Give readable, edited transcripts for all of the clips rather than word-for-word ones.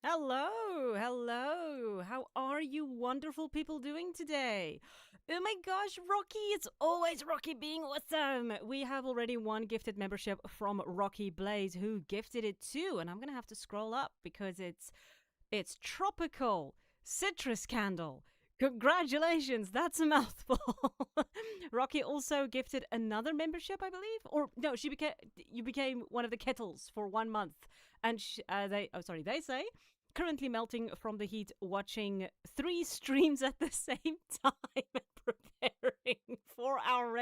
Hello, hello. How are you wonderful people doing today? Oh my gosh, Rocky, it's always Rocky being awesome. We have already one gifted membership from Rocky Blaze who gifted it too, and I'm going to have to scroll up because it's tropical citrus candle. Congratulations, that's a mouthful. Rocky also gifted another membership, I believe, or no, you became one of the kettles for 1 month, and they say currently melting from the heat, watching 3 streams at the same time and preparing for our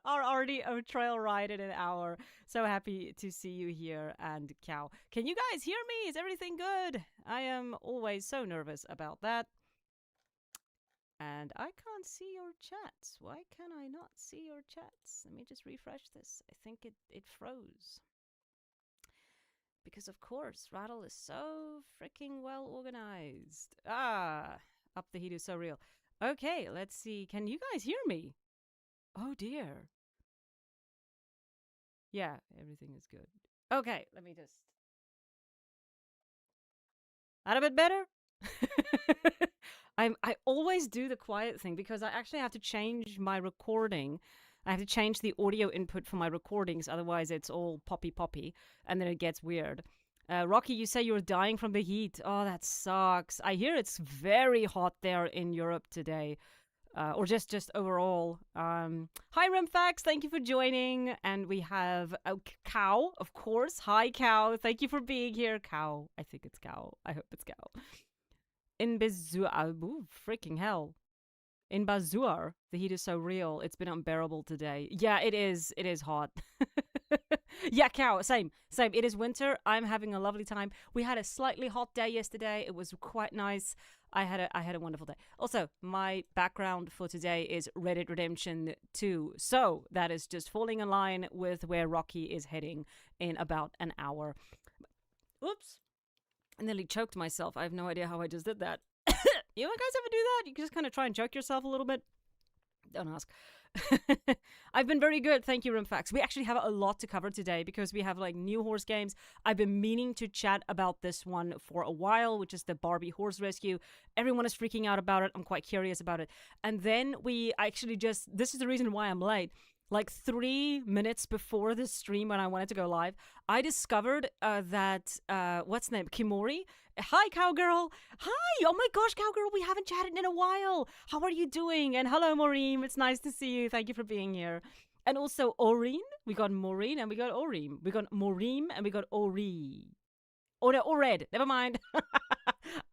RDO trail ride in an hour. So happy to see you here. And Cow, can you guys hear me? Is everything good? I am always so nervous about that. And I can't see your chats. Why can I not see your chats? Let me just refresh this. I think it froze. Because, of course, Rattle is so freaking well organized. Up the heat is so real. Okay, let's see. Can you guys hear me? Oh, dear. Yeah, everything is good. Okay, let me just. That a bit better? I always do the quiet thing because I actually have to change my recording. I have to change the audio input for my recordings, otherwise it's all poppy, and then it gets weird. Rocky, you say you're dying from the heat. Oh, that sucks. I hear it's very hot there in Europe today, or just overall. Hi, Rimfax. Thank you for joining. And we have Cow, of course. Hi, Cow. Thank you for being here. Cow. I think it's Cow. I hope it's Cow. In Bezuar, freaking hell. In Bazour, the heat is so real. It's been unbearable today. Yeah, it is. It is hot. Yeah, Cow, same. It is winter. I'm having a lovely time. We had a slightly hot day yesterday. It was quite nice. I had a wonderful day. Also, my background for today is Red Dead Redemption 2. So that is just falling in line with where Rocky is heading in about an hour. Oops. I nearly choked myself. I have no idea how I just did that. You guys ever do that? You just kind of try and choke yourself a little bit? Don't ask. I've been very good. Thank you, Rimfax. We actually have a lot to cover today because we have like new horse games. I've been meaning to chat about this one for a while, which is the Barbie Horse Rescue. Everyone is freaking out about it. I'm quite curious about it. And then we actually this is the reason why I'm late. Like 3 minutes before the stream when I wanted to go live, I discovered that, what's the name? Kimori. Hi, Cowgirl. Hi. Oh my gosh, Cowgirl. We haven't chatted in a while. How are you doing? And hello, Maureen. It's nice to see you. Thank you for being here. And also, Oreen. We got Maureen and we got Oreem. We got Maureen and we got Ori. Oh, no, Ored. Never mind.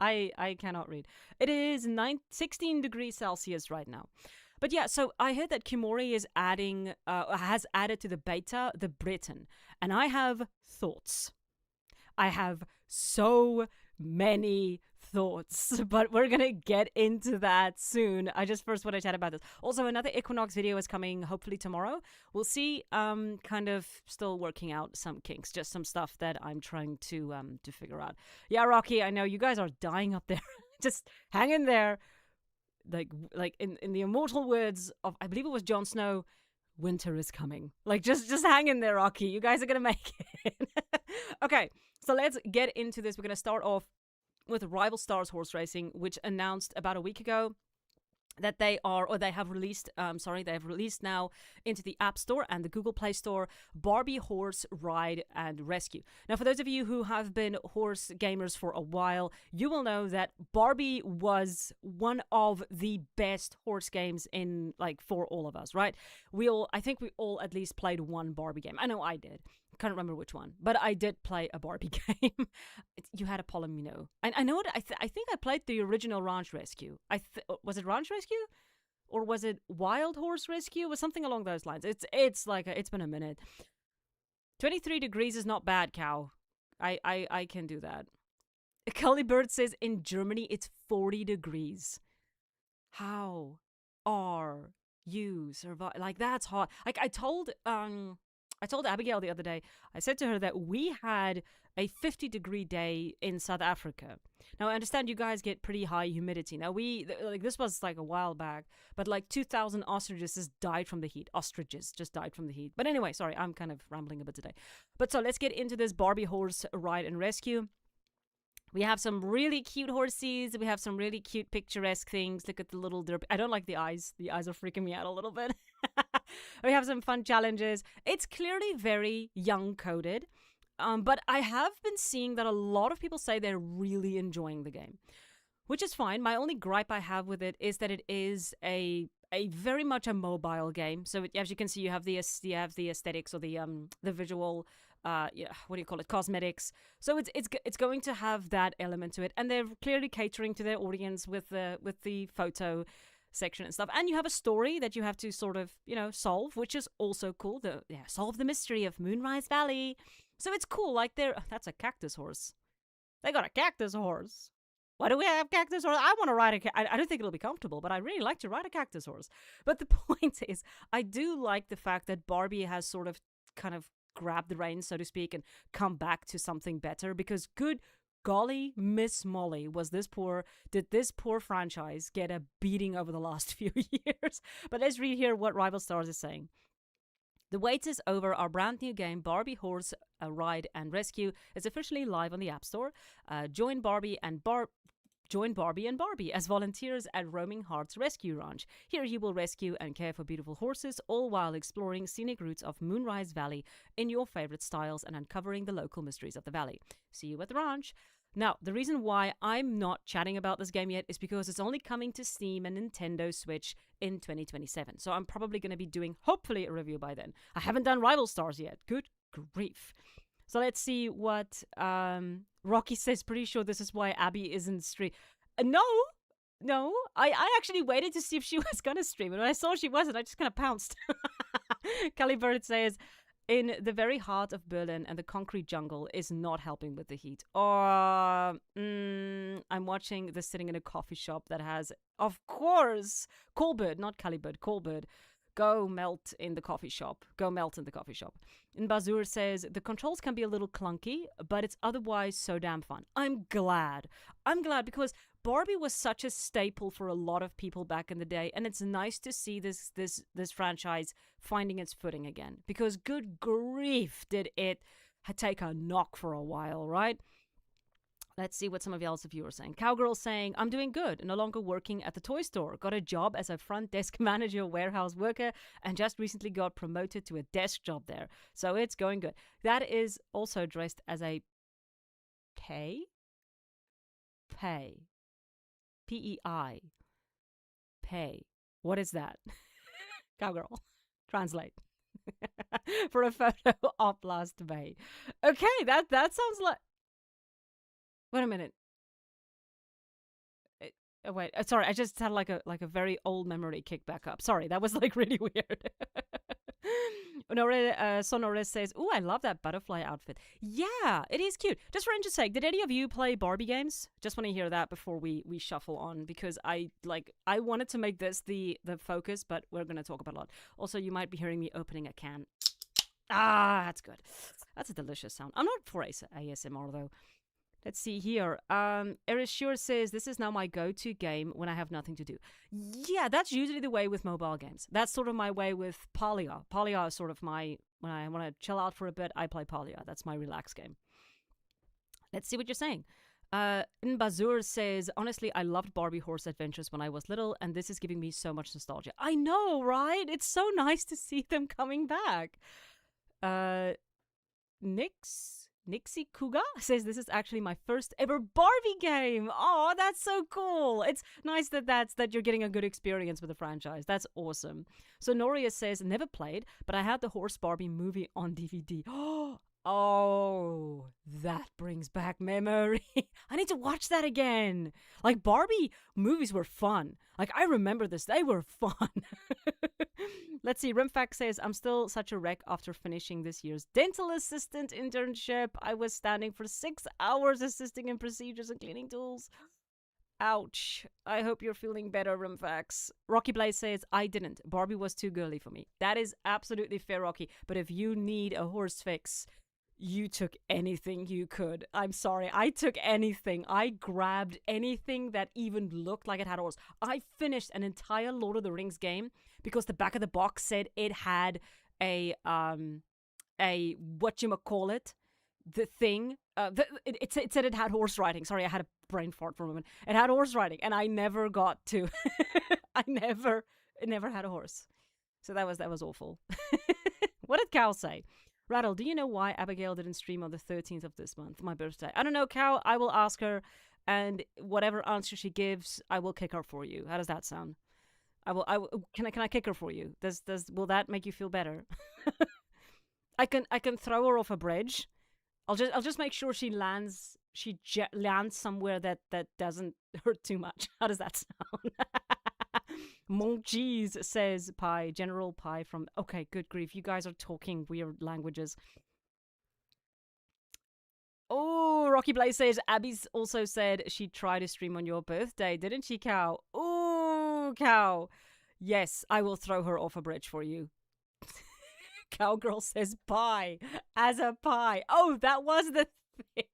I cannot read. It is 16 degrees Celsius right now. But yeah, so I heard that Kimori is has added to the beta the Breton, and I have thoughts. I have so many thoughts, but we're gonna get into that soon. I just first want to chat about this. Also, another Equinox video is coming hopefully tomorrow. We'll see. Kind of still working out some kinks, just some stuff that I'm trying to figure out. Yeah, Rocky, I know you guys are dying up there. Just hang in there. Like in the immortal words of, I believe it was Jon Snow, winter is coming. Like just hang in there, Rocky. You guys are gonna make it. Okay, so let's get into this. We're gonna start off with Rival Stars Horse Racing, which announced about a week ago that they have released now into the App Store and the Google Play Store Barbie Horse Ride and Rescue. Now, for those of you who have been horse gamers for a while, you will know that Barbie was one of the best horse games for all of us, right? I think we all at least played one Barbie game. I know I did. Can't remember which one, but I did play a Barbie game. You had a Palomino. I know it. I think I played the original Ranch Rescue. Was it Ranch Rescue, or was it Wild Horse Rescue? It was something along those lines. It's been a minute. 23 degrees is not bad, Cow. I can do that. Cully Bird says in Germany it's 40 degrees. How are you survive? Like, that's hot. Like, I told Abigail the other day, I said to her that we had a 50-degree day in South Africa. Now, I understand you guys get pretty high humidity. Now, this was like a while back, but like 2,000 ostriches just died from the heat. But anyway, sorry, I'm kind of rambling a bit today. But so let's get into this Barbie Horse Ride and Rescue. We have some really cute horses. We have some really cute picturesque things. Look at the little derp. I don't like the eyes. The eyes are freaking me out a little bit. We have some fun challenges. It's clearly very young coded. But I have been seeing that a lot of people say they're really enjoying the game, which is fine. My only gripe I have with it is that it is a very much a mobile game. So as you can see, you have the aesthetics or the visual what do you call it, cosmetics. So it's going to have that element to it, and they're clearly catering to their audience with the photo section and stuff. And you have a story that you have to sort of solve, which is also cool. Solve the mystery of Moonrise Valley. So it's cool. Like that's a cactus horse. They got a cactus horse. Why do we have cactus horse? I want to ride I don't think it'll be comfortable, but I really like to ride a cactus horse. But the point is, I do like the fact that Barbie has sort of kind of grabbed the reins, so to speak, and come back to something better, because good golly, Miss Molly, did this poor franchise get a beating over the last few years. But let's read here what Rival Stars is saying. The wait is over. Our brand new game, Barbie Horse Ride and Rescue, is officially live on the App Store. Join Barbie and Barbie as volunteers at Roaming Hearts Rescue Ranch. Here you will rescue and care for beautiful horses, all while exploring scenic routes of Moonrise Valley in your favorite styles and uncovering the local mysteries of the valley. See you at the ranch. Now, the reason why I'm not chatting about this game yet is because it's only coming to Steam and Nintendo Switch in 2027. So I'm probably going to be doing, hopefully, a review by then. I haven't done Rival Stars yet. Good grief. So let's see what Rocky says. Pretty sure this is why Abby isn't stream. No. I actually waited to see if she was going to stream. And when I saw she wasn't, I just kind of pounced. Kelly Bird says, in the very heart of Berlin, and the concrete jungle is not helping with the heat. I'm watching this sitting in a coffee shop that has, of course, Colbert, not Calibert, Colbert. Go melt in the coffee shop. And Bazur says, the controls can be a little clunky, but it's otherwise so damn fun. I'm glad because Barbie was such a staple for a lot of people back in the day, and it's nice to see this franchise finding its footing again, because good grief did it take a knock for a while, right? Let's see what some of you are saying. Cowgirl saying, I'm doing good, no longer working at the toy store. Got a job as a front desk manager, warehouse worker, and just recently got promoted to a desk job there. So it's going good. That is also dressed as a pay. P-E-I. Pay. What is that? Cowgirl. Translate. For a photo of last May. Okay, that sounds like... Wait a minute. Wait, sorry, I just had like a very old memory kick back up. Sorry, that was like really weird. Sonore says, "Ooh, I love that butterfly outfit." Yeah, it is cute. Just for interest's sake, did any of you play Barbie games? Just want to hear that before we shuffle on, because I wanted to make this the focus, but we're gonna talk about a lot. Also, you might be hearing me opening a can. Ah, that's good. That's a delicious sound. I'm not for ASMR though. Let's see here. Erishur says, this is now my go-to game when I have nothing to do. Yeah, that's usually the way with mobile games. That's sort of my way with Palia. Palia is sort of when I want to chill out for a bit, I play Palia. That's my relax game. Let's see what you're saying. Nbazur says, honestly, I loved Barbie Horse Adventures when I was little, and this is giving me so much nostalgia. I know, right? It's so nice to see them coming back. Nixie Kuga says, this is actually my first ever Barbie game. Oh, that's so cool. It's nice that you're getting a good experience with the franchise. That's awesome. So Noria says, never played, but I had the Horse Barbie movie on DVD. Oh, that brings back memory. I need to watch that again. Like, Barbie movies were fun. Like, I remember this. They were fun. Let's see. Rimfax says, I'm still such a wreck after finishing this year's dental assistant internship. I was standing for 6 hours assisting in procedures and cleaning tools. Ouch. I hope you're feeling better, Rimfax. Rocky Blaze says, I didn't. Barbie was too girly for me. That is absolutely fair, Rocky. But if you need a horse fix, you took anything you could. I'm sorry. I took anything. I grabbed anything that even looked like it had a horse. I finished an entire Lord of the Rings game because the back of the box said it had a whatchamacallit, the thing. It said it had horse riding. Sorry, I had a brain fart for a moment. It had horse riding, and I never got to. I never, it never had a horse. So that was awful. What did Cal say? Rattle, do you know why Abigail didn't stream on the 13th of this month, my birthday? I don't know, Cal. I will ask her, and whatever answer she gives, I will kick her for you. How does that sound? Can I kick her for you? Will that make you feel better? I can throw her off a bridge. I'll just make sure lands somewhere that doesn't hurt too much. How does that sound? Mon cheese says pie, General Pie from. Okay, good grief, you guys are talking weird languages. Oh, Rocky Blaze says Abby's also said she'd try to stream on your birthday, didn't she, Cow? Oh, Cow. Yes, I will throw her off a bridge for you. Cowgirl says pie as a pie. Oh, that was the thing.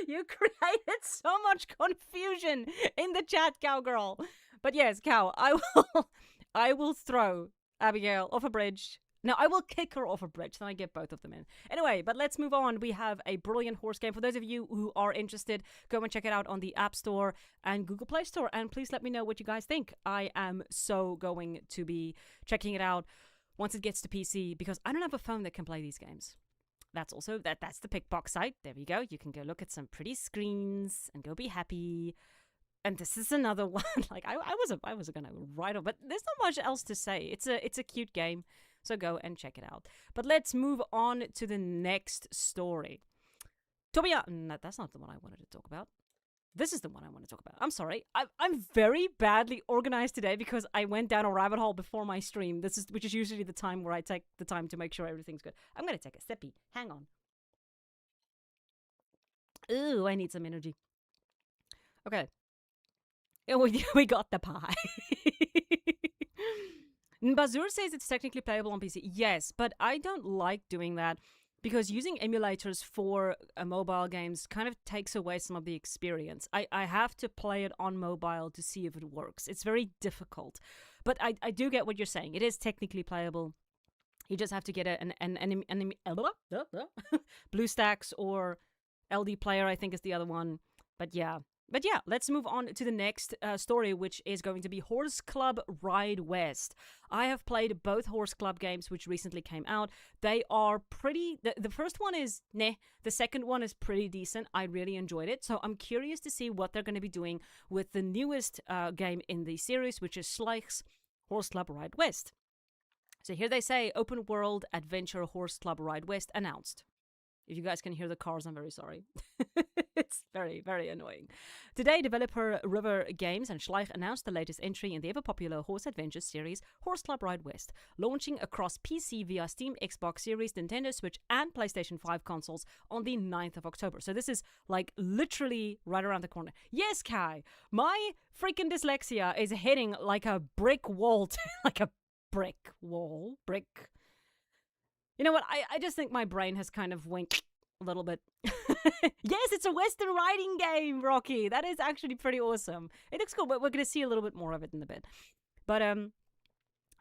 You created so much confusion in the chat, Cowgirl. But yes, Cow, I will throw Abigail off a bridge. No, I will kick her off a bridge, then I get both of them in. Anyway, but let's move on. We have a brilliant horse game. For those of you who are interested, go and check it out on the App Store and Google Play Store. And please let me know what you guys think. I am so going to be checking it out once it gets to PC, because I don't have a phone that can play these games. That's the Pickbox site. There we go. You can go look at some pretty screens and go be happy. And this is another one. Like I was gonna write up, but there's not much else to say. It's a cute game. So go and check it out. But let's move on to the next story. Tobias, no, that's not the one I wanted to talk about. This is the one I want to talk about. I'm sorry. I'm very badly organized today because I went down a rabbit hole before my stream. Which is usually the time where I take the time to make sure everything's good. I'm going to take a sippy. Hang on. Ooh, I need some energy. Okay. We got the pie. Bazur says it's technically playable on PC. Yes, but I don't like doing that because using emulators for mobile games kind of takes away some of the experience. I have to play it on mobile to see if it works. It's very difficult. But I do get what you're saying. It is technically playable. You just have to get an BlueStacks or LD Player, I think is the other one. But yeah, let's move on to the next story, which is going to be Horse Club Ride West. I have played both Horse Club games, which recently came out. They are pretty. The first one is meh. The second one is pretty decent. I really enjoyed it. So I'm curious to see what they're going to be doing with the newest game in the series, which is Schleich's Horse Club Ride West. So here they say, open world adventure Horse Club Ride West announced. If you guys can hear the cars, I'm very sorry. It's very, very annoying. Today, developer River Games and Schleich announced the latest entry in the ever-popular horse adventure series, Horse Club Ride West, launching across PC via Steam, Xbox Series, Nintendo Switch, and PlayStation 5 consoles on the 9th of October. So this is, like, literally right around the corner. Yes, Kai, my freaking dyslexia is hitting like a brick wall, like a brick wall, brick. You know what? I just think my brain has kind of winked a little bit. Yes, it's a Western riding game, Rocky. That is actually pretty awesome. It looks cool, but we're going to see a little bit more of it in a bit. But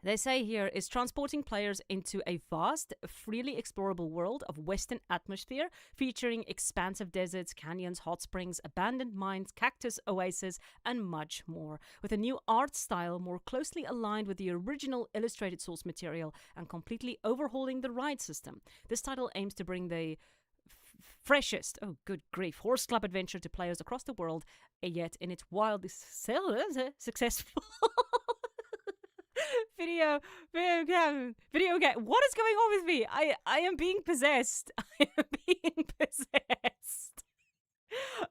they say here is transporting players into a vast, freely explorable world of Western atmosphere, featuring expansive deserts, canyons, hot springs, abandoned mines, cactus oases, and much more. With a new art style more closely aligned with the original illustrated source material and completely overhauling the ride system. This title aims to bring the freshest, oh good grief, Horse Club adventure to players across the world, yet in its wildest, successful video game. What is going on with me? I am being possessed. I am being possessed.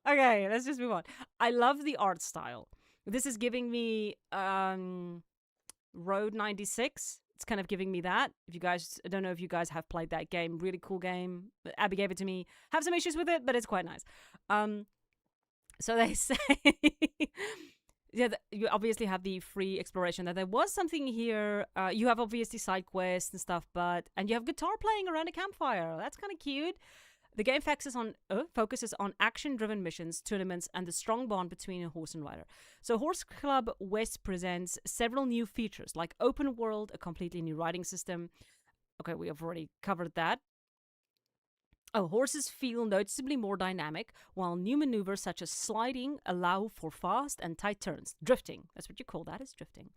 Okay, let's just move on. I love the art style. This is giving me Road 96. It's kind of giving me that. If you guys, I don't know if you guys have played that game. Really cool game. Abby gave it to me. Have some issues with it, but it's quite nice. So they say, yeah, you obviously have the free exploration. That there was something here. You have obviously side quests and stuff, and you have guitar playing around a campfire. That's kind of cute. The game focuses on action-driven missions, tournaments, and the strong bond between a horse and rider. So Horse Club West presents several new features, like open world, a completely new riding system, Okay, we have already covered that. Oh, horses feel noticeably more dynamic, while new maneuvers such as sliding allow for fast and tight turns. Drifting, that's what you call that, is drifting.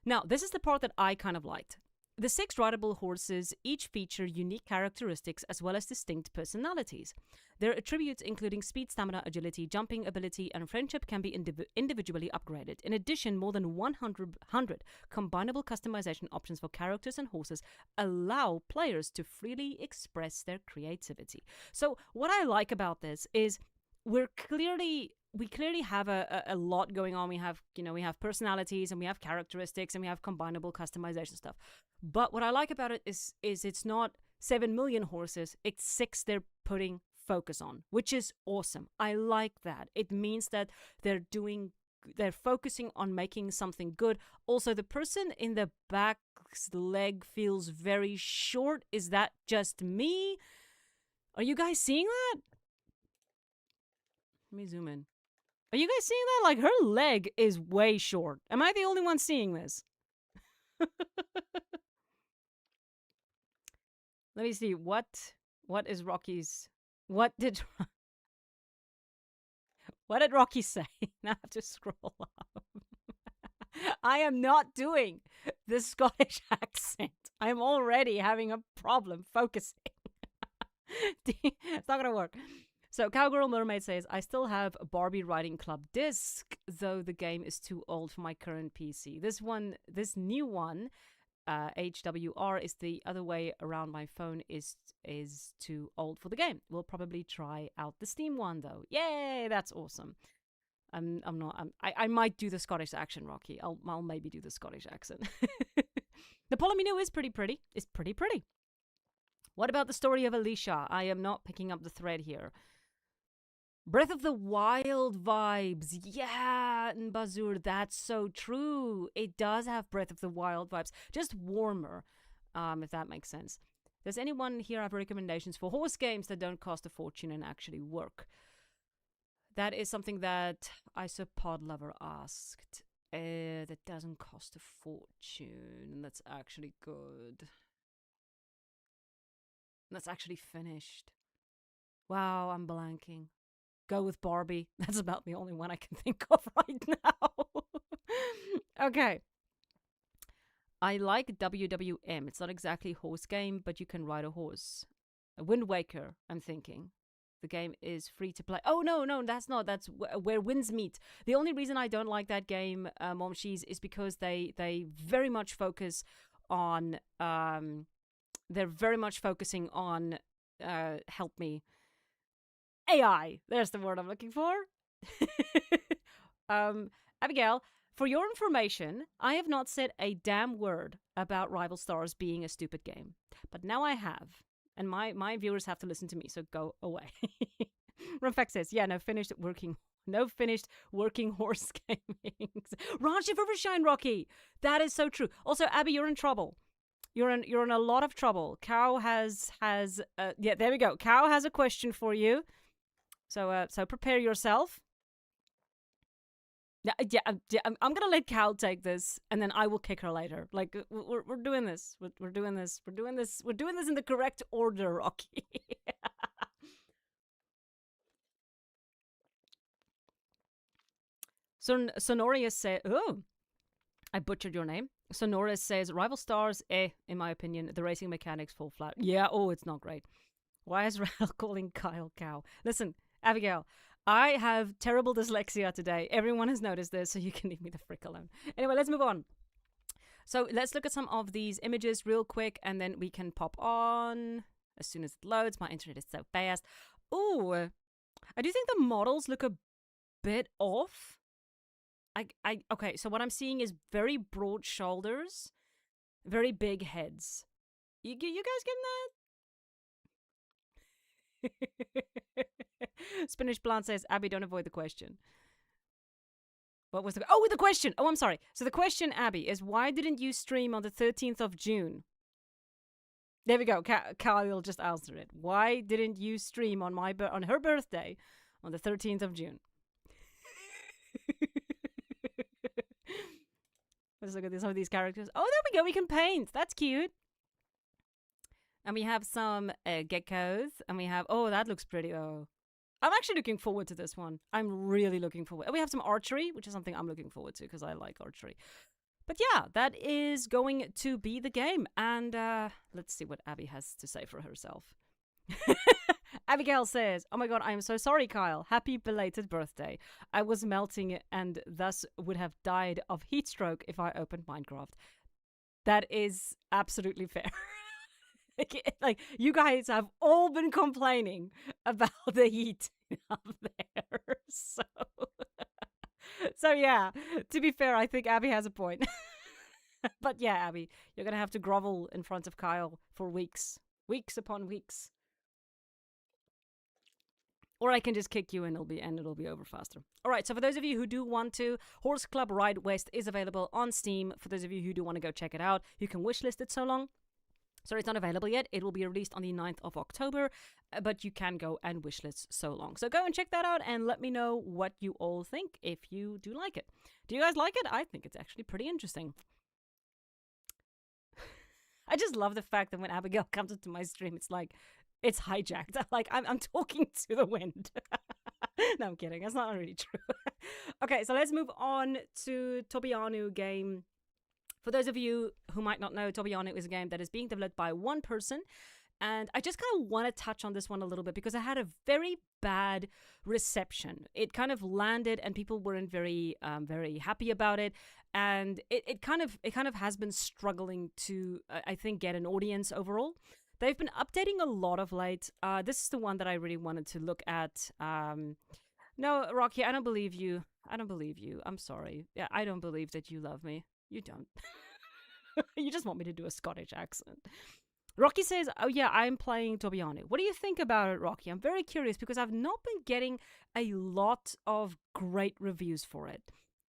Now, this is the part that I kind of liked. The 6 rideable horses each feature unique characteristics as well as distinct personalities. Their attributes, including speed, stamina, agility, jumping ability, and friendship, can be individually upgraded. In addition, more than 100 combinable customization options for characters and horses allow players to freely express their creativity. So, what I like about this is we clearly have a lot going on. We have personalities and we have characteristics and we have combinable customization stuff. But what I like about it is it's not 7 million horses, it's 6 they're putting focus on, which is awesome. I like that. It means that they're focusing on making something good. Also, the person in the back's leg feels very short. Is that just me? Are you guys seeing that? Let me zoom in. Are you guys seeing that? Like, her leg is way short. Am I the only one seeing this? Let me see. What is Rocky's... What did Rocky say? Now I have to scroll up. I am not doing the Scottish accent. I'm already having a problem focusing. It's not going to work. So Cowgirl Mermaid says, I still have a Barbie Riding Club disc, though the game is too old for my current PC. This new one, HWR, is the other way around. My phone is too old for the game. We'll probably try out the Steam one though. Yay, that's awesome. I might do the Scottish accent, Rocky. I'll maybe do the Scottish accent. The Polomino is pretty. It's pretty. What about the story of Alicia? I am not picking up the thread here. Breath of the Wild vibes. Yeah, and Bazur, that's so true. It does have Breath of the Wild vibes. Just warmer, if that makes sense. Does anyone here have recommendations for horse games that don't cost a fortune and actually work? That is something that Isopod Lover asked. That doesn't cost a fortune, and that's actually good. That's actually finished. Wow, I'm blanking. Go with Barbie. That's about the only one I can think of right now. Okay. I like WWM. It's not exactly a horse game, but you can ride a horse. A Wind Waker, I'm thinking. The game is free to play. Oh, no, that's not. That's where winds meet. The only reason I don't like that game, Mom Cheese, is because they very much focus on... they're very much focusing on... help me. AI. There's the word I'm looking for. Abigail, for your information, I have not said a damn word about Rival Stars being a stupid game. But now I have. And my viewers have to listen to me, so go away. Runfact says, yeah, no finished working horse gaming. Raj Rivershine, Rocky. That is so true. Also, Abby, you're in trouble. You're in a lot of trouble. Cow has yeah, there we go. Cow has a question for you. So prepare yourself. Yeah, I'm gonna let Cow take this, and then I will kick her later. Like we're doing this. We're doing this. We're doing this in the correct order, Rocky. Sonoria said, "Oh, I butchered your name." Sonoria says, "Rival Stars, in my opinion, the racing mechanics fall flat." Yeah, it's not great. Why is Rael calling Kyle Cow? Listen, Abigail, I have terrible dyslexia today. Everyone has noticed this, so you can leave me the frick alone. Anyway, let's move on. So let's look at some of these images real quick, and then we can pop on as soon as it loads. My internet is so fast. Ooh, I do think the models look a bit off. Okay, so what I'm seeing is very broad shoulders, very big heads. You guys getting that? Spanish Blanc says, Abby, don't avoid the question. What was the question? Oh, I'm sorry. So the question, Abby, is why didn't you stream on the 13th of June? There we go. Kyle just answered it. Why didn't you stream on her birthday on the 13th of June? Let's look at some of these characters. Oh, there we go. We can paint. That's cute. And we have some geckos. And we have, oh, that looks pretty. Oh, I'm actually looking forward to this one. I'm really looking forward. We have some archery, which is something I'm looking forward to because I like archery. But yeah, that is going to be the game. And let's see what Abby has to say for herself. Abigail says, "Oh my god, I am so sorry, Kyle. Happy belated birthday. I was melting and thus would have died of heat stroke if I opened Minecraft." That is absolutely fair. Like, you guys have all been complaining about the heat up there. So yeah, to be fair, I think Abby has a point. But yeah, Abby, you're going to have to grovel in front of Kyle for weeks upon weeks. Or I can just kick you and it'll be over faster. All right, so for those of you who do want to, Horse Club Ride West is available on Steam. For those of you who do want to go check it out, you can wishlist it so long. Sorry, it's not available yet. It will be released on the 9th of October, but you can go and wishlist so long. So go and check that out and let me know what you all think if you do like it. Do you guys like it? I think it's actually pretty interesting. I just love the fact that when Abigail comes into my stream, it's like, it's hijacked. Like, I'm talking to the wind. No, I'm kidding. That's not really true. Okay, so let's move on to Tobianu game. For those of you who might not know, Tobianu is a game that is being developed by one person. And I just kind of want to touch on this one a little bit because I had a very bad reception. It kind of landed and people weren't very happy about it. And it kind of has been struggling to, I think, get an audience overall. They've been updating a lot of late. This is the one that I really wanted to look at. No, Rocky, I don't believe you. I'm sorry. Yeah, I don't believe that you love me. You don't. You just want me to do a Scottish accent. Rocky says, oh yeah, I'm playing Tobianu. What do you think about it, Rocky? I'm very curious because I've not been getting a lot of great reviews for it.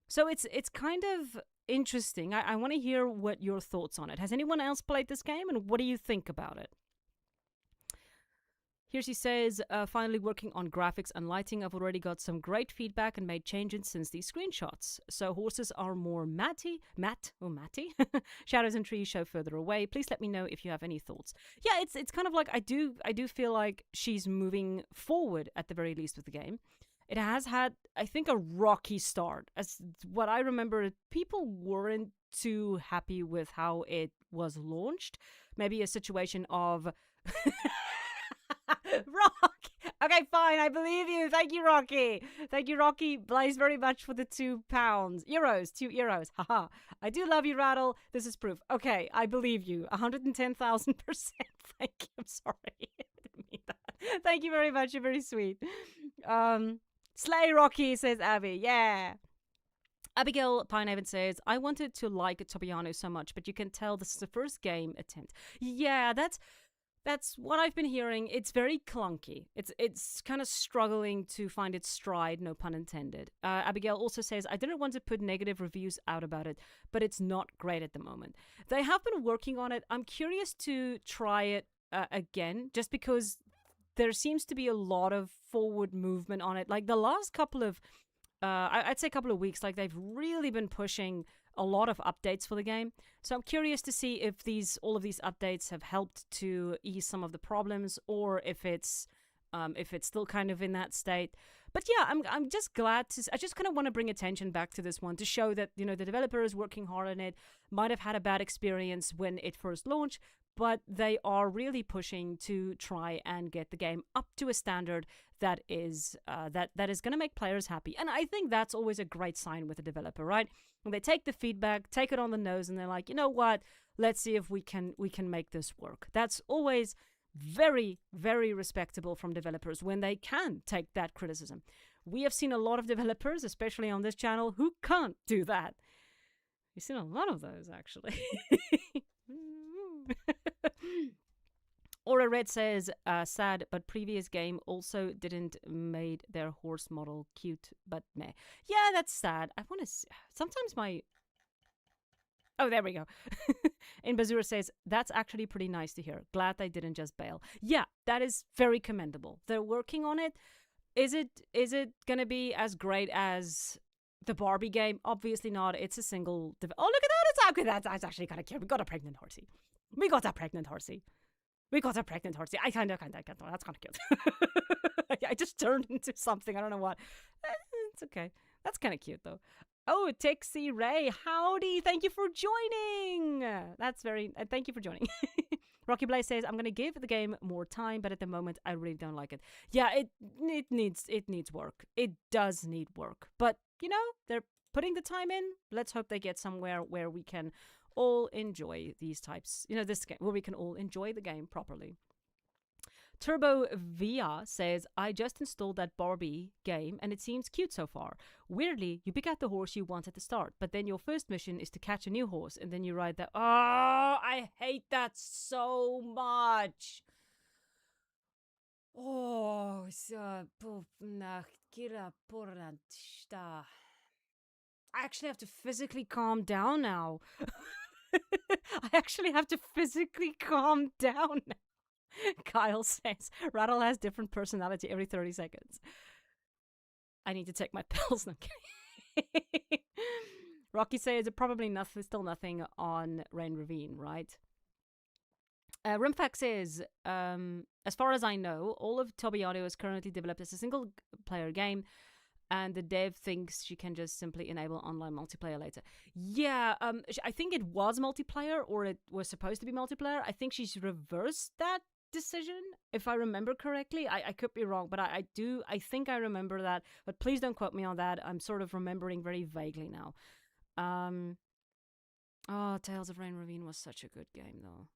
So it's kind of interesting. I want to hear what your thoughts on it. Has anyone else played this game and what do you think about it? Here she says, finally working on graphics and lighting. I've already got some great feedback and made changes since these screenshots. So horses are more matty. Shadows and trees show further away. Please let me know if you have any thoughts. Yeah, it's kind of like I do feel like she's moving forward at the very least with the game. It has had, I think, a rocky start. As what I remember, people weren't too happy with how it was launched. Maybe a situation of Rock. Okay, fine. I believe you. Thank you, Rocky. Thank you, Rocky Blaze, very much for the £2. €2. Haha. I do love you, Rattle. This is proof. Okay, I believe you. 110,000%. Thank you. I'm sorry. I didn't mean that. Thank you very much. You're very sweet. Slay Rocky, says Abby. Yeah. Abigail Pinehaven says, I wanted to like Tobianu so much, but you can tell this is the first game attempt. Yeah, that's what I've been hearing. It's very clunky. It's kind of struggling to find its stride, no pun intended. Abigail also says, I didn't want to put negative reviews out about it, but it's not great at the moment. They have been working on it. I'm curious to try it again, just because there seems to be a lot of forward movement on it. Like the last couple of, I'd say a couple of weeks, like they've really been pushing a lot of updates for the game. So I'm curious to see if all of these updates have helped to ease some of the problems, or if it's still kind of in that state. But yeah, I'm just glad to. I just kind of want to bring attention back to this one to show that the developer is working hard on it. Might have had a bad experience when it first launched, but they are really pushing to try and get the game up to a standard that is that is going to make players happy. And I think that's always a great sign with a developer, right? When they take the feedback, take it on the nose, and they're like, you know what? Let's see if we can make this work. That's always very, very respectable from developers when they can take that criticism. We have seen a lot of developers, especially on this channel, who can't do that. We've seen a lot of those, actually. Aura Red says, sad, but previous game also didn't made their horse model cute, but meh. Yeah, that's sad. I want to see. Sometimes my... Oh, there we go. And Bazura says, that's actually pretty nice to hear. Glad they didn't just bail. Yeah, that is very commendable. They're working on it. Is it going to be as great as the Barbie game? Obviously not. It's a single... Oh, look at that. It's okay. That's actually kind of cute. We got a pregnant horsey. We got a pregnant horse. Yeah, I kind of. That's kind of cute. I just turned into something. I don't know what. It's okay. That's kind of cute though. Oh, Tixie Ray, howdy! Thank you for joining. That's very. Thank you for joining. Rocky Blaze says, "I'm gonna give the game more time, but at the moment, I really don't like it." Yeah, it needs work. It does need work, but they're putting the time in. Let's hope they get somewhere where we can all enjoy these types. This game where we can all enjoy the game properly. Turbo Via says, I just installed that Barbie game and it seems cute so far. Weirdly, you pick out the horse you want at the start, but then your first mission is to catch a new horse and then you ride that. Oh, I hate that so much. Oh, I actually have to physically calm down now. I actually have to physically calm down now. Kyle says, Rattle has different personality every 30 seconds. I need to take my pills. No, I'm kidding. Rocky says, probably still nothing on Rain Ravine, right? Rimfax says, as far as I know, all of Tobiano is currently developed as a single-player game, and the dev thinks she can just simply enable online multiplayer later. Yeah, I think it was multiplayer, or it was supposed to be multiplayer. I think she's reversed that decision, if I remember correctly. I could be wrong, but I think I remember that. But please don't quote me on that. I'm sort of remembering very vaguely now. Tales of Rain Ravine was such a good game, though.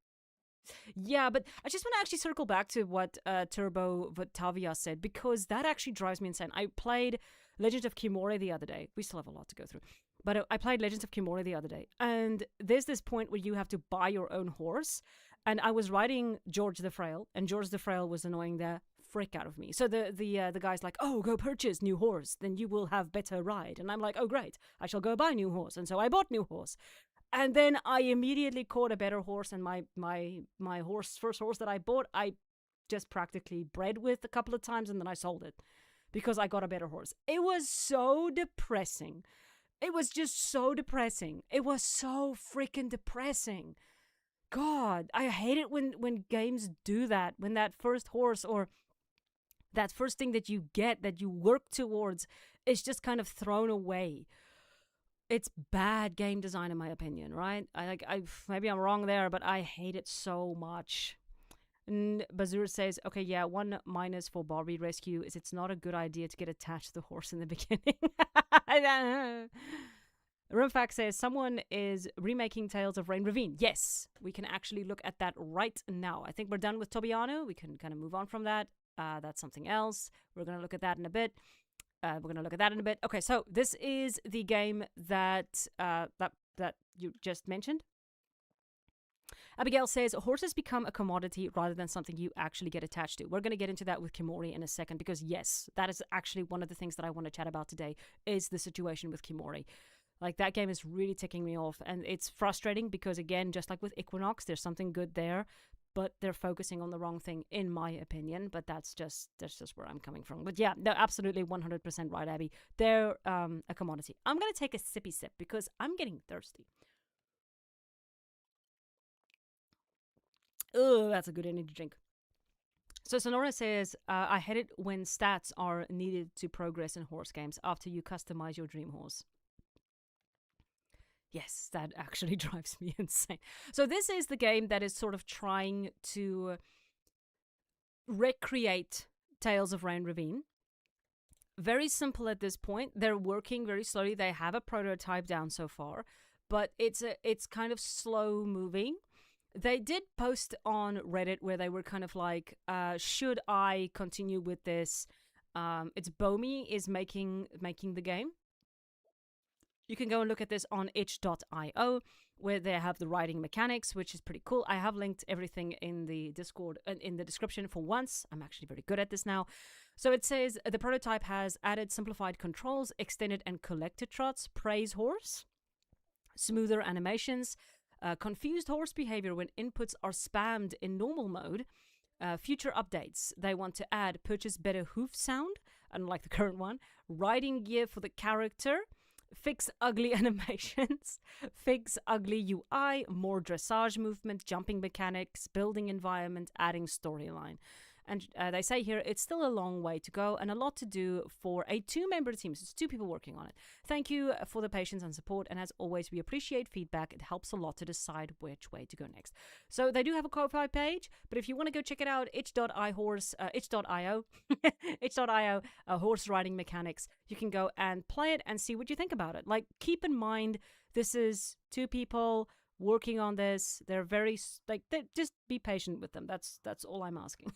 Yeah, but I just want to actually circle back to what Turbo Vatavia said, because that actually drives me insane. I played Legends of Kimore the other day. We still have a lot to go through. But I played Legends of Kimore the other day, and there's this point where you have to buy your own horse, and I was riding George the Frail, and George the Frail was annoying the frick out of me. So the guy's like, oh, go purchase new horse, then you will have better ride. And I'm like, oh, great, I shall go buy new horse. And so I bought new horse. And then I immediately caught a better horse, and my first horse that I bought, I just practically bred with a couple of times, and then I sold it because I got a better horse. It was so depressing. It was just so depressing. It was so freaking depressing. God, I hate it when games do that. When that first horse or that first thing that you get, that you work towards, is just kind of thrown away. It's bad game design, in my opinion, right? Maybe I'm wrong there, but I hate it so much. And Bazur says, okay, yeah, one minus for Barbie Rescue is it's not a good idea to get attached to the horse in the beginning. Rumfax says, someone is remaking Tales of Rain Ravine. Yes, we can actually look at that right now. I think we're done with Tobiano. We can kind of move on from that. That's something else. We're going to look at that in a bit. Okay, so this is the game that you just mentioned. Abigail says, horses become a commodity rather than something you actually get attached to. We're going to get into that with Kimori in a second, because yes, that is actually one of the things that I want to chat about today, is the situation with Kimori. Like, that game is really ticking me off, and it's frustrating because, again, just like with Equinox, there's something good there, but they're focusing on the wrong thing, in my opinion. But that's just where I'm coming from. But yeah, they're absolutely 100% right, Abby. They're a commodity. I'm going to take a sippy sip because I'm getting thirsty. Oh, that's a good energy drink. So Sonora says, I hate it when stats are needed to progress in horse games after you customize your dream horse. Yes, that actually drives me insane. So this is the game that is sort of trying to recreate Tales of Rain Ravine. Very simple at this point. They're working very slowly. They have a prototype down so far, but it's kind of slow moving. They did post on Reddit where they were kind of like, should I continue with this? It's Bomi is making the game. You can go and look at this on itch.io, where they have the writing mechanics, which is pretty cool. I have linked everything in the Discord, in the description for once. I'm actually very good at this now. So it says, the prototype has added simplified controls, extended and collected trots, praise horse, smoother animations, confused horse behavior when inputs are spammed in normal mode, future updates. They want to add purchase better hoof sound, unlike the current one, riding gear for the character, Fix ugly animations, fix ugly UI, more dressage movement, jumping mechanics, building environment, adding storyline. And they say here it's still a long way to go and a lot to do for a two-member team. So it's two people working on it. Thank you for the patience and support. And as always, we appreciate feedback. It helps a lot to decide which way to go next. So they do have a Ko-Fi page, but if you want to go check it out, itch.io, itch.io, horse riding mechanics, you can go and play it and see what you think about it. Like, keep in mind, this is two people working on this. They're very just be patient with them. That's all I'm asking.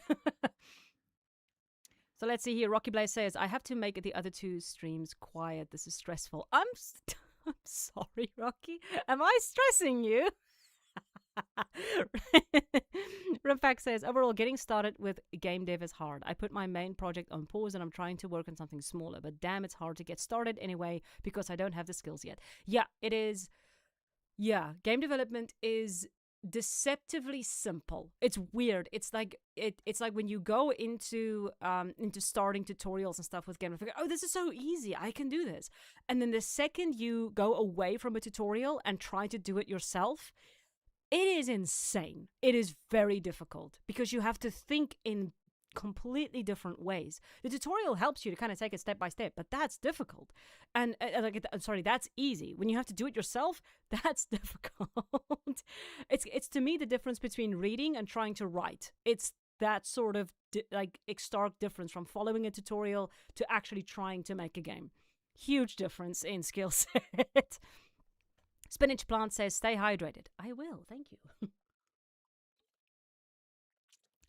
So let's see here. Rocky Blaze says, I have to make the other two streams quiet. This is stressful. I'm sorry, Rocky. Am I stressing you? Rimpack says, overall, getting started with game dev is hard. I put my main project on pause and I'm trying to work on something smaller, but damn, it's hard to get started anyway because I don't have the skills yet. Yeah, it is. Yeah, game development is deceptively simple. It's weird. It's like when you go into starting tutorials and stuff with game development. Oh, this is so easy. I can do this. And then the second you go away from a tutorial and try to do it yourself, it is insane. It is very difficult because you have to think in completely different ways. The tutorial helps you to kind of take it step by step, but that's difficult. And that's easy. When you have to do it yourself, that's difficult. It's to me the difference between reading and trying to write. It's that sort of stark difference from following a tutorial to actually trying to make a game. Huge difference in skill set. Spinach Plant says, stay hydrated. I will, thank you.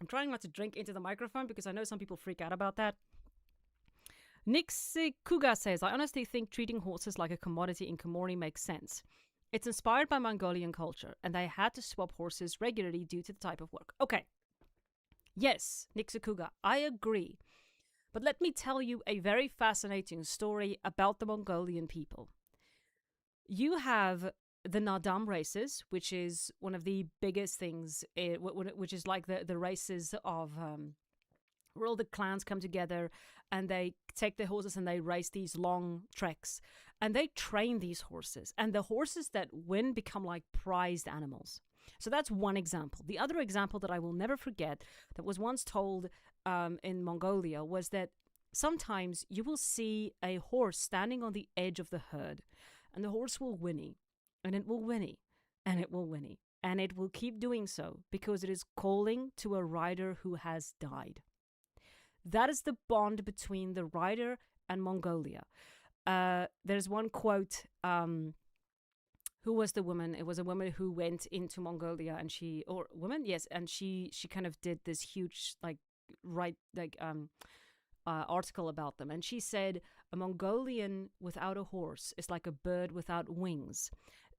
I'm trying not to drink into the microphone because I know some people freak out about that. Nixikuga says, I honestly think treating horses like a commodity in Komori makes sense. It's inspired by Mongolian culture, and they had to swap horses regularly due to the type of work. Okay. Yes, Nixikuga, I agree. But let me tell you a very fascinating story about the Mongolian people. You have the Nadam races, which is one of the biggest things, which is like the races of where all the clans come together and they take their horses and they race these long treks and they train these horses, and the horses that win become like prized animals. So that's one example. The other example that I will never forget that was once told in Mongolia was that sometimes you will see a horse standing on the edge of the herd and the horse will whinny. And it will whinny, and it will whinny, and it will keep doing so because it is calling to a rider who has died. That is the bond between the rider and Mongolia. There's one quote, who was the woman? It was a woman who went into Mongolia and she kind of did this huge, article about them. And she said, a Mongolian without a horse is like a bird without wings.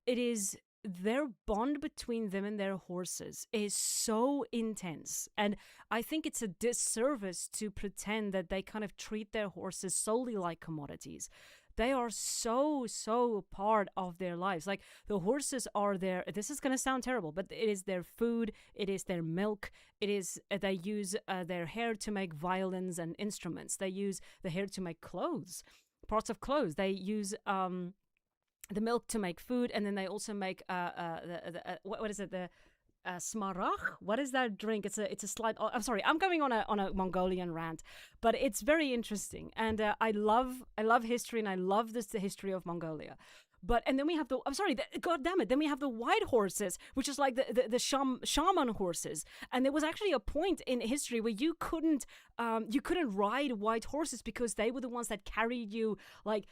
It is their bond between them and their horses is so intense. And I think it's a disservice to pretend that they kind of treat their horses solely like commodities. They are so part of their lives. Like, the horses are this is going to sound terrible, but it is their food, it is their milk, it is, they use their hair to make violins and instruments. They use the hair to make clothes, parts of clothes. They use the milk to make food, and then they also make what is it, the smaragd? What is that drink? It's a slight. I'm sorry, I'm going on a Mongolian rant, but it's very interesting, and I love history, and I love the history of Mongolia. And then we have God damn it, then we have the white horses, which is like the shaman horses. And there was actually a point in history where you couldn't ride white horses because they were the ones that carried you, like.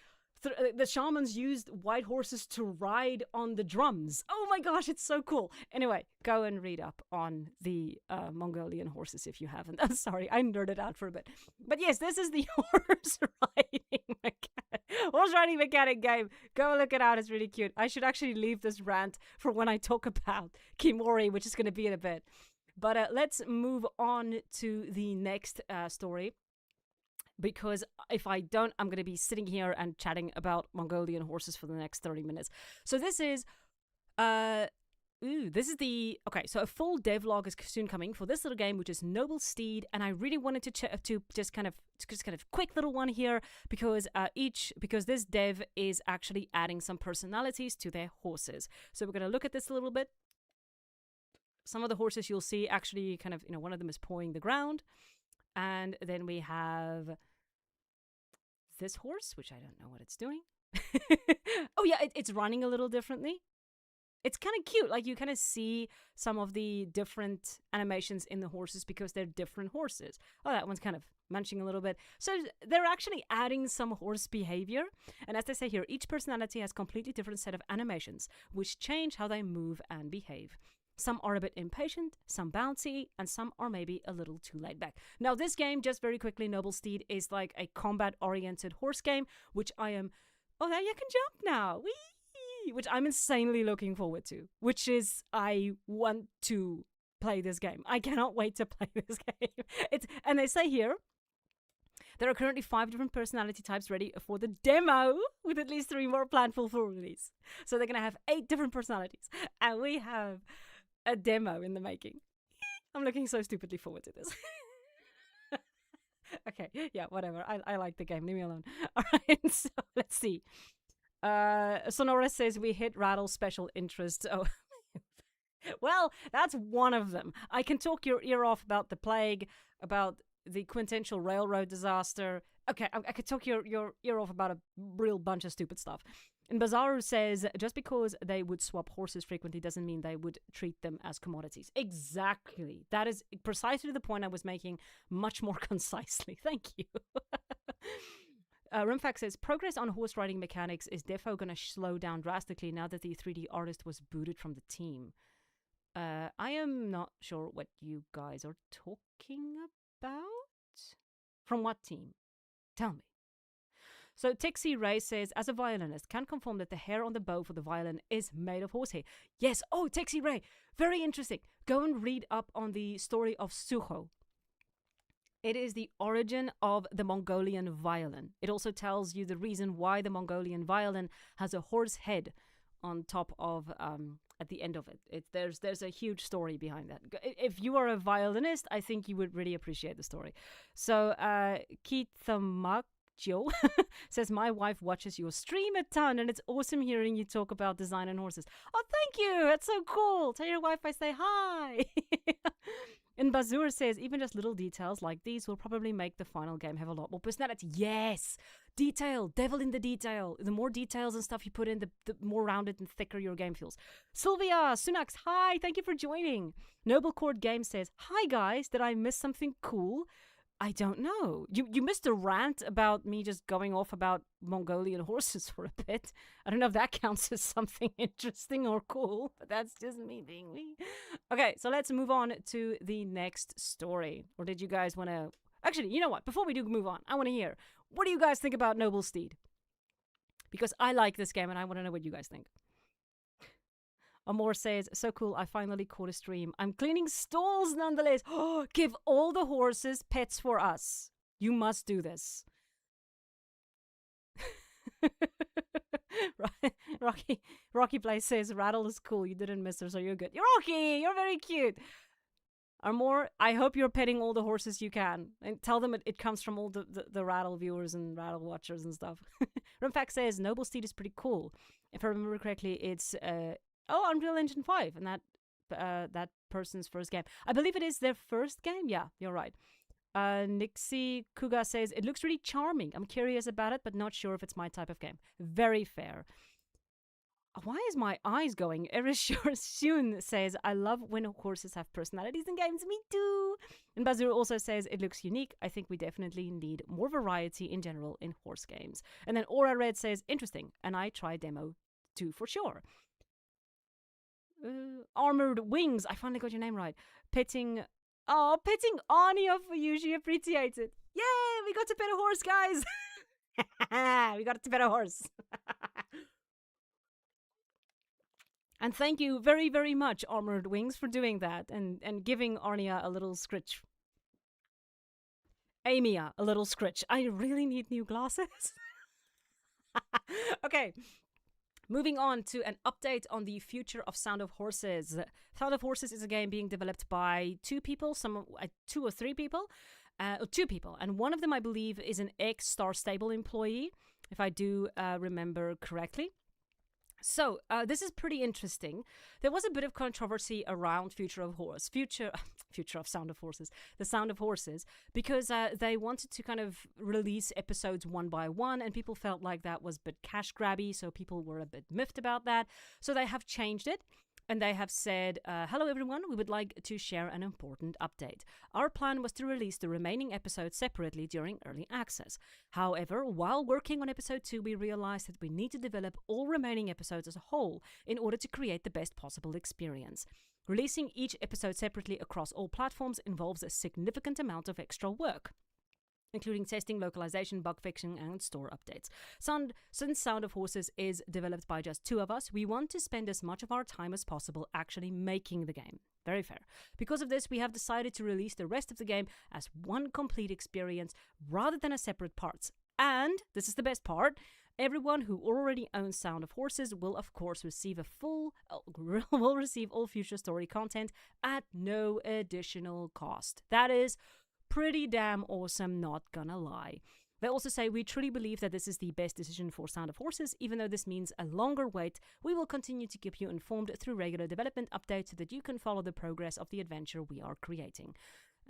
The shamans used white horses to ride on the drums. Oh my gosh, it's so cool. Anyway, go and read up on the Mongolian horses if you haven't. I'm sorry, I nerded out for a bit. But yes, this is the horse riding mechanic game. Go look it out, it's really cute. I should actually leave this rant for when I talk about Kimori, which is going to be in a bit. But let's move on to the next story. Because if I don't, I'm going to be sitting here and chatting about Mongolian horses for the next 30 minutes. So this is Ooh, this is the okay. So a full devlog is soon coming for this little game, which is Noble Steed, and I really wanted to just kind of quick little one here because because this dev is actually adding some personalities to their horses. So we're gonna look at this a little bit. Some of the horses you'll see actually kind of one of them is pawing the ground, and then we have this horse, which I don't know what it's doing. Oh yeah, it's running a little differently. It's kind of cute. Like you kind of see some of the different animations in the horses because they're different horses. Oh, that one's kind of munching a little bit. So they're actually adding some horse behavior. And as they say here, each personality has completely different set of animations, which change how they move and behave. Some are a bit impatient, some bouncy, and some are maybe a little too laid back. Now, this game, just very quickly, Noble Steed is like a combat-oriented horse game, which I am... Oh, now you can jump now! Whee! Which I'm insanely looking forward to, which is I want to play this game. I cannot wait to play this game. And they say here, there are currently 5 different personality types ready for the demo, with at least 3 more planned for full release. So they're going to have 8 different personalities, and we have a demo in the making. I'm looking so stupidly forward to this. Okay, yeah, whatever. I like the game. Leave me alone. All right, so let's see. Sonora says we hit Rattle's special interest. Oh, well, that's one of them. I can talk your ear off about the plague, about the quintessential railroad disaster. Okay, I could talk your ear off about a real bunch of stupid stuff. And Bazaru says just because they would swap horses frequently doesn't mean they would treat them as commodities. Exactly. That is precisely the point I was making, much more concisely. Thank you. Rimfax says, progress on horse riding mechanics is defo going to slow down drastically now that the 3D artist was booted from the team. I am not sure what you guys are talking about. From what team? Tell me. So Tixie Ray says, as a violinist, can confirm that the hair on the bow for the violin is made of horsehair. Yes. Oh, Tixie Ray. Very interesting. Go and read up on the story of Suho. It is the origin of the Mongolian violin. It also tells you the reason why the Mongolian violin has a horse head on top of, at the end of it. There's a huge story behind that. If you are a violinist, I think you would really appreciate the story. So, Kithamakjo says, my wife watches your stream a ton, and it's awesome hearing you talk about design and horses. Oh, thank you. That's so cool. Tell your wife I say hi. And Bazur says, even just little details like these will probably make the final game have a lot more personality. Yes! Detail. Devil in the detail. The more details and stuff you put in, the more rounded and thicker your game feels. Sylvia Sunax, hi! Thank you for joining. Noble Court Game says, hi guys, did I miss something cool? I don't know. You missed a rant about me just going off about Mongolian horses for a bit. I don't know if that counts as something interesting or cool, but that's just me being me. Okay, so let's move on to the next story. Or did you guys want to... Actually, you know what? Before we do move on, I want to hear, what do you guys think about Noble Steed? Because I like this game and I want to know what you guys think. Amor says, so cool, I finally caught a stream. I'm cleaning stalls nonetheless. Oh, give all the horses pets for us. You must do this. Rocky Blaze says, Rattle is cool. You didn't miss her, so you're good. You're Rocky! You're very cute. Amor, I hope you're petting all the horses you can. And tell them it comes from all the Rattle viewers and Rattle watchers and stuff. Rimfax says, Noble Steed is pretty cool. If I remember correctly, it's... Unreal Engine 5, and that person's first game. I believe it is their first game. Yeah, you're right. Nixie Kuga says, it looks really charming. I'm curious about it, but not sure if it's my type of game. Very fair. Why is my eyes going? Erishun says, I love when horses have personalities in games. Me too. And Bazur also says, it looks unique. I think we definitely need more variety in general in horse games. And then Aura Red says, interesting. And I try demo too for sure. Armored Wings, I finally got your name right. Petting Anya for you, she appreciates it. Yay, we got to pet a horse, guys. We got to pet a horse. And thank you very, very much, Armored Wings, for doing that and giving Arnia a little scritch. Amia, a little scritch. I really need new glasses. Okay. Moving on to an update on the future of Sound of Horses. Sound of Horses is a game being developed by two people, two or three people, or two people. And one of them, I believe, is an ex-Star Stable employee, if I do remember correctly. So this is pretty interesting. There was a bit of controversy around future of Sound of Horses, the Sound of Horses, because they wanted to kind of release episodes one by one, and people felt like that was a bit cash grabby, so people were a bit miffed about that. So they have changed it. And they have said, hello everyone, we would like to share an important update. Our plan was to release the remaining episodes separately during early access. However, while working on episode 2, we realized that we need to develop all remaining episodes as a whole in order to create the best possible experience. Releasing each episode separately across all platforms involves a significant amount of extra work, including testing, localization, bug fixing, and store updates. Since Sound of Horses is developed by just two of us, we want to spend as much of our time as possible actually making the game. Very fair. Because of this, we have decided to release the rest of the game as one complete experience rather than as separate parts. And, this is the best part, everyone who already owns Sound of Horses will of course receive all future story content at no additional cost. That is pretty damn awesome, not gonna lie. They also say, we truly believe that this is the best decision for Sound of Horses. Even though this means a longer wait, we will continue to keep you informed through regular development updates so that you can follow the progress of the adventure we are creating.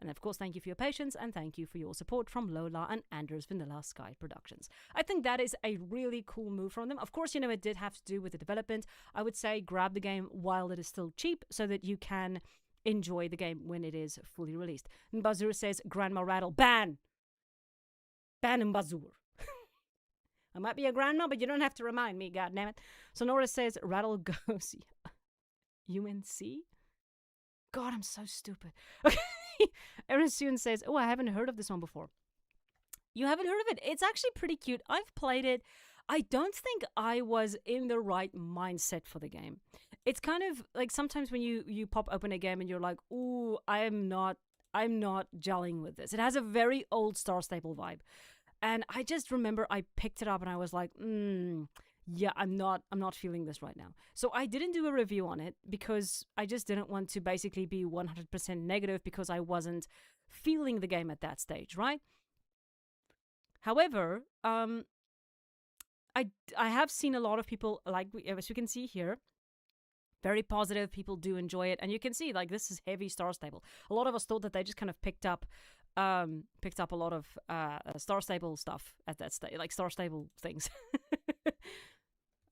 And of course, thank you for your patience and thank you for your support from Lola and Anders Vanilla Sky Productions. I think that is a really cool move from them. Of course, it did have to do with the development. I would say grab the game while it is still cheap so that you can enjoy the game when it is fully released. Mbazur says, Grandma Rattle, ban! Ban Mbazur. I might be a grandma, but you don't have to remind me, goddammit. Sonora says, Rattle goes UNC? God, I'm so stupid. Okay. Erin Soon says, oh, I haven't heard of this one before. You haven't heard of it? It's actually pretty cute. I've played it. I don't think I was in the right mindset for the game. It's kind of like sometimes when you pop open a game and you're like, ooh, I'm not gelling with this. It has a very old Star Stable vibe. And I just remember I picked it up and I was like, yeah, I'm not feeling this right now. So I didn't do a review on it because I just didn't want to basically be 100% negative because I wasn't feeling the game at that stage, right? However, I have seen a lot of people, as we can see here, very positive. People do enjoy it, and you can see this is heavy Star Stable. A lot of us thought that they just kind of picked up a lot of Star Stable stuff at that stage, like Star Stable things.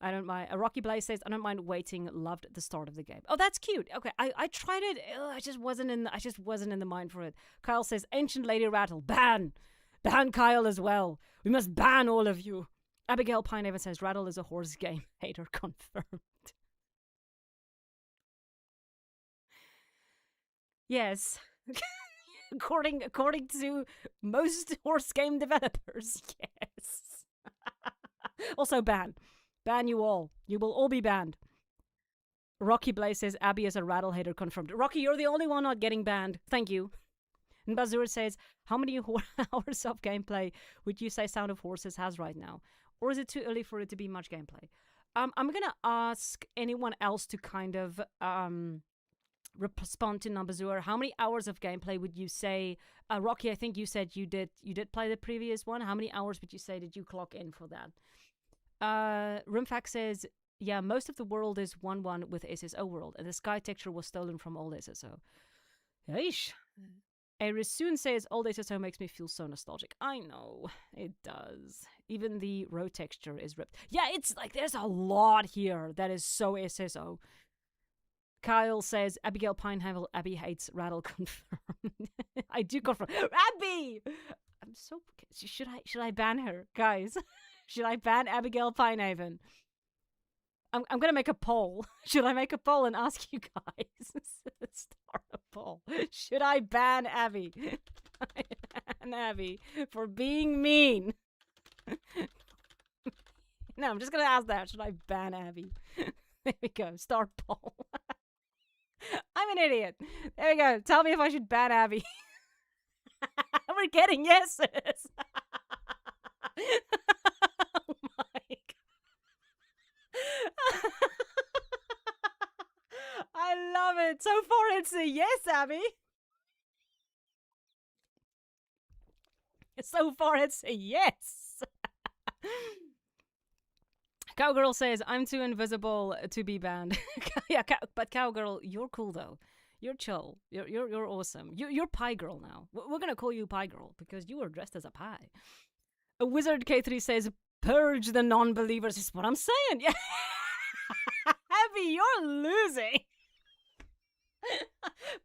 I don't mind. Rocky Blaze says, I don't mind waiting. Loved the start of the game. Oh, that's cute. Okay, I tried it. I just wasn't in the mind for it. Kyle says, Ancient Lady Rattle, ban Kyle as well. We must ban all of you. Abigail Pinehaven says, Rattle is a horse game. Hater confirmed. Yes. according to most horse game developers, yes. Also ban you all. You will all be banned. Rocky Blaze says, Abby is a Rattle hater confirmed. Rocky, you're the only one not getting banned. Thank you. And Bazur says, how many hours of gameplay would you say Sound of Horses has right now? Or is it too early for it to be much gameplay? I'm going to ask anyone else to kind of respond to Nambazur. How many hours of gameplay would you say? Rocky, I think you said you did play the previous one. How many hours would you say did you clock in for that? Rimfax says, yeah, most of the world is 1-1 with SSO world, and the sky texture was stolen from old SSO. Yeesh. Arisoon says, old SSO makes me feel so nostalgic. I know, it does. Even the road texture is ripped. Yeah, it's there's a lot here that is so SSO. Kyle says, Abigail Pinehaven, Abby hates Rattle confirmed. I do confirm. Abby! I'm so... Should I ban her? Guys, should I ban Abigail Pinehaven? I'm going to make a poll. Should I make a poll and ask you guys? Start a poll. Should I ban Abby? Ban Abby for being mean. No, I'm just going to ask that. Should I ban Abby? There we go. Start poll. I'm an idiot. There we go. Tell me if I should ban Abby. We're getting yeses. Oh my God. So far, it's a yes, Abby. So far, it's a yes. Cowgirl says, I'm too invisible to be banned. Yeah, but Cowgirl, you're cool though. You're chill. You're awesome. You're Pie Girl now. We're gonna call you Pie Girl because you were dressed as a pie. A Wizard K3 says, purge the non-believers is what I'm saying. Yeah. Abby, you're losing.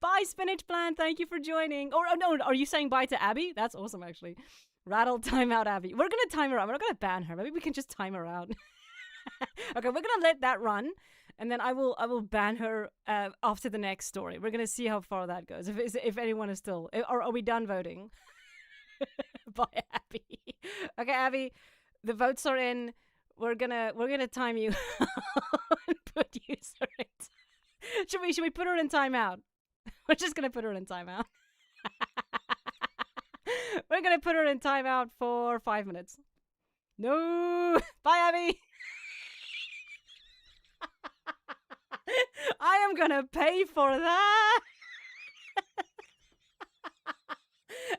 Bye, Spinach Plant. Thank you for joining. Or no, are you saying bye to Abby? That's awesome, actually. Rattle, time out, Abby. We're gonna time her out. We're not gonna ban her. Maybe we can just time her out. Okay, we're gonna let that run, and then I will ban her after the next story. We're gonna see how far that goes. If anyone is still, or are we done voting? Bye, Abby. Okay, Abby, the votes are in. We're gonna time you and put user in. Should we put her in timeout? We're just gonna put her in timeout. We're gonna put her in timeout for 5 minutes. No, bye, Abby. I am gonna pay for that.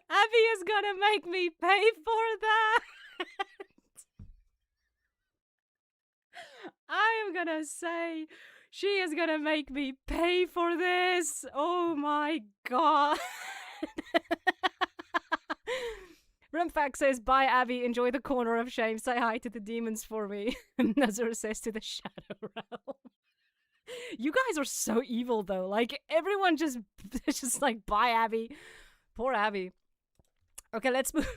Abby is gonna make me pay for that. I am gonna say she is gonna make me pay for this. Oh my god. Rimfax says, bye, Abby. Enjoy the corner of shame. Say hi to the demons for me. Nazar says to the shadow realm. You guys are so evil, though. Like, everyone just like, bye, Abby. Poor Abby. Okay, let's move.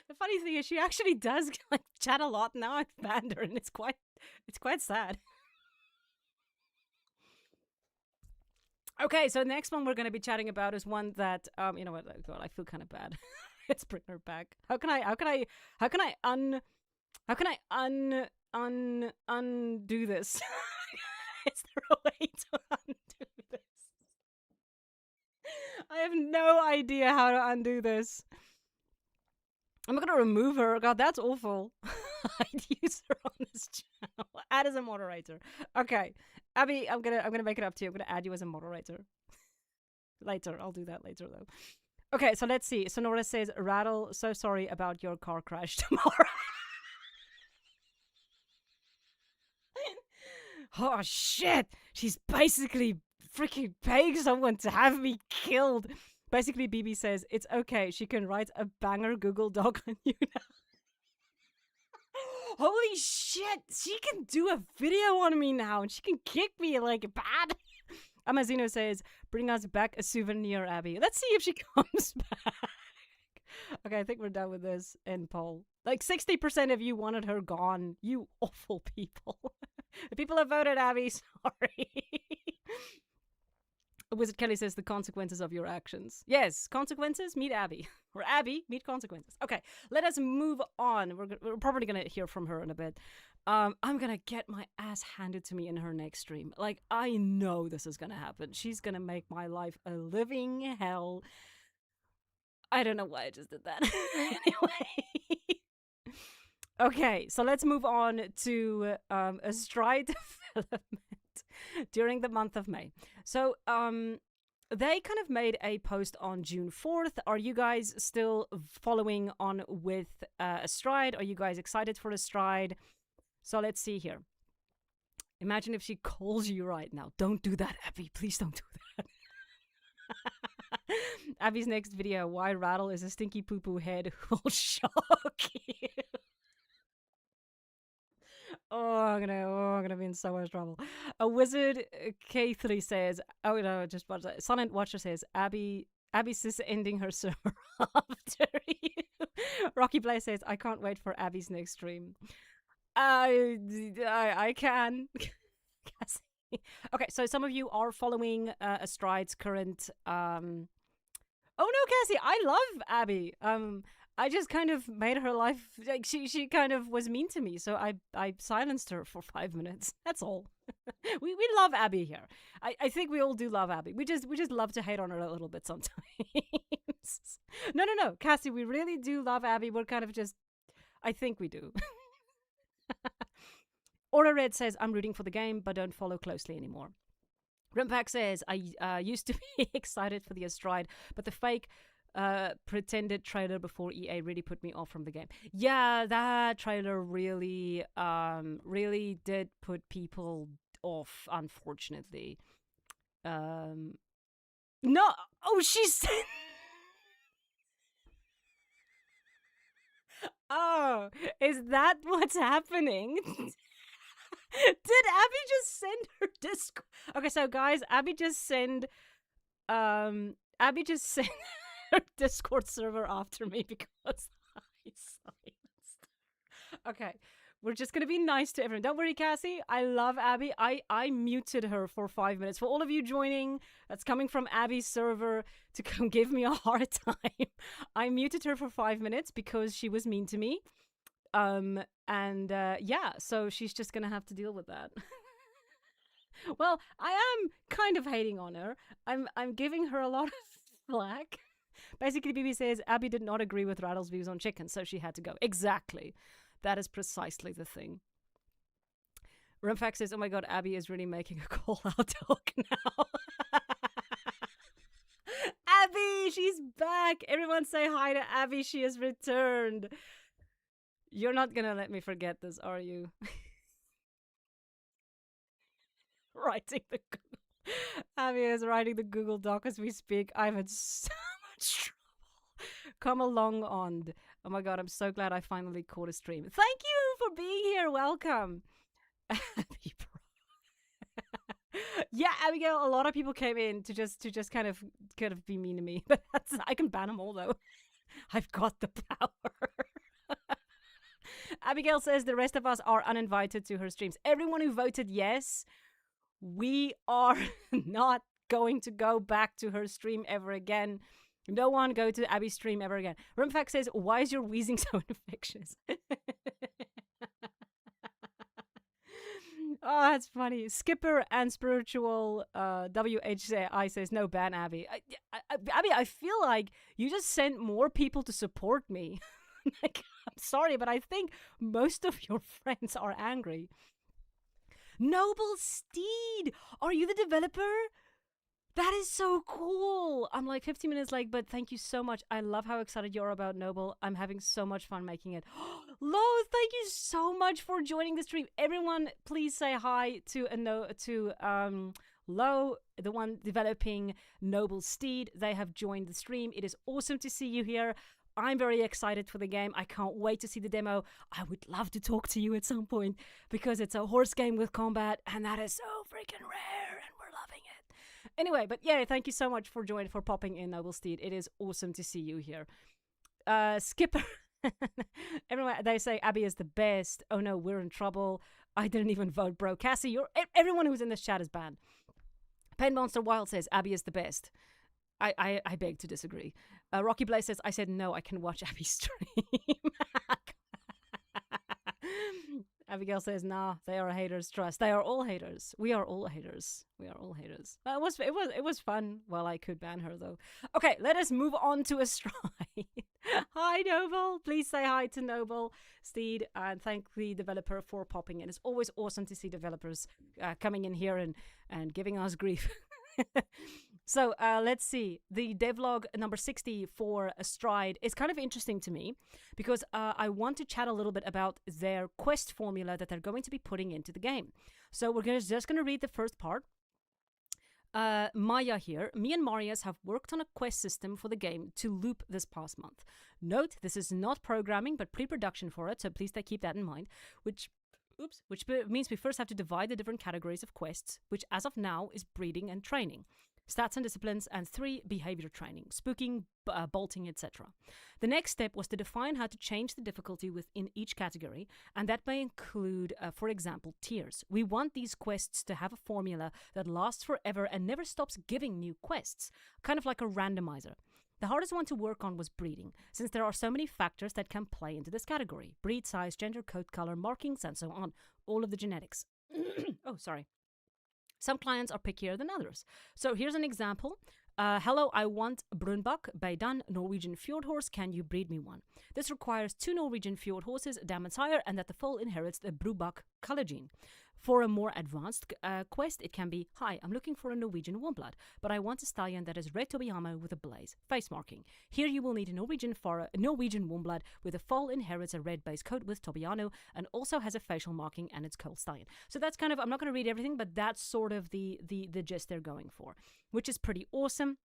The funny thing is, she actually does like chat a lot now. I've banned her, and it's quite sad. Okay, so the next one we're going to be chatting about is one that you know what? God, I feel kind of bad. Let's bring her back. How can I undo this? Is there a way to undo this? I have no idea how to undo this. I'm gonna remove her. God, that's awful. I'd use her on this channel. Add as a moderator. Okay, Abby, I'm gonna make it up to you. I'm gonna add you as a moderator. Later, I'll do that later though. Okay, so let's see. Sonora says, Rattle, so sorry about your car crash tomorrow. Oh shit! She's basically freaking paying someone to have me killed. Basically, BB says, it's okay. She can write a banger Google Doc on you now. Holy shit! She can do a video on me now, and she can kick me like bad. Amazino says, bring us back a souvenir, Abby. Let's see if she comes back. Okay, I think we're done with this end poll. Like 60% of you wanted her gone. You awful people. The people have voted, Abby. Sorry. Wizard Kelly says the consequences of your actions. Yes, consequences, meet Abby. Or Abby, meet consequences. Okay, let us move on. We're probably going to hear from her in a bit. I'm going to get my ass handed to me in her next stream. Like, I know this is going to happen. She's going to make my life a living hell. I don't know why I just did that. Anyway. Okay, so let's move on to a stride development during the month of May. So they kind of made a post on June 4th. Are you guys still following on with Astride? Are you guys excited for Astride? So let's see here. Imagine if she calls you right now. Don't do that, Abby. Please don't do that. Abby's next video, why Rattle is a stinky poo-poo head will shock you. I'm gonna be in so much trouble. A Wizard K3 says, oh no, just watch that. Silent Watcher says, Abby's just ending her server after you. Rocky Play says, I can't wait for Abby's next stream. I can. Okay, so some of you are following Astride's current oh no, Cassie, I love Abby. I just kind of made her life like she kind of was mean to me, so I silenced her for 5 minutes. That's all. we love Abby here. I think we all do love Abby. We just love to hate on her a little bit sometimes. No, Cassie, we really do love Abby. We're kind of just I think we do. Aura Red says, I'm rooting for the game, but don't follow closely anymore. Grimpack says, I used to be excited for the Astride, but the fake pretended trailer before EA really put me off from the game. Yeah, that trailer really did put people off, unfortunately. No, oh, she's. Oh, is that what's happening? Did Abby just send her Discord? Okay, so guys, Abby just sent her Discord server after me because I silenced. Okay, we're just gonna be nice to everyone. Don't worry, Cassie. I love Abby. I muted her for 5 minutes. For all of you joining, that's coming from Abby's server to come give me a hard time. I muted her for 5 minutes because she was mean to me. Yeah, so she's just gonna have to deal with that. Well, I am kind of hating on her. I'm giving her a lot of flack. Basically, BB says Abby did not agree with Rattle's views on chicken, so she had to go. Exactly. That is precisely the thing. Rumfax says, oh my god, Abby is really making a call-out dog now. Abby, she's back. Everyone say hi to Abby. She has returned. You're not going to let me forget this, are you? Writing the Google. Abby is writing the Google Doc as we speak. I've had so much trouble. Come along on. Oh my god, I'm so glad I finally caught a stream. Thank you for being here. Welcome. Abby yeah, Abigail, a lot of people came in to just kind of be mean to me. But I can ban them all though. I've got the power. Abigail says the rest of us are uninvited to her streams. Everyone who voted yes, we are not going to go back to her stream ever again. No one go to Abby's stream ever again. Rumfax says, why is your wheezing so infectious? Oh, that's funny. Skipper and spiritual WHI says, no, ban Abby. Abby, I feel like you just sent more people to support me. Like, I'm sorry, but I think most of your friends are angry. Noble Steed, are you the developer? That is so cool. I'm like 15 minutes late, but thank you so much. I love how excited you're about Noble. I'm having so much fun making it. Lo, thank you so much for joining the stream. Everyone, please say hi to Lo, the one developing Noble Steed. They have joined the stream. It is awesome to see you here. I'm very excited for the game. I can't wait to see the demo. I would love to talk to you at some point because it's a horse game with combat, and that is so freaking rare, and we're loving it. Anyway, but yeah, thank you so much for popping in, Noble Steed. It is awesome to see you here. Skipper. Everyone, they say Abby is the best. Oh no, we're in trouble. I didn't even vote, bro. Cassie, everyone who's in this chat is banned. Pen Monster Wild says Abby is the best. I beg to disagree. Rocky Blaze says, I said no, I can watch Abby's stream. Abigail says, nah, they are haters, trust. They are all haters. We are all haters. We are all haters. It was fun while I could ban her, though. Okay, let us move on to Astride. Hi, Noble. Please say hi to Noble Steed and thank the developer for popping in. It's always awesome to see developers coming in here and giving us grief. So let's see. The devlog number 60 for Astride is kind of interesting to me because I want to chat a little bit about their quest formula that they're going to be putting into the game. So we're just going to read the first part. Maya here. Me and Marius have worked on a quest system for the game to loop this past month. Note, this is not programming but pre-production for it, so please keep that in mind, which means we first have to divide the different categories of quests, which as of now is breeding and training, stats and disciplines, and 3 behavior training, spooking, bolting, etc. The next step was to define how to change the difficulty within each category, and that may include, for example, tiers. We want these quests to have a formula that lasts forever and never stops giving new quests, kind of like a randomizer. The hardest one to work on was breeding, since there are so many factors that can play into this category. Breed size, gender, coat color, markings, and so on. All of the genetics. Oh, sorry. Some clients are pickier than others. So here's an example. Hello, I want Brunbach, Beidan, Norwegian Fjord Horse. Can you breed me one? This requires 2 Norwegian Fjord Horses, a Dammensire, and that the foal inherits the Brubach color gene. For a more advanced quest, it can be, hi, I'm looking for a Norwegian warmblood, but I want a stallion that is red Tobiamo with a blaze, face marking. Here you will need a Norwegian warmblood with a foal inherits a red base coat with Tobiano and also has a facial marking and its coal stallion. So that's kind of, I'm not going to read everything, but that's sort of the gist they're going for, which is pretty awesome.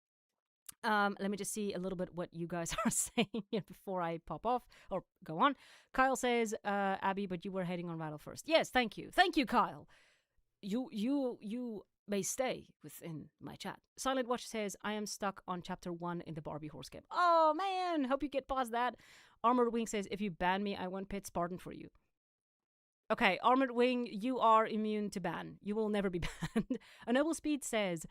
Let me just see a little bit what you guys are saying before I pop off or go on. Kyle says, Abby, but you were hating on Rattle first. Yes, thank you, Kyle. You may stay within my chat. Silent Watch says, I am stuck on chapter 1 in the Barbie horse game. Oh man, hope you get past that. Armored Wing says, if you ban me, I won't pit Spartan for you. Okay, Armored Wing, you are immune to ban. You will never be banned. A Noble Speed says,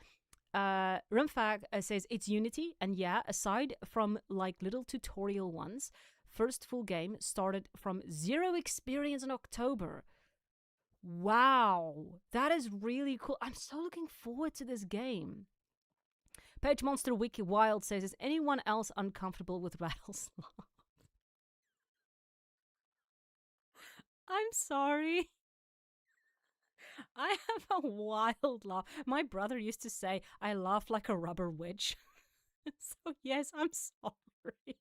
Rumfag says it's Unity, and yeah, aside from like little tutorial ones, first full game started from 0 experience in October. Wow, that is really cool. I'm so looking forward to this game. Page Monster Wiki Wild says, is anyone else uncomfortable with Rattlesnake? I'm sorry. I have a wild laugh. My brother used to say, I laugh like a rubber witch. So yes, I'm sorry.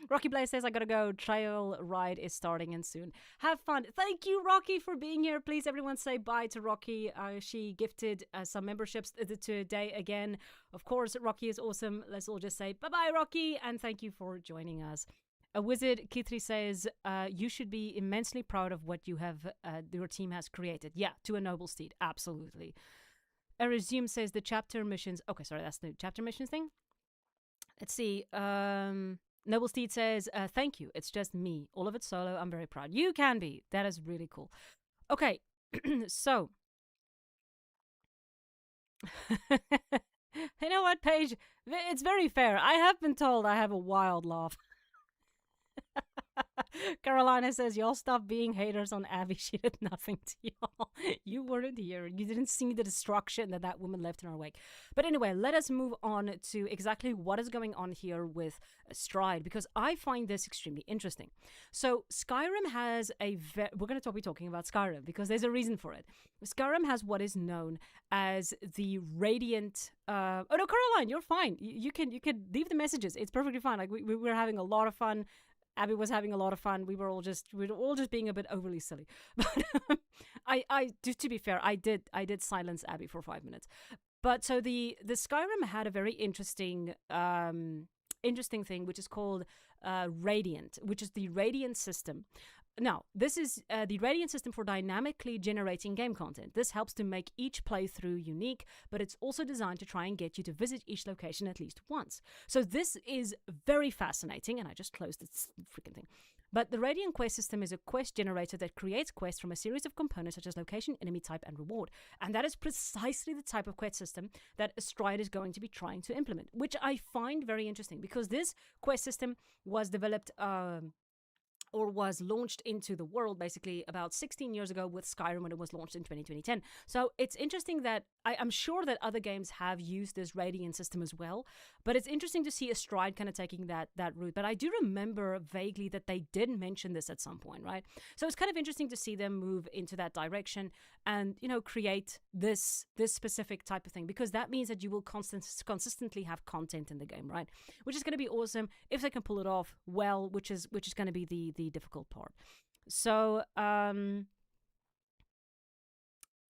Rocky Blaze says, I gotta go. Trail ride is starting in soon. Have fun. Thank you, Rocky, for being here. Please, everyone say bye to Rocky. She gifted some memberships today again. Of course, Rocky is awesome. Let's all just say bye-bye, Rocky, and thank you for joining us. A Wizard Kithri says, you should be immensely proud of what you have, your team has created. Yeah, to a noble steed. Absolutely. A Resume says the chapter missions. Okay, sorry, that's the chapter missions thing. Let's see. Noble Steed says, thank you. It's just me. All of it solo. I'm very proud. You can be. That is really cool. Okay, so. You know what, Paige? It's very fair. I have been told I have a wild laugh. Carolina says, y'all stop being haters on Abby. She did nothing to y'all. You weren't here. You didn't see the destruction that woman left in our wake. But anyway, let us move on to exactly what is going on here with Stride, because I find this extremely interesting. So Skyrim has we're going to be talking about Skyrim because there's a reason for it. Skyrim has what is known as the Radiant. Oh no, Caroline, you're fine. You can leave the messages. It's perfectly fine. Like we were having a lot of fun. Abby was having a lot of fun. We were all just being a bit overly silly. But I just to be fair, I did silence Abby for 5 minutes. But so the Skyrim had a very interesting thing, which is called Radiant, which is the Radiant system. Now, this is the Radiant system for dynamically generating game content. This helps to make each playthrough unique, but it's also designed to try and get you to visit each location at least once. So this is very fascinating, and I just closed this freaking thing. But the Radiant quest system is a quest generator that creates quests from a series of components such as location, enemy type, and reward. And that is precisely the type of quest system that Stride is going to be trying to implement, which I find very interesting because this quest system was developed or was launched into the world basically about 16 years ago with Skyrim when it was launched in 2010. So it's interesting that I'm sure that other games have used this Radiant system as well, but it's interesting to see a Stride kind of taking that route. But I do remember vaguely that they did mention this at some point, right? So it's kind of interesting to see them move into that direction and, create this specific type of thing, because that means that you will consistently have content in the game, right? Which is going to be awesome if they can pull it off well, which is going to be the difficult part. So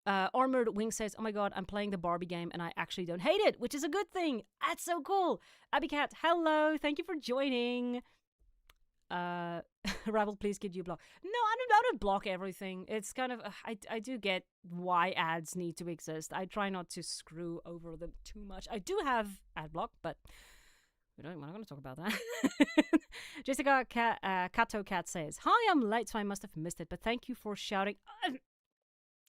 Armored Wing says, oh my god, I'm playing the Barbie game and I actually don't hate it, which is a good thing. That's so cool. Abby Cat, hello, thank you for joining. Ravel, please get you block. No, I don't block everything. It's kind of I do get why ads need to exist. I try not to screw over them too much. I do have ad block, but we're not going to talk about that. Jessica Kato Cat says, hi, I'm late, so I must have missed it, but thank you for shouting.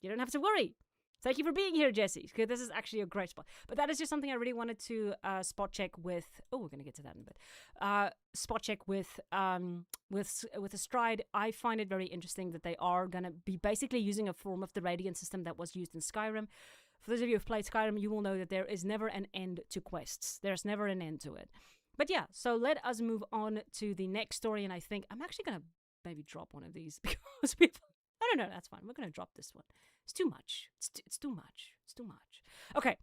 You don't have to worry. Thank you for being here, Jesse. Because this is actually a great spot. But that is just something I really wanted to spot check with. Oh, we're going to get to that in a bit. Spot check with a Stride. I find it very interesting that they are going to be basically using a form of the Radiant system that was used in Skyrim. For those of you who have played Skyrim, you will know that there is never an end to quests. There's never an end to it. But yeah, so let us move on to the next story. And I think I'm actually going to maybe drop one of these because people Oh, no, no, that's fine. We're going to drop this one. It's too much. It's too much. It's too much. Okay,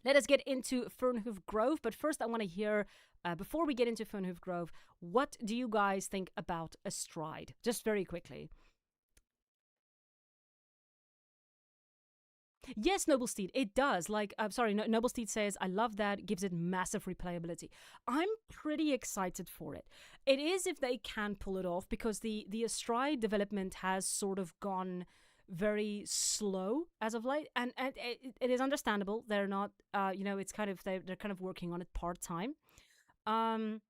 let us get into Fernhoof Grove. But first, I want to hear, before we get into Fernhoof Grove, what do you guys think about Astride? Just very quickly. Yes, Noble Steed, it does. Like, I'm sorry, Noble Steed says, I love that, gives it massive replayability. I'm pretty excited for it. It is if they can pull it off, because the Astride development has sort of gone very slow as of late, and it is understandable. They're not, it's kind of, they're kind of working on it part time. Um,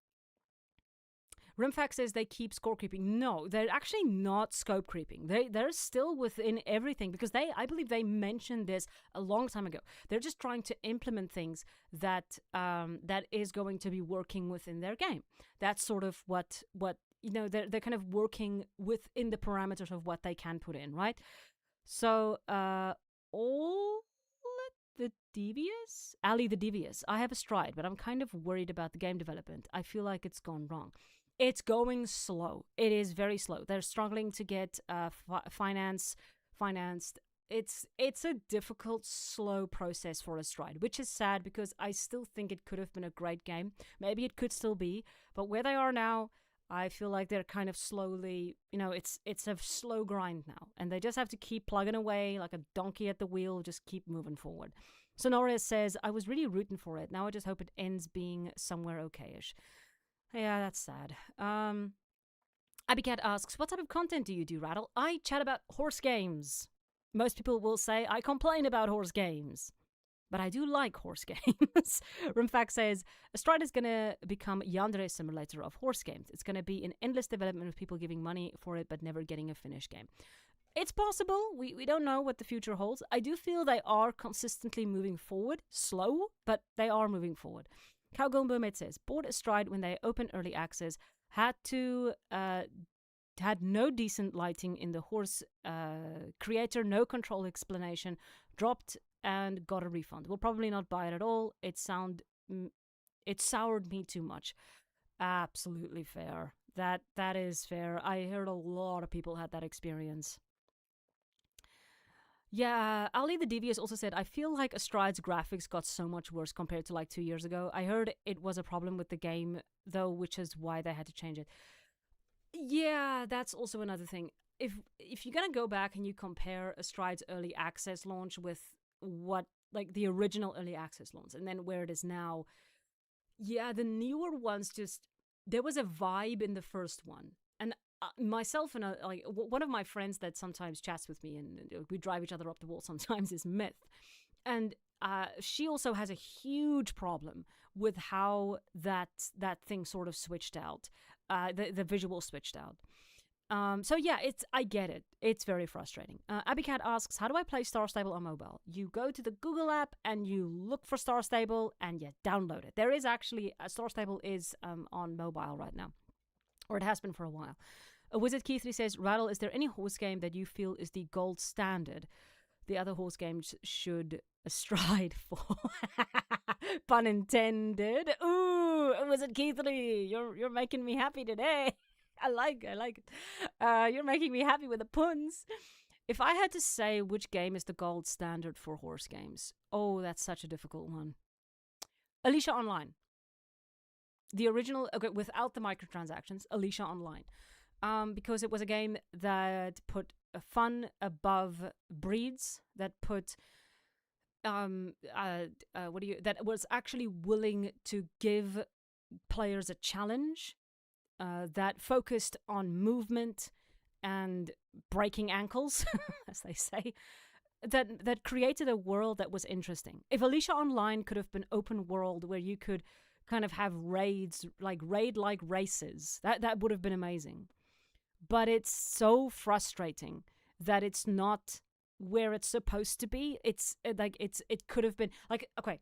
Rimfax says they keep score creeping. No, they're actually not scope creeping. They're still within everything, because I believe they mentioned this a long time ago. They're just trying to implement things that is going to be working within their game. That's sort of what they're kind of working within the parameters of what they can put in, right? So all the Devious? Ali the Devious. I have Astride, but I'm kind of worried about the game development. I feel like it's gone wrong. It's going slow. It is very slow. They're struggling to get financed. It's a difficult, slow process for Astride, which is sad, because I still think it could have been a great game. Maybe it could still be, but where they are now, I feel like they're kind of slowly, it's a slow grind now, and they just have to keep plugging away like a donkey at the wheel, just keep moving forward. Sonoria says, I was really rooting for it. Now I just hope it ends being somewhere okay-ish. Yeah, that's sad. Abbycat asks, what type of content do you do, Rattle? I chat about horse games. Most people will say I complain about horse games, but I do like horse games. Rimfax says, Astride is going to become Yandere simulator of horse games. It's going to be an endless development with people giving money for it, but never getting a finished game. It's possible. We don't know what the future holds. I do feel they are consistently moving forward. Slow, but they are moving forward. Cowgirl Mermaid says, bought Astride when they opened early access, had no decent lighting in the horse creator, no control explanation, dropped and got a refund. Will probably not buy it at all. It soured me too much. Absolutely fair. That is fair. I heard a lot of people had that experience. Yeah, Ali the Devious also said, I feel like Astride's graphics got so much worse compared to like 2 years ago. I heard it was a problem with the game, though, which is why they had to change it. Yeah, that's also another thing. If you're gonna go back and you compare Astride's early access launch with what, like, the original early access launch, and then where it is now, yeah, the newer ones just, there was a vibe in the first one. And myself and one of my friends that sometimes chats with me, and we drive each other up the wall sometimes, is Myth. And she also has a huge problem with how that thing sort of switched out. The visual switched out. So yeah, I get it. It's very frustrating. Abbycat asks, how do I play Star Stable on mobile? You go to the Google app and you look for Star Stable and you download it. There is actually, Star Stable is on mobile right now, or it has been for a while. Wizard Keithley says, Rattle, is there any horse game that you feel is the gold standard? The other horse games should Astride for. Pun intended. Ooh, Wizard Keithley, you're making me happy today. I like it. You're making me happy with the puns. If I had to say which game is the gold standard for horse games, oh, that's such a difficult one. Alicia Online. The original, okay, without the microtransactions, Alicia Online. Because it was a game that put fun above breeds, that put that was actually willing to give players a challenge, that focused on movement and breaking ankles, as they say, that created a world that was interesting. If Alicia Online could have been open world, where you could kind of have raids, like raid-like races, that would have been amazing. But it's so frustrating that it's not where it's supposed to be. It could have been like, okay.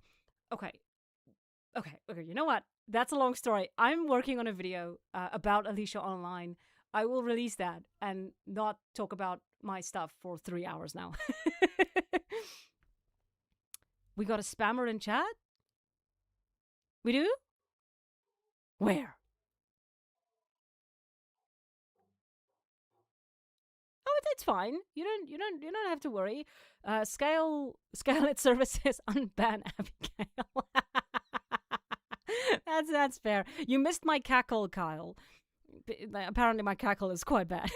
You know what? That's a long story. I'm working on a video about Alicia Online. I will release that and not talk about my stuff for 3 hours now. We got a spammer in chat? We do? Where? Oh, it's fine. You don't have to worry. Scale its services, unban Abigail. That's fair. You missed my cackle, Kyle. Apparently my cackle is quite bad.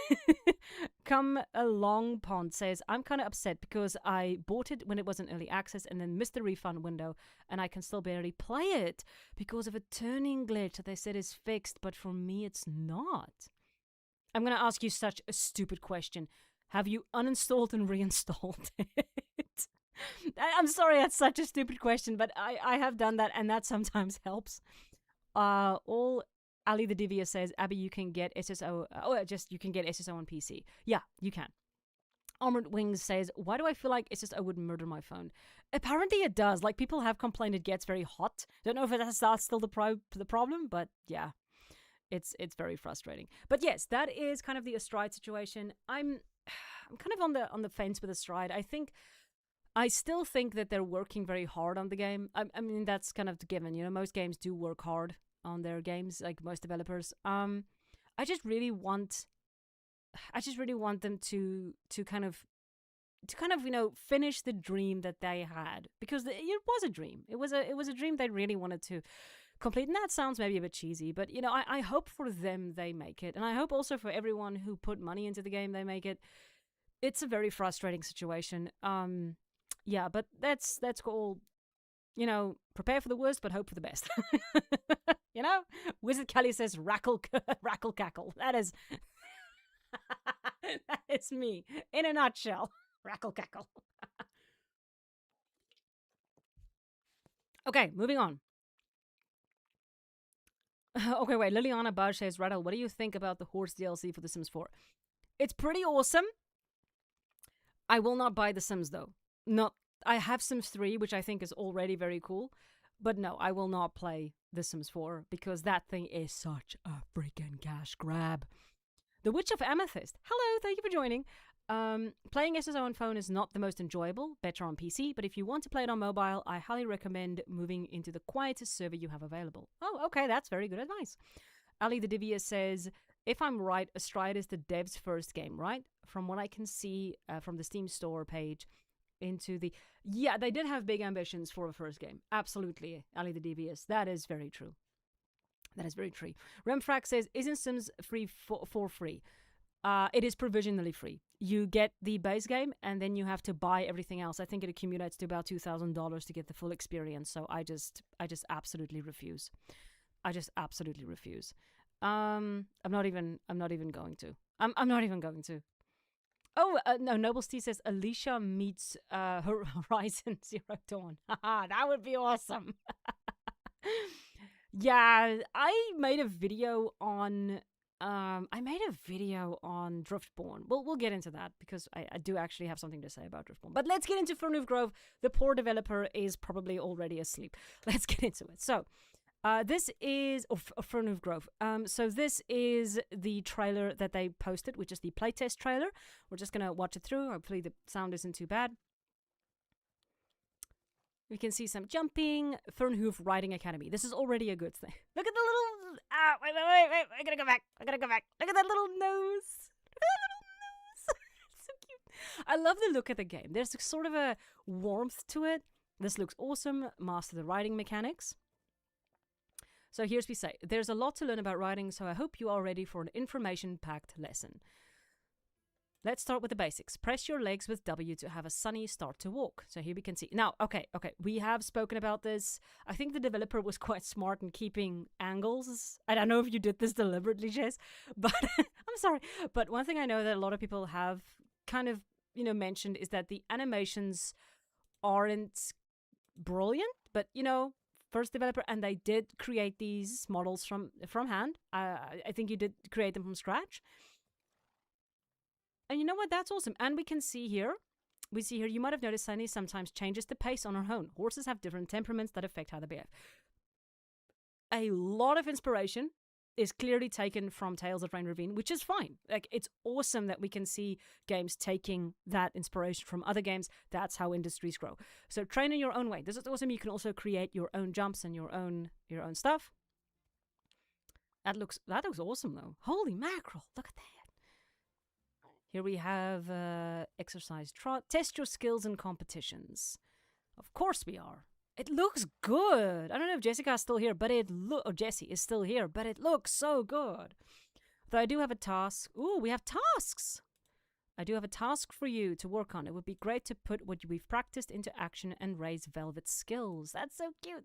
Come Along Pond says, I'm kind of upset because I bought it when it was in early access and then missed the refund window, and I can still barely play it because of a turning glitch that they said is fixed, but for me it's not. I'm going to ask you such a stupid question. Have you uninstalled and reinstalled it? I'm sorry, that's such a stupid question, but I have done that, and that sometimes helps. All Ali the Devious says, Abby, you can get SSO. You can get SSO on PC. Yeah, you can. Armored Wings says, why do I feel like SSO would murder my phone? Apparently it does. Like, people have complained it gets very hot. Don't know if that's still the problem, but yeah, it's very frustrating. But yes, that is kind of the Astride situation. I'm kind of on the fence with Astride. I still think that they're working very hard on the game. I mean, that's kind of the given. You know, most games do work hard on their games, like most developers. I just really want them to kind of finish the dream that they had, because it was a dream. It was a dream they really wanted to complete, and that sounds maybe a bit cheesy, but I hope for them they make it, and I hope also for everyone who put money into the game they make it. It's a very frustrating situation. Yeah, but that's all. Prepare for the worst, but hope for the best. Wizard Kelly says, rackle cackle. That is that is me in a nutshell. Rackle cackle. Okay, moving on. Okay, wait. Liliana Baj says, Rattle, what do you think about the horse DLC for The Sims 4? It's pretty awesome. I will not buy The Sims, though. I have Sims 3, which I think is already very cool. But no, I will not play The Sims 4 because that thing is such a freaking cash grab. The Witch of Amethyst. Hello, thank you for joining. Playing SSO on phone is not the most enjoyable, better on PC, but if you want to play it on mobile, I highly recommend moving into the quietest server you have available. Oh, okay, that's very good advice. Ali the Divya says, if I'm right, Astride is the dev's first game, right? From what I can see from the Steam store page, yeah, they did have big ambitions for a first game. Absolutely, Ali the Devious. That is very true. That is very true. Remfrac says, isn't Sims free for free? It is provisionally free. You get the base game, and then you have to buy everything else. I think it accumulates to about $2,000 to get the full experience. So I just absolutely refuse. I just absolutely refuse. I'm not even going to. I'm not even going to. Oh, no, Noble Steve says, Alicia meets Horizon Zero Dawn. That would be awesome. Yeah, I made a video on Driftborn. We'll get into that because I do actually have something to say about Driftborn. But let's get into Fernoof Grove. The poor developer is probably already asleep. Let's get into it. So, this is Fernoof Grove. So this is the trailer that they posted, which is the playtest trailer. We're just gonna watch it through. Hopefully the sound isn't too bad. We can see some jumping. Fernhoof Riding Academy. This is already a good thing. Look at the little... wait. I gotta go back. Look at that little nose. It's so cute. I love the look of the game. There's sort of a warmth to it. This looks awesome. Master the riding mechanics. So here's we say, there's a lot to learn about riding, so I hope you are ready for an information-packed lesson. Let's start with the basics. Press your legs with W to have a sunny start to walk. So here we can see. Now, okay, we have spoken about this. I think the developer was quite smart in keeping angles. I don't know if you did this deliberately, Jess, but I'm sorry. But one thing I know that a lot of people have kind of, mentioned is that the animations aren't brilliant, but, first developer, and they did create these models from hand. I think you did create them from scratch. And you know what? That's awesome. And we can see here, you might have noticed Sunny sometimes changes the pace on her own. Horses have different temperaments that affect how they behave. A lot of inspiration is clearly taken from Tales of Rain Ravine, which is fine. Like, it's awesome that we can see games taking that inspiration from other games. That's how industries grow. So train in your own way. This is awesome. You can also create your own jumps and your own stuff. That looks awesome though. Holy mackerel. Look at that. Here we have exercise trot. Test your skills in competitions. Of course we are. It looks good. I don't know if Jessica's still here, but Jessie is still here, but it looks so good. Though I do have a task. Ooh, we have tasks. I do have a task for you to work on. It would be great to put what we've practiced into action and raise Velvet's skills. That's so cute.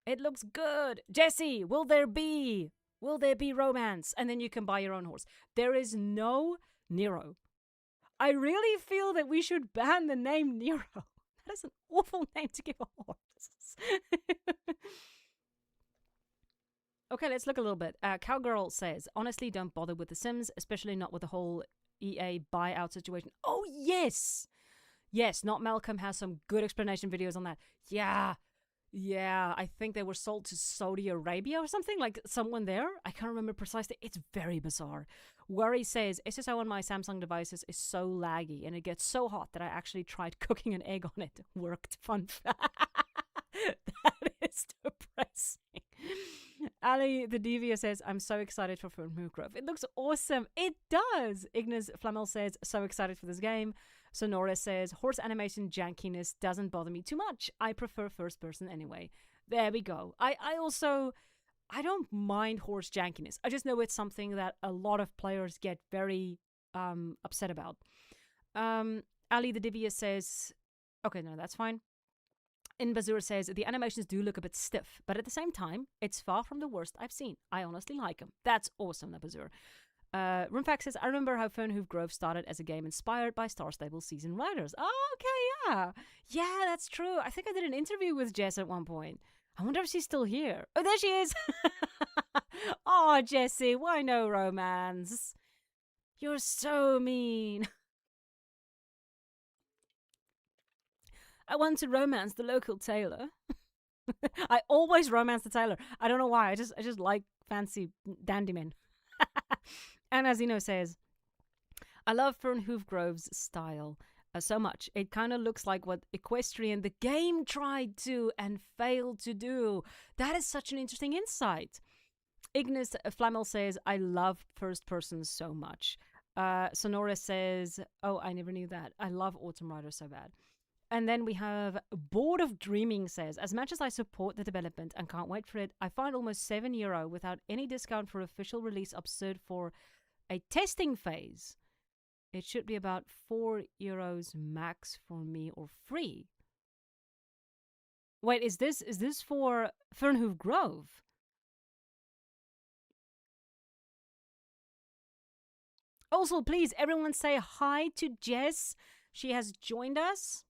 It looks good. Jessie, will there be romance? And then you can buy your own horse. There is no Nero. I really feel that we should ban the name Nero. That is an awful name to give a horse. Okay, let's look a little bit. Cowgirl says, honestly, don't bother with The Sims, especially not with the whole EA buyout situation. Oh, yes. Yes, Not Malcolm has some good explanation videos on that. Yeah, I think they were sold to Saudi Arabia or something, like someone there. I can't remember precisely. It's very bizarre. Worry says, SSO on my Samsung devices is so laggy and it gets so hot that I actually tried cooking an egg on it. It worked. Fun fact. That is depressing. Ali the Devious says, I'm so excited for Fernmove Grove. It looks awesome. It does. Ignis Flamel says, so excited for this game. Sonora says, horse animation jankiness doesn't bother me too much. I prefer first person anyway. There we go. I don't mind horse jankiness. I just know it's something that a lot of players get very upset about. Ali the Devious says, okay, no, that's fine. Inbazur says, the animations do look a bit stiff, but at the same time, it's far from the worst I've seen. I honestly like them. That's awesome, Nabazur. Rumfax says, I remember how Fernhoof Grove started as a game inspired by Star Stable Season Riders. Oh, okay, yeah. Yeah, that's true. I think I did an interview with Jess at one point. I wonder if she's still here. Oh, there she is. Oh, Jessie, why no romance? You're so mean. I want to romance the local tailor. I always romance the tailor. I don't know why. I just like fancy dandy men. And as Zeno says, I love Fernhoof Grove's style so much. It kind of looks like what Equestrian, the game, tried to and failed to do. That is such an interesting insight. Ignis Flamel says, I love first person so much. Sonora says, oh, I never knew that. I love Autumn Rider so bad. And then we have Board of Dreaming says, as much as I support the development and can't wait for it, I find almost €7 without any discount for official release absurd for a testing phase. It should be about €4 max for me or free. Wait, is this for Fernhoof Grove? Also, please, everyone say hi to Jess. She has joined us.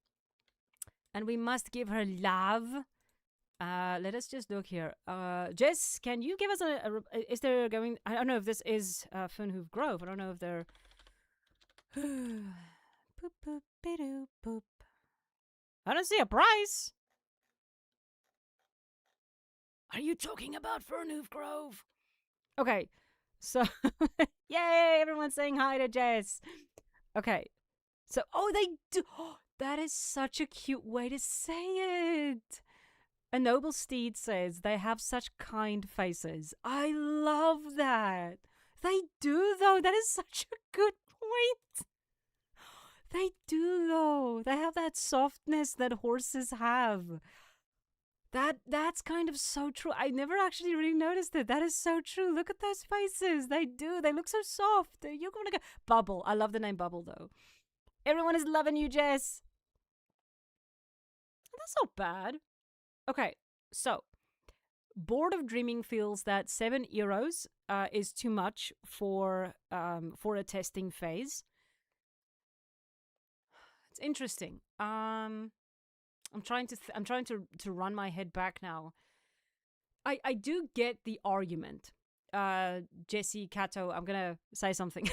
And we must give her love. Let us just look here. Jess, can you give us is there going... I don't know if this is Fernhoof Grove. I don't know if they're... Boop, boop, be-doo, boop. I don't see a price. Are you talking about Fernhoof Grove? Okay, so... Yay, everyone's saying hi to Jess. Okay, so... Oh, they do... Oh, that is such a cute way to say it. A Noble Steed says, they have such kind faces. I love that. They do, though. That is such a good point. They do, though. They have that softness that horses have. That's kind of so true. I never actually really noticed it. That is so true. Look at those faces. They do. They look so soft. You're going to go... Bubble. I love the name Bubble, though. Everyone is loving you, Jess. That's not bad. Okay, so Board of Dreaming feels that €7 is too much for a testing phase. It's interesting. I'm trying to run my head back now. I do get the argument. Jesse Cato, I'm gonna say something.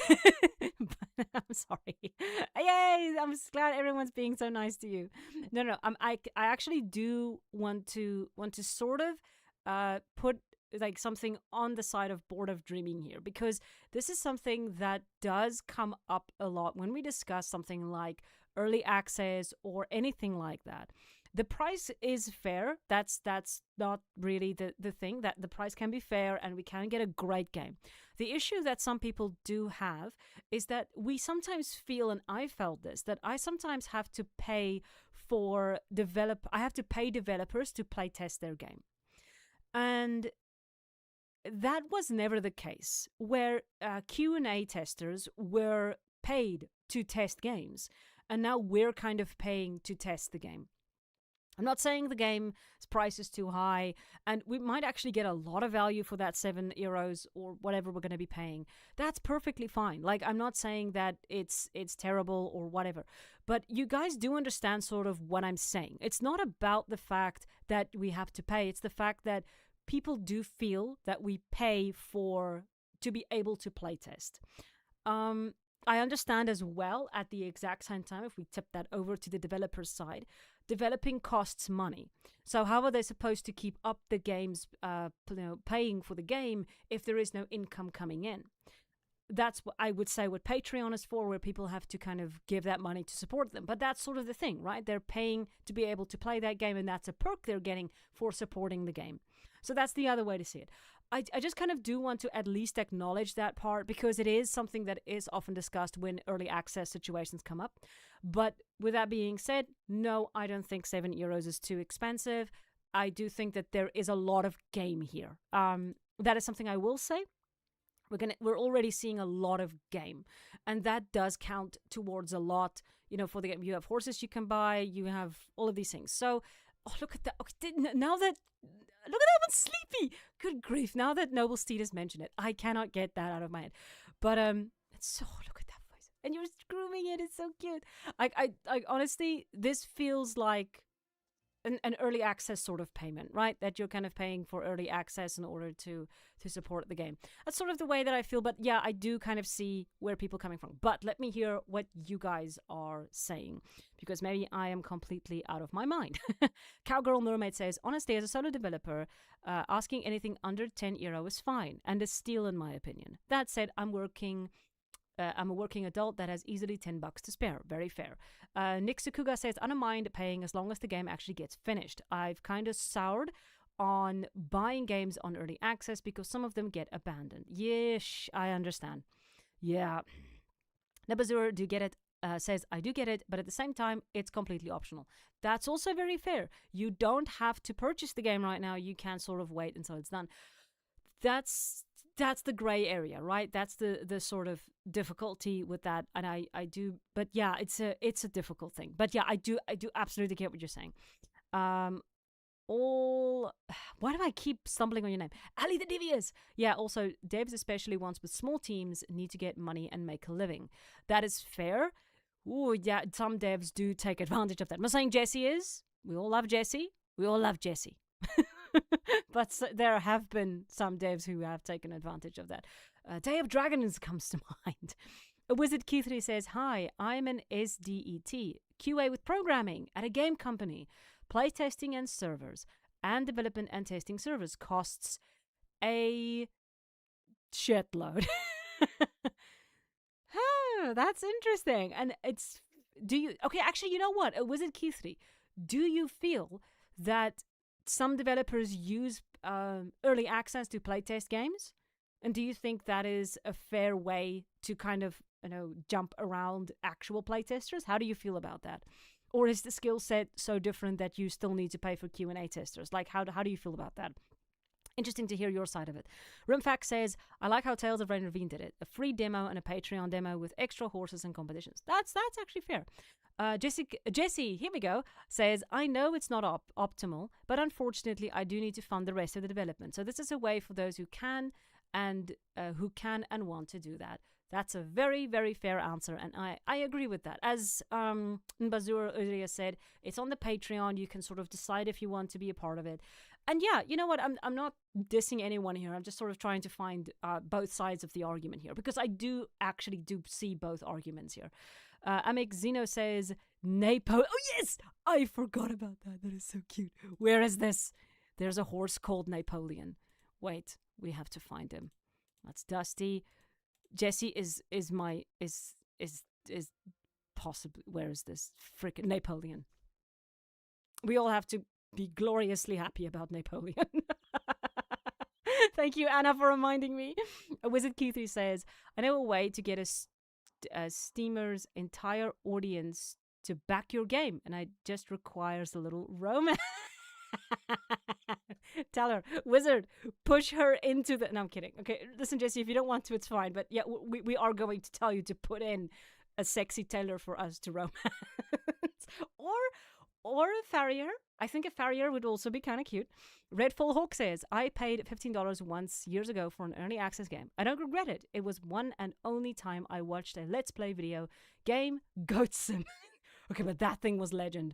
But I'm sorry. Yay! I'm just glad everyone's being so nice to you. No. I actually do want to sort of put like something on the side of Board of Dreaming here, because this is something that does come up a lot when we discuss something like early access or anything like that. The price is fair. That's not really the thing, that the price can be fair and we can get a great game. The issue that some people do have is that we sometimes feel, and I felt this, that I sometimes have to pay I have to pay developers to play test their game. And that was never the case, where Q&A testers were paid to test games, and now we're kind of paying to test the game. I'm not saying the game's price is too high, and we might actually get a lot of value for that €7 or whatever we're going to be paying. That's perfectly fine. Like, I'm not saying that it's terrible or whatever, but you guys do understand sort of what I'm saying. It's not about the fact that we have to pay. It's the fact that people do feel that we pay to be able to playtest. I understand as well, at the exact same time, if we tip that over to the developer's side, developing costs money. So how are they supposed to keep up the game's paying for the game if there is no income coming in? That's what I would say what Patreon is for, where people have to kind of give that money to support them. But that's sort of the thing, right? They're paying to be able to play that game, and that's a perk they're getting for supporting the game. So that's the other way to see it. I just kind of do want to at least acknowledge that part, because it is something that is often discussed when early access situations come up. But with that being said, no, I don't think €7 is too expensive. I do think that there is a lot of game here. That is something I will say. We're already seeing a lot of game, and that does count towards a lot. For the game, you have horses you can buy, you have all of these things. So, look at that. Okay, now that look at that one's sleepy. Good grief! Now that Noble Steed has mentioned it, I cannot get that out of my head. But it's so, look at that voice, and you're grooming it. It's so cute. I honestly, this feels like an early access sort of payment, right? That you're kind of paying for early access in order to support the game. That's sort of the way that I feel. But yeah, I do kind of see where people are coming from. But let me hear what you guys are saying, because maybe I am completely out of my mind. Cowgirl Mermaid says, honestly, as a solo developer, asking anything under €10 is fine and a steal in my opinion. That said, I'm a working adult that has easily $10 to spare. Very fair. Nick Sakuga says, I don't mind paying as long as the game actually gets finished. I've kind of soured on buying games on early access because some of them get abandoned. Yes, I understand. Yeah. Nabazur, do you get it? Says, I do get it, but at the same time, it's completely optional. That's also very fair. You don't have to purchase the game right now. You can sort of wait until it's done. That's the gray area, right? That's the sort of difficulty with that. And I do, but yeah, it's a difficult thing. But yeah, I do absolutely get what you're saying. Why do I keep stumbling on your name? Ali the Devious. Yeah, also, devs, especially ones with small teams, need to get money and make a living. That is fair. Ooh, yeah, some devs do take advantage of that. I'm not saying Jesse is. We all love Jesse. We all love Jesse. But there have been some devs who have taken advantage of that. Day of Dragons comes to mind. Wizard Keith says, hi, I'm an SDET, QA with programming at a game company. Playtesting and servers, and development and testing servers costs a shitload. That's interesting. And actually, you know what? Wizard Keith, do you feel that some developers use early access to playtest games? And do you think that is a fair way to kind of, jump around actual playtesters? How do you feel about that? Or is the skill set so different that you still need to pay for Q&A testers? Like, how do you feel about that? Interesting to hear your side of it. Rimfax says, I like how Tales of Rain Ravine did it. A free demo and a Patreon demo with extra horses and competitions. That's actually fair. Jesse, here we go, says, I know it's not optimal, but unfortunately I do need to fund the rest of the development. So this is a way for those who can and want to do that. That's a very, very fair answer, and I agree with that. As Bazur earlier said, it's on the Patreon. You can sort of decide if you want to be a part of it. And yeah, you know what? I'm not dissing anyone here. I'm just sort of trying to find both sides of the argument here, because I do see both arguments here. Amek Zeno says, Napo. Oh, yes! I forgot about that. That is so cute. Where is this? There's a horse called Napoleon. Wait, we have to find him. That's Dusty. Jesse is possibly, where is this freaking Napoleon? We all have to be gloriously happy about Napoleon. Thank you, Anna, for reminding me. Wizard Q3 says, I know a way to get a steamer's entire audience to back your game, and it just requires a little romance. Tell her, Wizard, push her into the. No, I'm kidding. Okay, listen, Jesse, if you don't want to, it's fine. But yeah, we are going to tell you to put in a sexy tailor for us to romance. or a farrier. I think a farrier would also be kind of cute. Redfall Hawk says, I paid $15 once years ago for an early access game. I don't regret it. It was one and only time I watched a Let's Play video game, Goat Sim. Okay, but that thing was legend.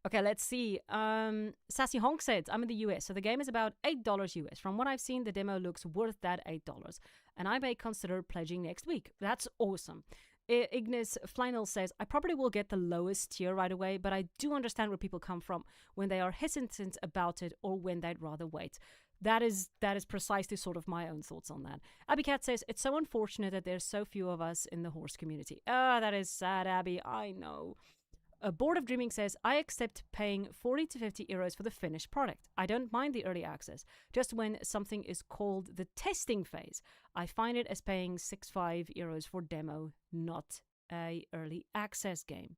Okay, let's see. Sassy Honk says, I'm in the US, so the game is about $8 US. From what I've seen, the demo looks worth that $8. And I may consider pledging next week. That's awesome. Ignis Flynel says, I probably will get the lowest tier right away, but I do understand where people come from when they are hesitant about it or when they'd rather wait. That is precisely sort of my own thoughts on that. Abby Cat says, it's so unfortunate that there's so few of us in the horse community. That is sad, Abby. I know. Board of Dreaming says, I accept paying 40 to 50 euros for the finished product. I don't mind the early access. Just when something is called the testing phase, I find it as paying 65 euros for demo, not a early access game.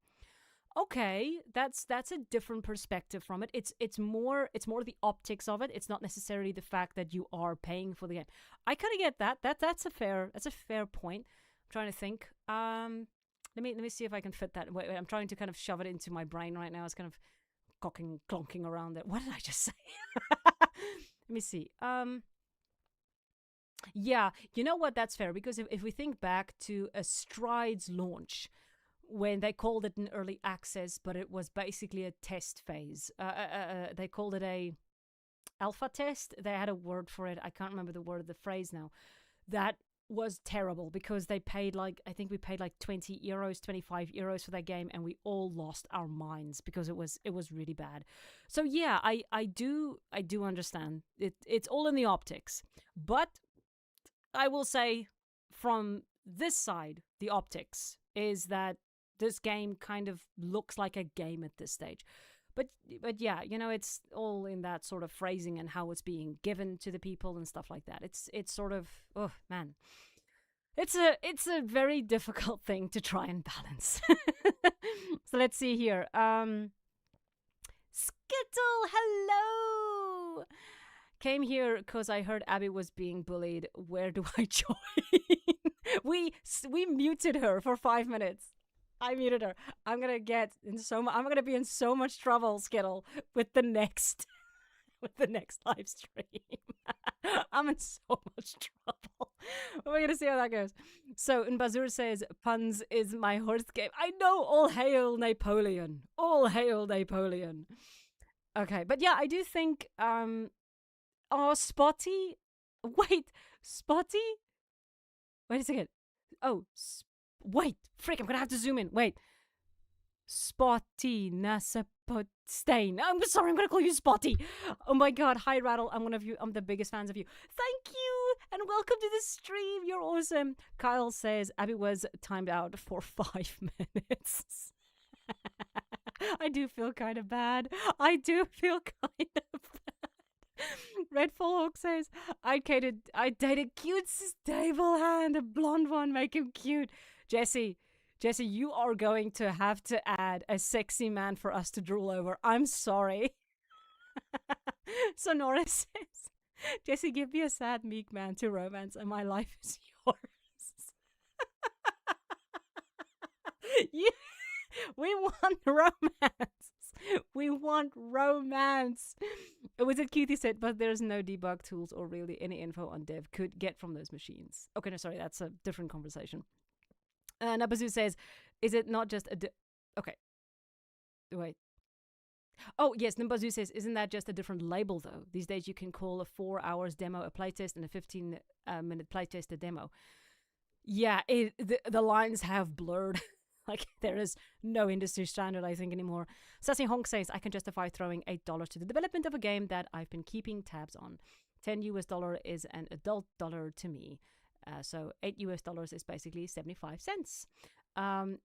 Okay, that's a different perspective from it. It's more the optics of it. It's not necessarily the fact that you are paying for the game. I kind of get that. That's a fair point. I'm trying to think. Let me see if I can fit that. Wait, I'm trying to kind of shove it into my brain right now. It's kind of clonking around it. What did I just say? Let me see. Yeah, you know what? That's fair, because if we think back to a Stride's launch, when they called it an early access, but it was basically a test phase. They called it a alpha test. They had a word for it. I can't remember the phrase now. That was terrible because they paid I think we paid 20 euros, 25 euros for that game, and we all lost our minds because it was really bad. So yeah, I do understand. It's all in the optics. But I will say from this side, the optics is that this game kind of looks like a game at this stage. But yeah, it's all in that sort of phrasing and how it's being given to the people and stuff like that. It's sort of, oh man, it's a very difficult thing to try and balance. So let's see here. Skittle, hello. Came here because I heard Abby was being bullied. Where do I join? We muted her for 5 minutes. I muted her. I'm gonna be in so much trouble, Skittle, with the next live stream. I'm in so much trouble. We're gonna see how that goes. So, Mbazur says, puns is my horse game. I know. All hail Napoleon. All hail Napoleon. Okay, but yeah, I do think. Spotty. Wait, Spotty. Wait a second. Oh. Wait, frick, I'm gonna have to zoom in. Wait. Spotty Nasapotstein. I'm sorry, I'm gonna call you Spotty. Oh my god, hi Rattle. I'm the biggest fans of you. Thank you, and welcome to the stream. You're awesome. Kyle says Abby was timed out for 5 minutes. I do feel kind of bad. Redfall Hawk says, I dated cute stable hand, a blonde one, make him cute. Jesse, you are going to have to add a sexy man for us to drool over. I'm sorry. Sonora says, Jesse, give me a sad, meek man to romance and my life is yours. We want romance. We want romance. Wizard Cutie said, but there's no debug tools or really any info on dev could get from those machines. Okay, no, sorry, that's a different conversation. Nabazu says, is it not just okay. Wait. Oh, yes, Nabazu says, isn't that just a different label, though? These days you can call a 4 hours demo a playtest and a 15-minute playtest a demo. Yeah, the lines have blurred. There is no industry standard, I think, anymore. Sassy Honk says, I can justify throwing $8 to the development of a game that I've been keeping tabs on. $10 is an adult dollar to me. So $8 is basically 75 cents.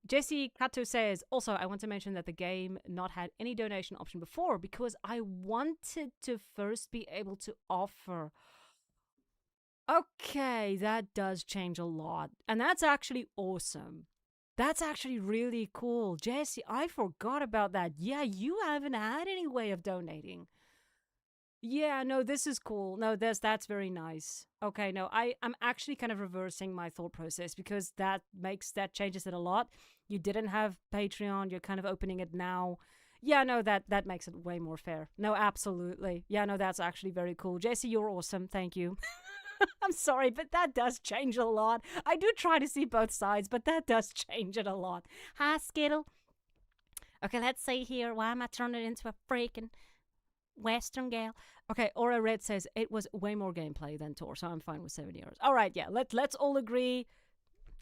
Jesse Kato says, also, I want to mention that the game not had any donation option before because I wanted to first be able to offer. Okay, that does change a lot. And that's actually awesome. That's actually really cool. Jesse, I forgot about that. Yeah, you haven't had any way of donating. Yeah, no, this is cool. No, that's very nice. Okay, no, I'm actually kind of reversing my thought process because that changes it a lot. You didn't have Patreon, you're kind of opening it now. Yeah, no, that makes it way more fair. No, absolutely. Yeah, no, that's actually very cool. Jesse, you're awesome. Thank you. I'm sorry, but that does change a lot. I do try to see both sides, but that does change it a lot. Hi, Skittle. Okay, let's see here. Why am I turning it into a freaking Western gal? Okay, Aura Red says it was way more gameplay than Tor, so I'm fine with 7 years. All right, yeah, let's all agree.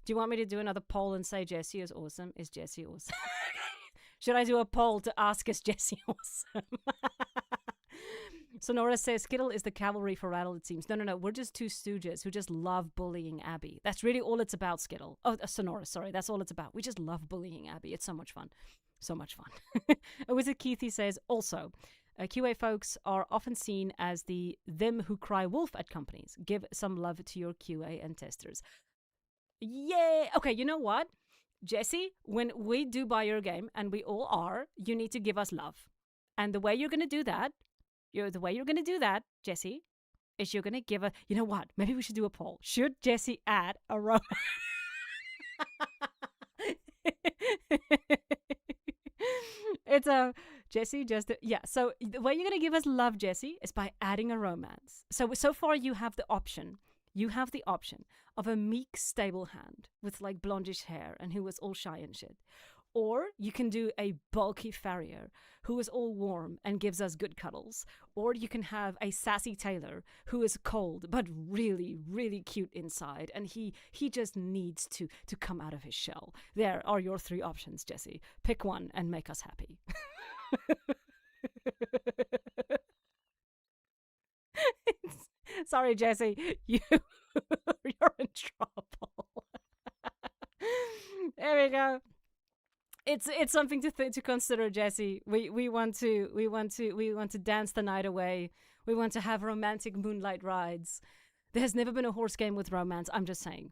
Do you want me to do another poll and say Jesse is awesome? Is Jesse awesome? Should I do a poll to ask is Jesse awesome? Sonora says Skittle is the cavalry for Rattle, it seems. No. We're just two stooges who just love bullying Abby. That's really all it's about, Skittle. Oh, Sonora, sorry. That's all it's about. We just love bullying Abby. It's so much fun. So much fun. Wizard Keithy says, also, QA folks are often seen as the them who cry wolf at companies. Give some love to your QA and testers. Yay! Okay, you know what? Jesse, when we do buy your game, and we all are, you need to give us love. And the way you're going to do that, Jesse, is you're going to give a... You know what? Maybe we should do a poll. Should Jesse add a romance? It's a... Jesse, yeah, so the way you're going to give us love, Jesse, is by adding a romance. So far you have the option. You have the option of a meek stable hand with like blondish hair and who is all shy and shit. Or you can do a bulky farrier who is all warm and gives us good cuddles. Or you can have a sassy tailor who is cold but really, really cute inside. And he just needs to come out of his shell. There are your three options, Jesse. Pick one and make us happy. Sorry, Jesse. You're in trouble. There we go. It's something to consider, Jesse. We want to dance the night away. We want to have romantic moonlight rides. There has never been a horse game with romance. I'm just saying,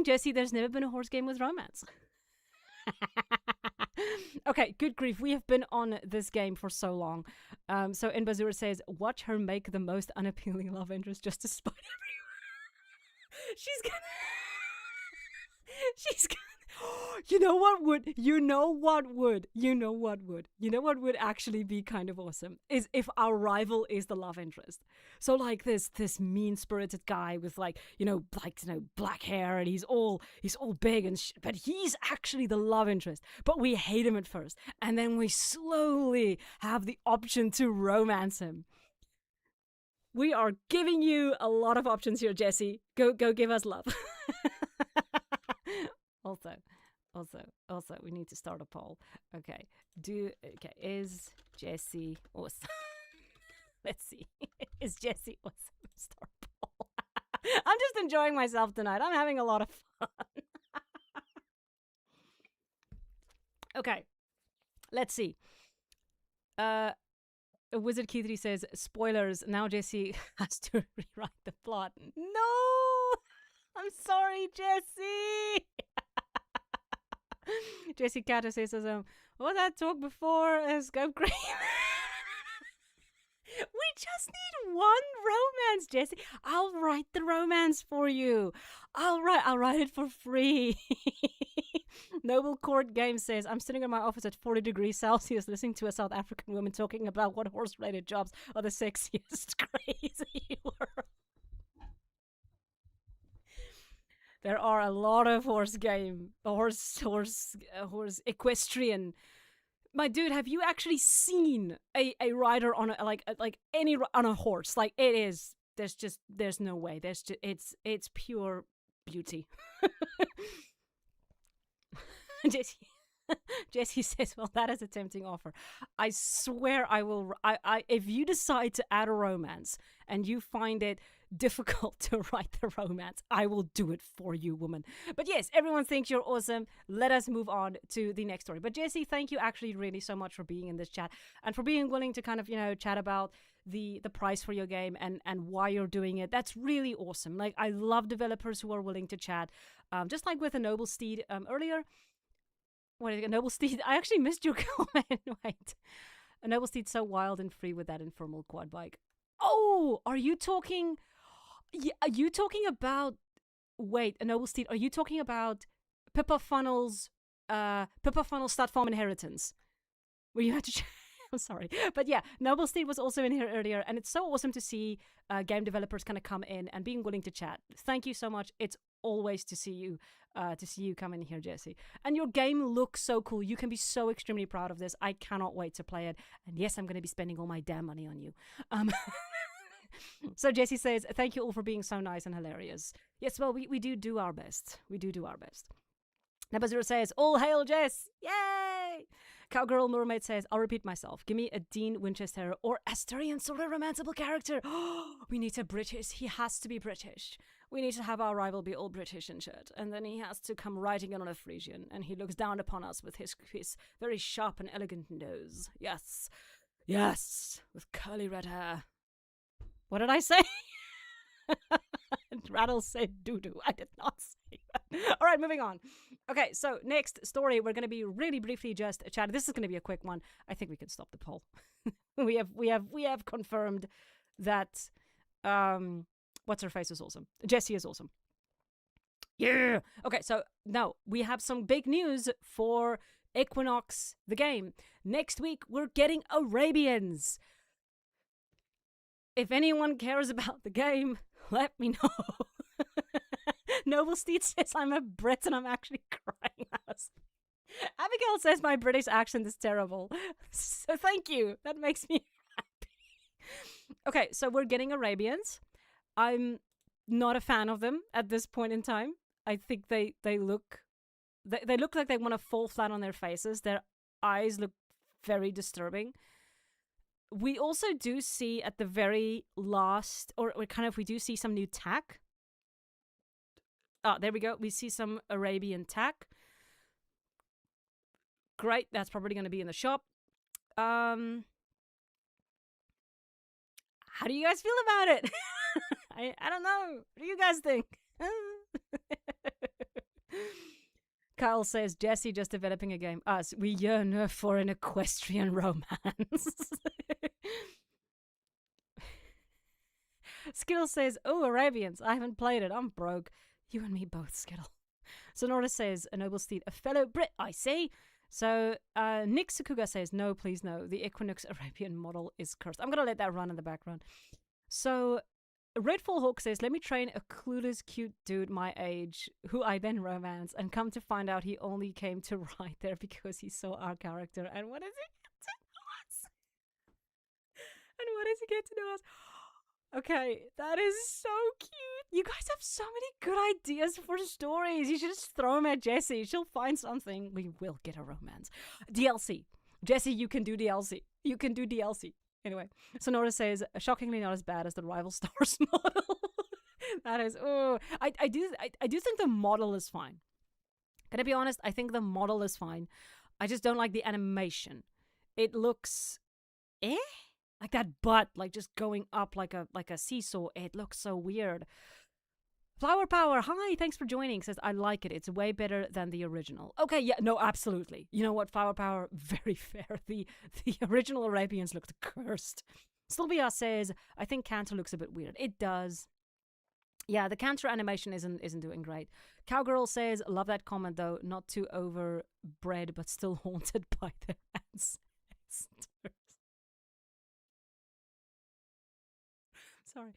Jesse. There's never been a horse game with romance. Okay, good grief. We have been on this game for so long. So Inbazura says, watch her make the most unappealing love interest just to spite everyone. She's gonna you know what would actually be kind of awesome is if our rival is the love interest. So like this mean-spirited guy with black hair and he's all big and but he's actually the love interest. But we hate him at first and then we slowly have the option to romance him. We are giving you a lot of options here, Jesse. Go give us love. Also, we need to start a poll. Okay, is Jesse awesome? Let's see. Is Jesse awesome? Start a poll. I'm just enjoying myself tonight. I'm having a lot of fun. Okay, let's see. Wizard Keithy says, spoilers, now Jesse has to rewrite the plot. No! I'm sorry, Jesse! Jesse Carter says, what that talk before is go crazy. We just need one romance, Jesse. I'll write the romance for you. I'll write it for free. Noble Court Games says, I'm sitting in my office at 40 degrees Celsius listening to a South African woman talking about what horse-related jobs are the sexiest. Crazy world. There are a lot of horse equestrian. My dude, have you actually seen a rider on on a horse? Like it is. There's no way. It's pure beauty. Jesse says, well, that is a tempting offer. I swear I will. If you decide to add a romance and you find it difficult to write the romance. I will do it for you, woman. But yes, everyone thinks you're awesome. Let us move on to the next story. But Jesse, thank you actually really so much for being in this chat and for being willing to kind of, chat about the price for your game and why you're doing it. That's really awesome. Like, I love developers who are willing to chat. Just like with a Noble Steed earlier. What is it? A Noble Steed? I actually missed your comment. Wait. A Noble Steed's so wild and free with that informal quad bike. Oh, are you talking... Yeah, are you talking about... Wait, a Noble Steed. Are you talking about Pippa Funnel's Stat Farm Inheritance? Where you had to... I'm sorry. But yeah, Noble Steed was also in here earlier, and it's so awesome to see game developers kind of come in and being willing to chat. Thank you so much. It's always to see you come in here, Jesse. And your game looks so cool. You can be so extremely proud of this. I cannot wait to play it. And yes, I'm going to be spending all my damn money on you. So Jesse says, thank you all for being so nice and hilarious. Yes, well, we do our best. We do our best. Nabazura says, all hail Jess. Yay! Cowgirl Mermaid says, I'll repeat myself. Give me a Dean Winchester or Asturian sort of romanceable character. We need a British. He has to be British. We need to have our rival be all British and shit. And then he has to come riding in on a Frisian. And he looks down upon us with his very sharp and elegant nose. Yes. Yes. With curly red hair. What did I say? Rattle said doo-doo. I did not say that. All right, moving on. Okay, so next story, we're going to be really briefly just chatting. This is going to be a quick one. I think we can stop the poll. we have confirmed that what's her face is awesome. Jessie is awesome. Yeah. Okay, so now we have some big news for Equinox the game. Next week we're getting Arabians. If anyone cares about the game, let me know. Noble Steed says I'm a Brit and I'm actually crying out. Abigail says my British accent is terrible. So thank you. That makes me happy. Okay, so we're getting Arabians. I'm not a fan of them at this point in time. I think they look like they want to fall flat on their faces. Their eyes look very disturbing. We also do see at the very last, or we do see some new tack. Oh, there we go. We see some Arabian tack. Great. That's probably going to be in the shop. How do you guys feel about it? I don't know. What do you guys think? Kyle says, Jesse just developing a game. Us, we yearn for an equestrian romance. Skittle says, oh, Arabians. I haven't played it. I'm broke. You and me both, Skittle. Sonora says, a noble steed, a fellow Brit, I see. So Nick Sakuga says, no, please no. The Equinox Arabian model is cursed. I'm going to let that run in the background. So Redfall Hawk says, let me train a clueless cute dude my age, who I then romance, and come to find out he only came to ride there because he saw our character. And what does he get to know us? And what does he get to know us? Okay, that is so cute. You guys have so many good ideas for stories. You should just throw them at Jessie. She'll find something. We will get a romance. DLC. Jessie, you can do DLC. You can do DLC. Anyway, Sonora says, shockingly not as bad as the Rival Stars model. That is, oh, I do think the model is fine. Can I be honest? I think the model is fine. I just don't like the animation. It looks, like that butt, like just going up like a seesaw. It looks so weird. Flower Power, hi, thanks for joining. Says, I like it. It's way better than the original. Okay, yeah, no, absolutely. You know what, Flower Power, very fair. The original Arabians looked cursed. Sylvia says, I think Cantor looks a bit weird. It does. Yeah, the Cantor animation isn't doing great. Cowgirl says, love that comment though. Not too overbred, but still haunted by their ancestors. Sorry.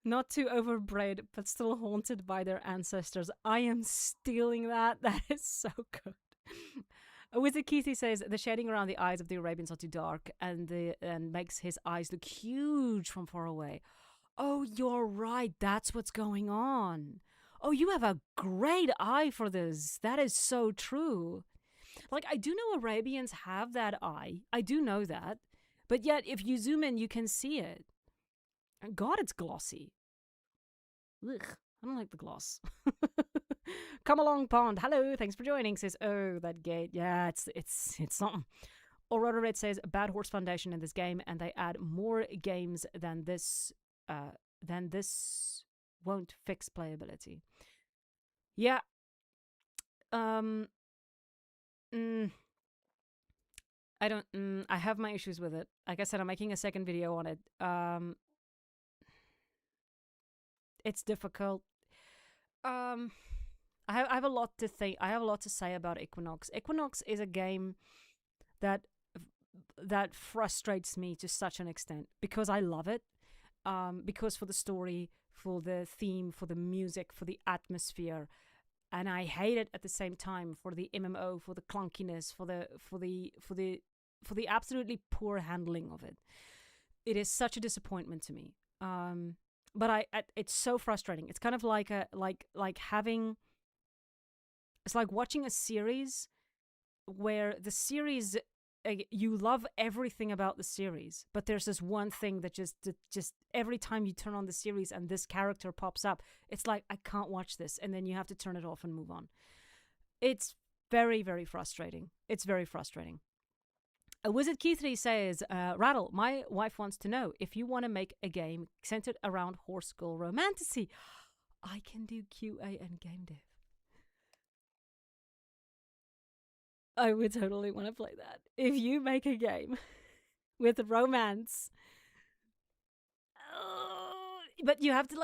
Not too overbred, but still haunted by their ancestors. I am stealing that. That is so good. Wizard Keithy says, the shading around the eyes of the Arabians are too dark and makes his eyes look huge from far away. Oh, you're right. That's what's going on. Oh, you have a great eye for this. That is so true. Like, I do know Arabians have that eye. I do know that. But yet, if you zoom in, you can see it. God, it's glossy. Ugh, I don't like the gloss. Come along, Pond. Hello, thanks for joining. Says, oh, that gate. Yeah, it's something. Aurora Red says, bad horse foundation in this game, and they add more games than this. This won't fix playability. Yeah. I don't. I have my issues with it. Like I said, I'm making a second video on it. It's difficult. I have a lot to think. I have a lot to say about Equinox. Equinox is a game that frustrates me to such an extent because I love it. Because for the story, for the theme, for the music, for the atmosphere, and I hate it at the same time for the MMO, for the clunkiness, for the absolutely poor handling of it. It is such a disappointment to me. But it's so frustrating. It's kind of like having. It's like watching a series where the series, you love everything about the series, but there's this one thing that just every time you turn on the series and this character pops up, it's like, I can't watch this, and then you have to turn it off and move on. It's very, very frustrating. It's very frustrating. Wizard Keithley says, Rattle, my wife wants to know if you want to make a game centered around horse girl romantasy. I can do QA and game dev. I would totally want to play that. If you make a game with romance, but you have to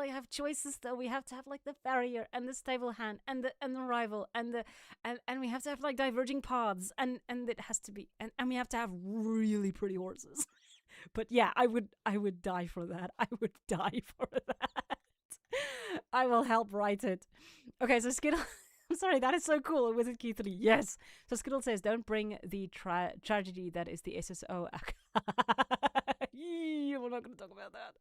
have choices though. We have to have like the farrier and the stable hand and the rival and we have to have like diverging paths and it has to be and we have to have really pretty horses. But yeah, I would die for that. I would die for that. I will help write it. Okay, so Skittle. I'm sorry, that is so cool. Wizard Key 3, yes. So Skittle says, don't bring the tragedy that is the SSO. We're not going to talk about that.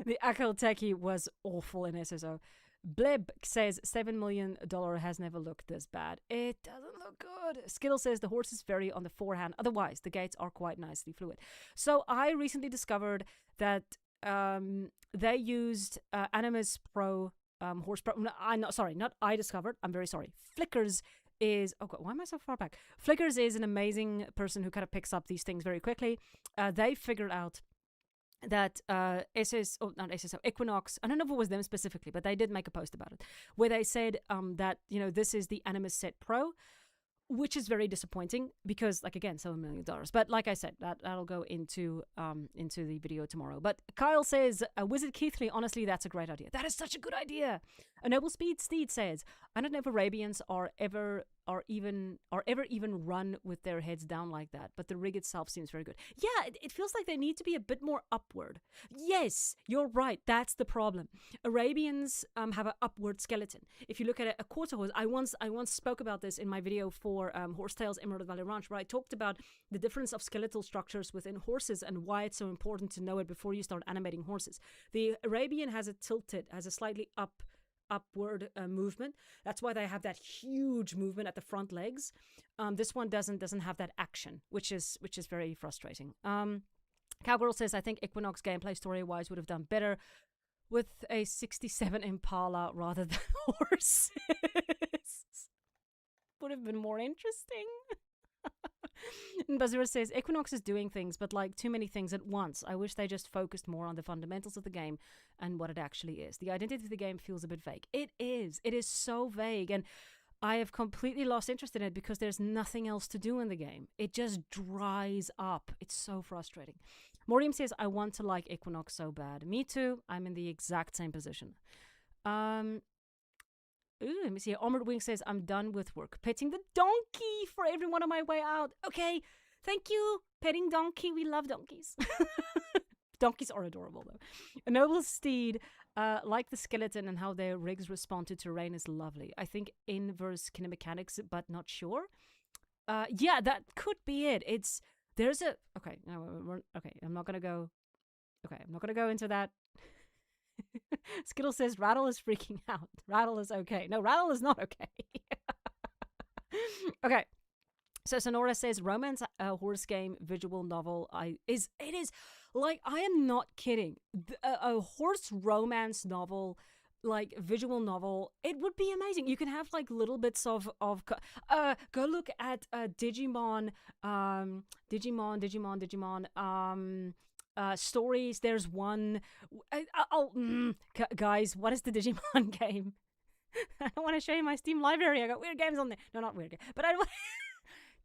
The Akal Techie was awful in SSO. Bleb says, $7 million has never looked this bad. It doesn't look good. Skittle says, the horse is very on the forehand. Otherwise, the gates are quite nicely fluid. So I recently discovered that they used Animus Pro horse pro. No, not I discovered. I'm very sorry. Flickers is, oh God, why am I so far back? Flickers is an amazing person who kind of picks up these things very quickly. They figured out that Equinox, I don't know if it was them specifically, but they did make a post about it, where they said that, this is the Animus Set Pro, which is very disappointing because, like, again, $7 million. But like I said, that'll go into the video tomorrow. But Kyle says, Wizard Keithley, honestly, that's a great idea. That is such a good idea. A Noble Steed says, I don't know if Arabians are ever even run with their heads down like that, but the rig itself seems very good. Yeah, it feels like they need to be a bit more upward. Yes, you're right. That's the problem. Arabians have an upward skeleton. If you look at a quarter horse, I once spoke about this in my video for Horsetails Emerald Valley Ranch, where I talked about the difference of skeletal structures within horses and why it's so important to know it before you start animating horses. The Arabian has a slightly upward movement. That's why they have that huge movement at the front legs. This one doesn't have that action, which is very frustrating. Cowgirl says, I think Equinox gameplay story-wise would have done better with a 67 Impala rather than horses. Would have been more interesting. Bazura says, Equinox is doing things, but like too many things at once. I wish they just focused more on the fundamentals of the game and what it actually is. The identity of the game feels a bit vague. It is so vague, and I have completely lost interest in it because there's nothing else to do in the game. It just dries up. It's so frustrating. Morium says, I want to like Equinox so bad. Me too. I'm in the exact same position. Let me see. Armored Wing says, I'm done with work. Petting the donkey for everyone on my way out. Okay, thank you. Petting donkey. We love donkeys. Donkeys are adorable, though. A Noble Steed, like the skeleton and how their rigs respond to terrain is lovely. I think inverse kinemechanics, but not sure. Yeah, that could be it. I'm not going to go into that. Skittle says, Rattle is freaking out. Rattle is okay. No, Rattle is not okay. Okay. So Sonora says, romance horse game visual novel. It is. Like, I am not kidding. A horse romance novel, like visual novel, it would be amazing. You can have like little bits of go look at Digimon, stories. There's one. Guys, what is the Digimon game? I don't want to show you my Steam library. I got weird games on there. No, not weird, but I don't.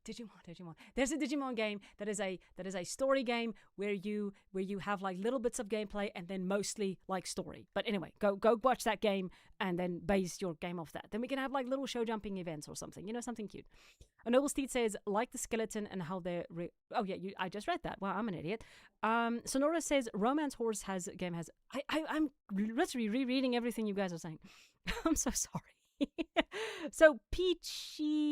Digimon. There's a Digimon game that is a story game where you have like little bits of gameplay and then mostly like story. But anyway, go watch that game and then base your game off that. Then we can have like little show jumping events or something. Something cute. A Noble Steed says, like the skeleton and how they're... oh, yeah, I just read that. Wow, I'm an idiot. Sonora says, Romance Horse game has... I'm literally rereading everything you guys are saying. I'm so sorry. So, Peachy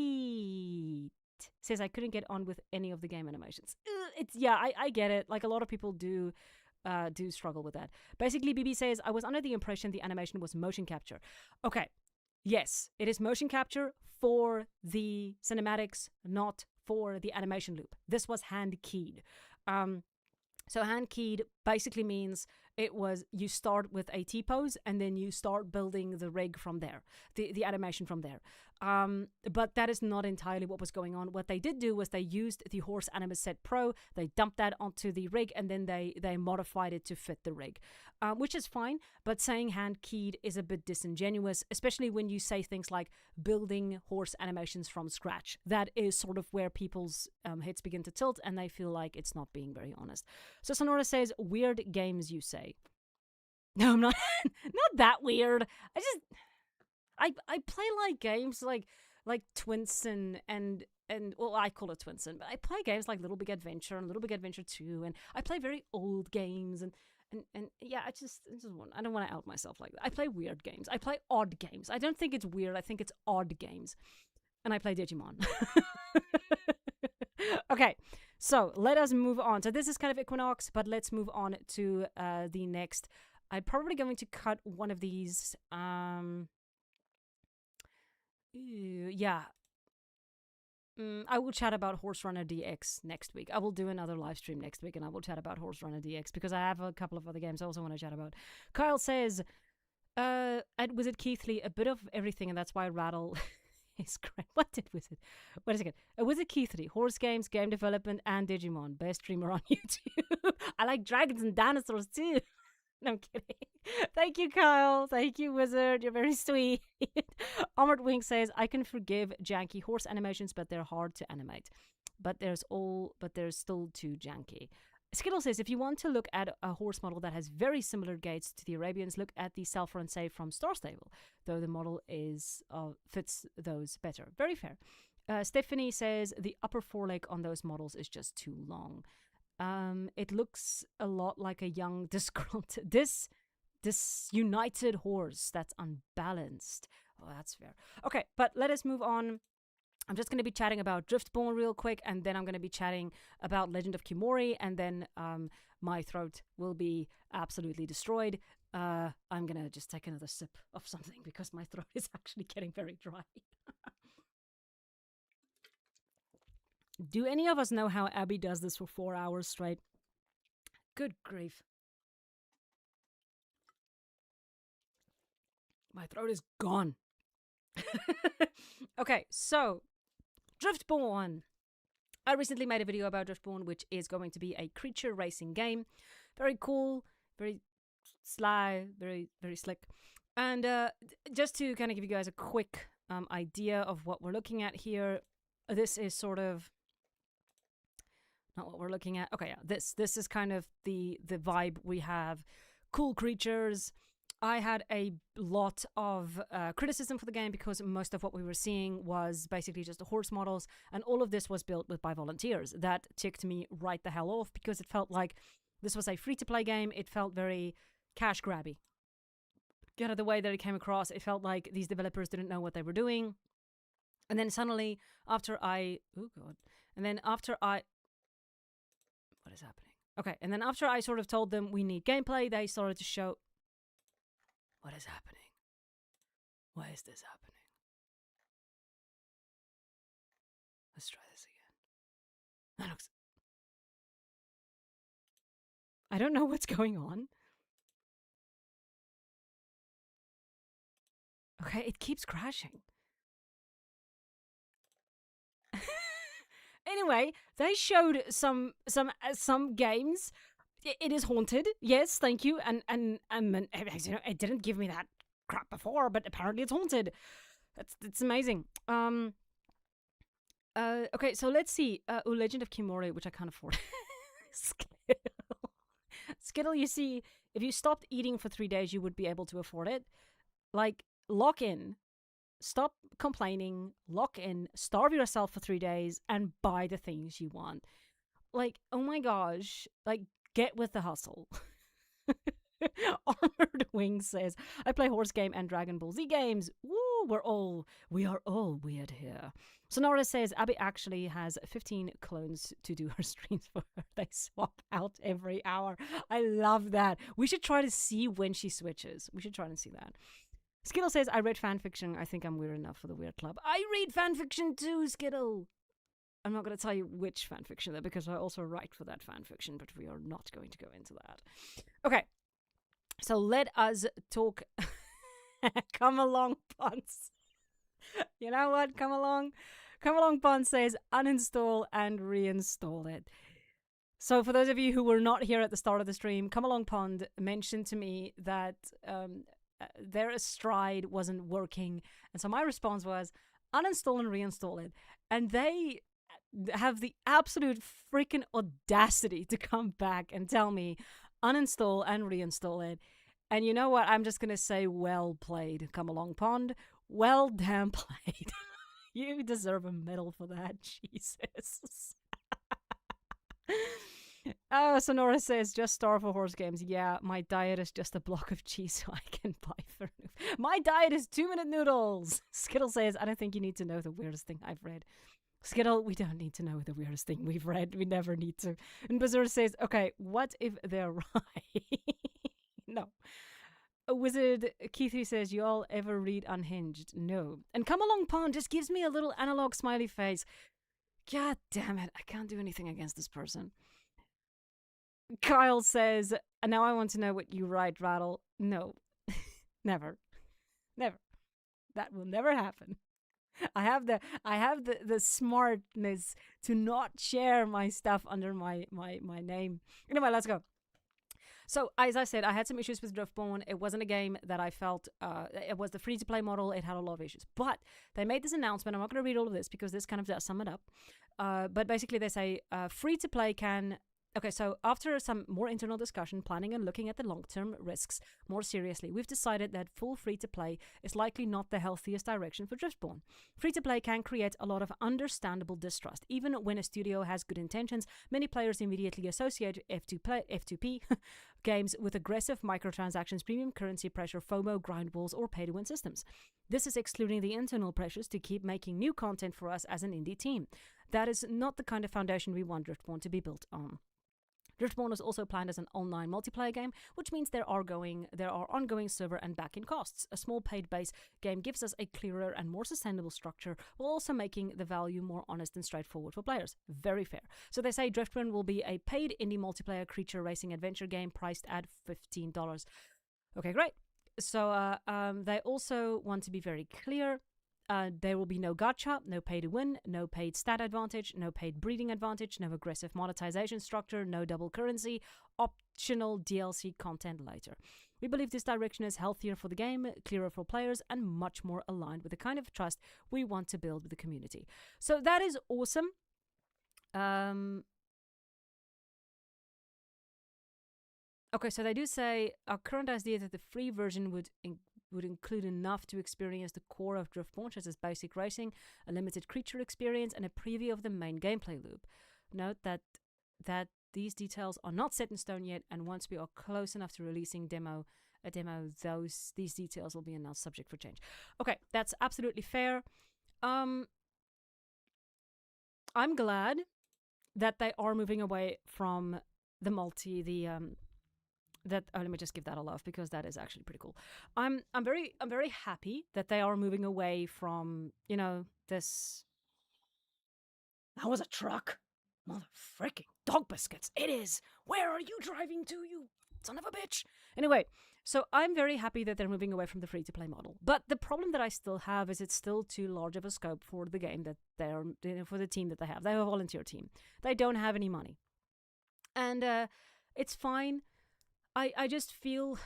says, I couldn't get on with any of the game animations. I get it. Like, a lot of people do struggle with that. Basically, BB says, I was under the impression the animation was motion capture. Okay. Yes, it is motion capture for the cinematics, not for the animation loop. This was hand-keyed. So hand-keyed basically means it was you start with a T-pose and then you start building the rig from there, the animation from there. But that is not entirely what was going on. What they did do was they used the Horse Animus Set Pro, they dumped that onto the rig, and then they modified it to fit the rig, which is fine, but saying hand-keyed is a bit disingenuous, especially when you say things like building horse animations from scratch. That is sort of where people's heads begin to tilt, and they feel like it's not being very honest. So Sonora says, weird games, you say. No, I'm not, not that weird. I play like games like Twinsen and well, I call it Twinsen, but I play games like Little Big Adventure and Little Big Adventure 2, and I play very old games and yeah, I don't want to out myself like that. I play weird games. I play odd games. I don't think it's weird. I think it's odd games. And I play Digimon. Okay, so let us move on. So this is kind of Equinox, but let's move on to the next. I'm probably going to cut one of these. Yeah. I will chat about Horse Runner DX next week. I will do another live stream next week and I will chat about Horse Runner DX because I have a couple of other games I also want to chat about. Kyle says, at Wizard Keithley, a bit of everything, and that's why Rattle is great. What did Wizard? Wait a second. Wizard Keithley, horse games, game development, and Digimon. Best streamer on YouTube. I like dragons and dinosaurs too. No, I'm kidding. Thank you, Kyle. Thank you, Wizard. You're very sweet. Armored Wing says, I can forgive janky horse animations, but they're hard to animate. But there's still too janky. Skittle says, if you want to look at a horse model that has very similar gaits to the Arabians, look at the Self Run Save from Star Stable, though the model fits those better. Very fair. Stephanie says, the upper foreleg on those models is just too long. It looks a lot like a young, disunited horse that's unbalanced. Oh, that's fair. Okay, but let us move on. I'm just going to be chatting about Driftborn real quick, and then I'm going to be chatting about Legend of Kimori, and then my throat will be absolutely destroyed. I'm going to just take another sip of something because my throat is actually getting very dry. Do any of us know how Abby does this for 4 hours straight? Good grief. My throat is gone. Okay, so Driftborn. I recently made a video about Driftborn, which is going to be a creature racing game. Very cool, very sly, very, very slick. And just to kind of give you guys a quick idea of what we're looking at here, this is sort of not what we're looking at. Okay, yeah, this is kind of the vibe we have. Cool creatures. I had a lot of criticism for the game because most of what we were seeing was basically just the horse models, and all of this was built by volunteers. That ticked me right the hell off because it felt like this was a free-to-play game. It felt very cash grabby. You know, the way that it came across, it felt like these developers didn't know what they were doing. And then suddenly, after I... Oh, God. And then after I... What is happening? Okay, and then after I sort of told them we need gameplay, they started to show... What is happening? Why is this happening? Let's try this again. That looks... I don't know what's going on. Okay, it keeps crashing. Anyway, they showed some games. It is haunted. Yes, thank you. And it didn't give me that crap before, but apparently it's haunted. It's amazing. Okay, so let's see. Legend of Kimori, which I can't afford. Skittle. Skittle, you see, if you stopped eating for 3 days, you would be able to afford it. Like, lock in. Stop complaining, lock in, starve yourself for 3 days, and buy the things you want. Like, oh my gosh, like, get with the hustle. Armored Wings says, I play horse game and Dragon Ball Z games. Woo, we are all weird here. Sonora says, Abby actually has 15 clones to do her streams for her. They swap out every hour. I love that. We should try to see when she switches. We should try and see that. Skittle says, I read fanfiction. I think I'm weird enough for the weird club. I read fanfiction too, Skittle. I'm not going to tell you which fanfiction though, because I also write for that fanfiction, but we are not going to go into that. Okay. So let us talk. Come along, Ponce. You know what? Come along. Come along, Ponce says, uninstall and reinstall it. So for those of you who were not here at the start of the stream, Come Along Pond mentioned to me that their Stride wasn't working. And so my response was, uninstall and reinstall it. And they have the absolute freaking audacity to come back and tell me, uninstall and reinstall it. And you know what? I'm just going to say, well played, Come Along Pond. Well damn played. You deserve a medal for that, Jesus. Sonora says, just starve for horse games. Yeah, my diet is just a block of cheese so I can buy for my diet is 2-minute noodles. Skittle says, I don't think you need to know the weirdest thing I've read. Skittle, we don't need to know the weirdest thing we've read. We never need to. And Bazoor says, okay, what if they're right? No. A Wizard Keithy says, you all ever read Unhinged? No. And Come Along Pond just gives me a little analog smiley face. God damn it, I can't do anything against this person. Kyle says, now I want to know what you write, Rattle. No. Never. Never. That will never happen. I have the smartness to not share my stuff under my name. Anyway, let's go. So, as I said, I had some issues with Driftborn. It wasn't a game that I felt, it was the free-to-play model. It had a lot of issues. But they made this announcement. I'm not going to read all of this because this kind of does sum it up. But basically they say free-to-play can... Okay, so after some more internal discussion, planning and looking at the long-term risks more seriously, we've decided that full free-to-play is likely not the healthiest direction for Driftborn. Free-to-play can create a lot of understandable distrust. Even when a studio has good intentions, many players immediately associate F2P games with aggressive microtransactions, premium currency pressure, FOMO, grind walls, or pay-to-win systems. This is excluding the internal pressures to keep making new content for us as an indie team. That is not the kind of foundation we want Driftborn to be built on. Driftborn is also planned as an online multiplayer game, which means there are ongoing server and back-end costs. A small paid-based game gives us a clearer and more sustainable structure, while also making the value more honest and straightforward for players. Very fair. So they say Driftborn will be a paid indie multiplayer creature racing adventure game priced at $15. Okay, great. So they also want to be very clear. There will be no gacha, no pay to win, no paid stat advantage, no paid breeding advantage, no aggressive monetization structure, no double currency, optional DLC content later. We believe this direction is healthier for the game, clearer for players, and much more aligned with the kind of trust we want to build with the community. So that is awesome. Okay, so they do say our current idea that the free version would include enough to experience the core of Driftborn, such as basic racing, a limited creature experience, and a preview of the main gameplay loop. Note that these details are not set in stone yet, and once we are close enough to releasing a demo, these details will be announced subject for change. Okay, that's absolutely fair. I'm glad that they are moving away from the let me just give that a love because that is actually pretty cool. I'm very happy that they are moving away from, this. That was a truck. Mother fricking dog biscuits. It is. Where are you driving to, you son of a bitch? Anyway, so I'm very happy that they're moving away from the free to play model. But the problem that I still have is it's still too large of a scope for the game that they're, for the team that they have. They have a volunteer team. They don't have any money. And it's fine. I just feel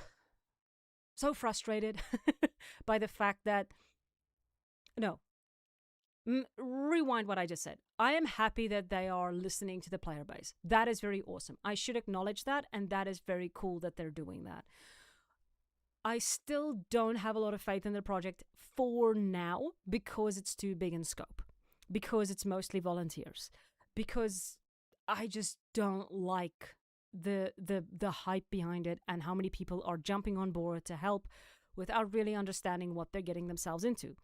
so frustrated by the fact that, no, rewind what I just said. I am happy that they are listening to the player base. That is very awesome. I should acknowledge that, and that is very cool that they're doing that. I still don't have a lot of faith in the project for now because it's too big in scope, because it's mostly volunteers, because I just don't like the hype behind it and how many people are jumping on board to help without really understanding what they're getting themselves into.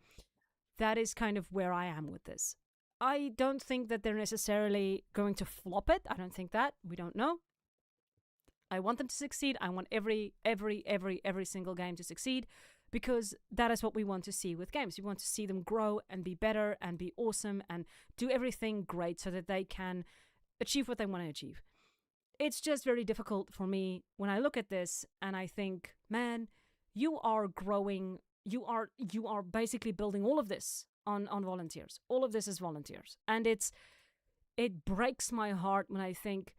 That is kind of where I am with this. I don't think that they're necessarily going to flop it. I don't think that. We don't know. I want them to succeed. I want every single game to succeed, because that is what we want to see with games. We want to see them grow and be better and be awesome and do everything great so that they can achieve what they want to achieve. It's just very difficult for me when I look at this and I think, man, you are growing. You are basically building all of this on volunteers. All of this is volunteers. And it breaks my heart when I think,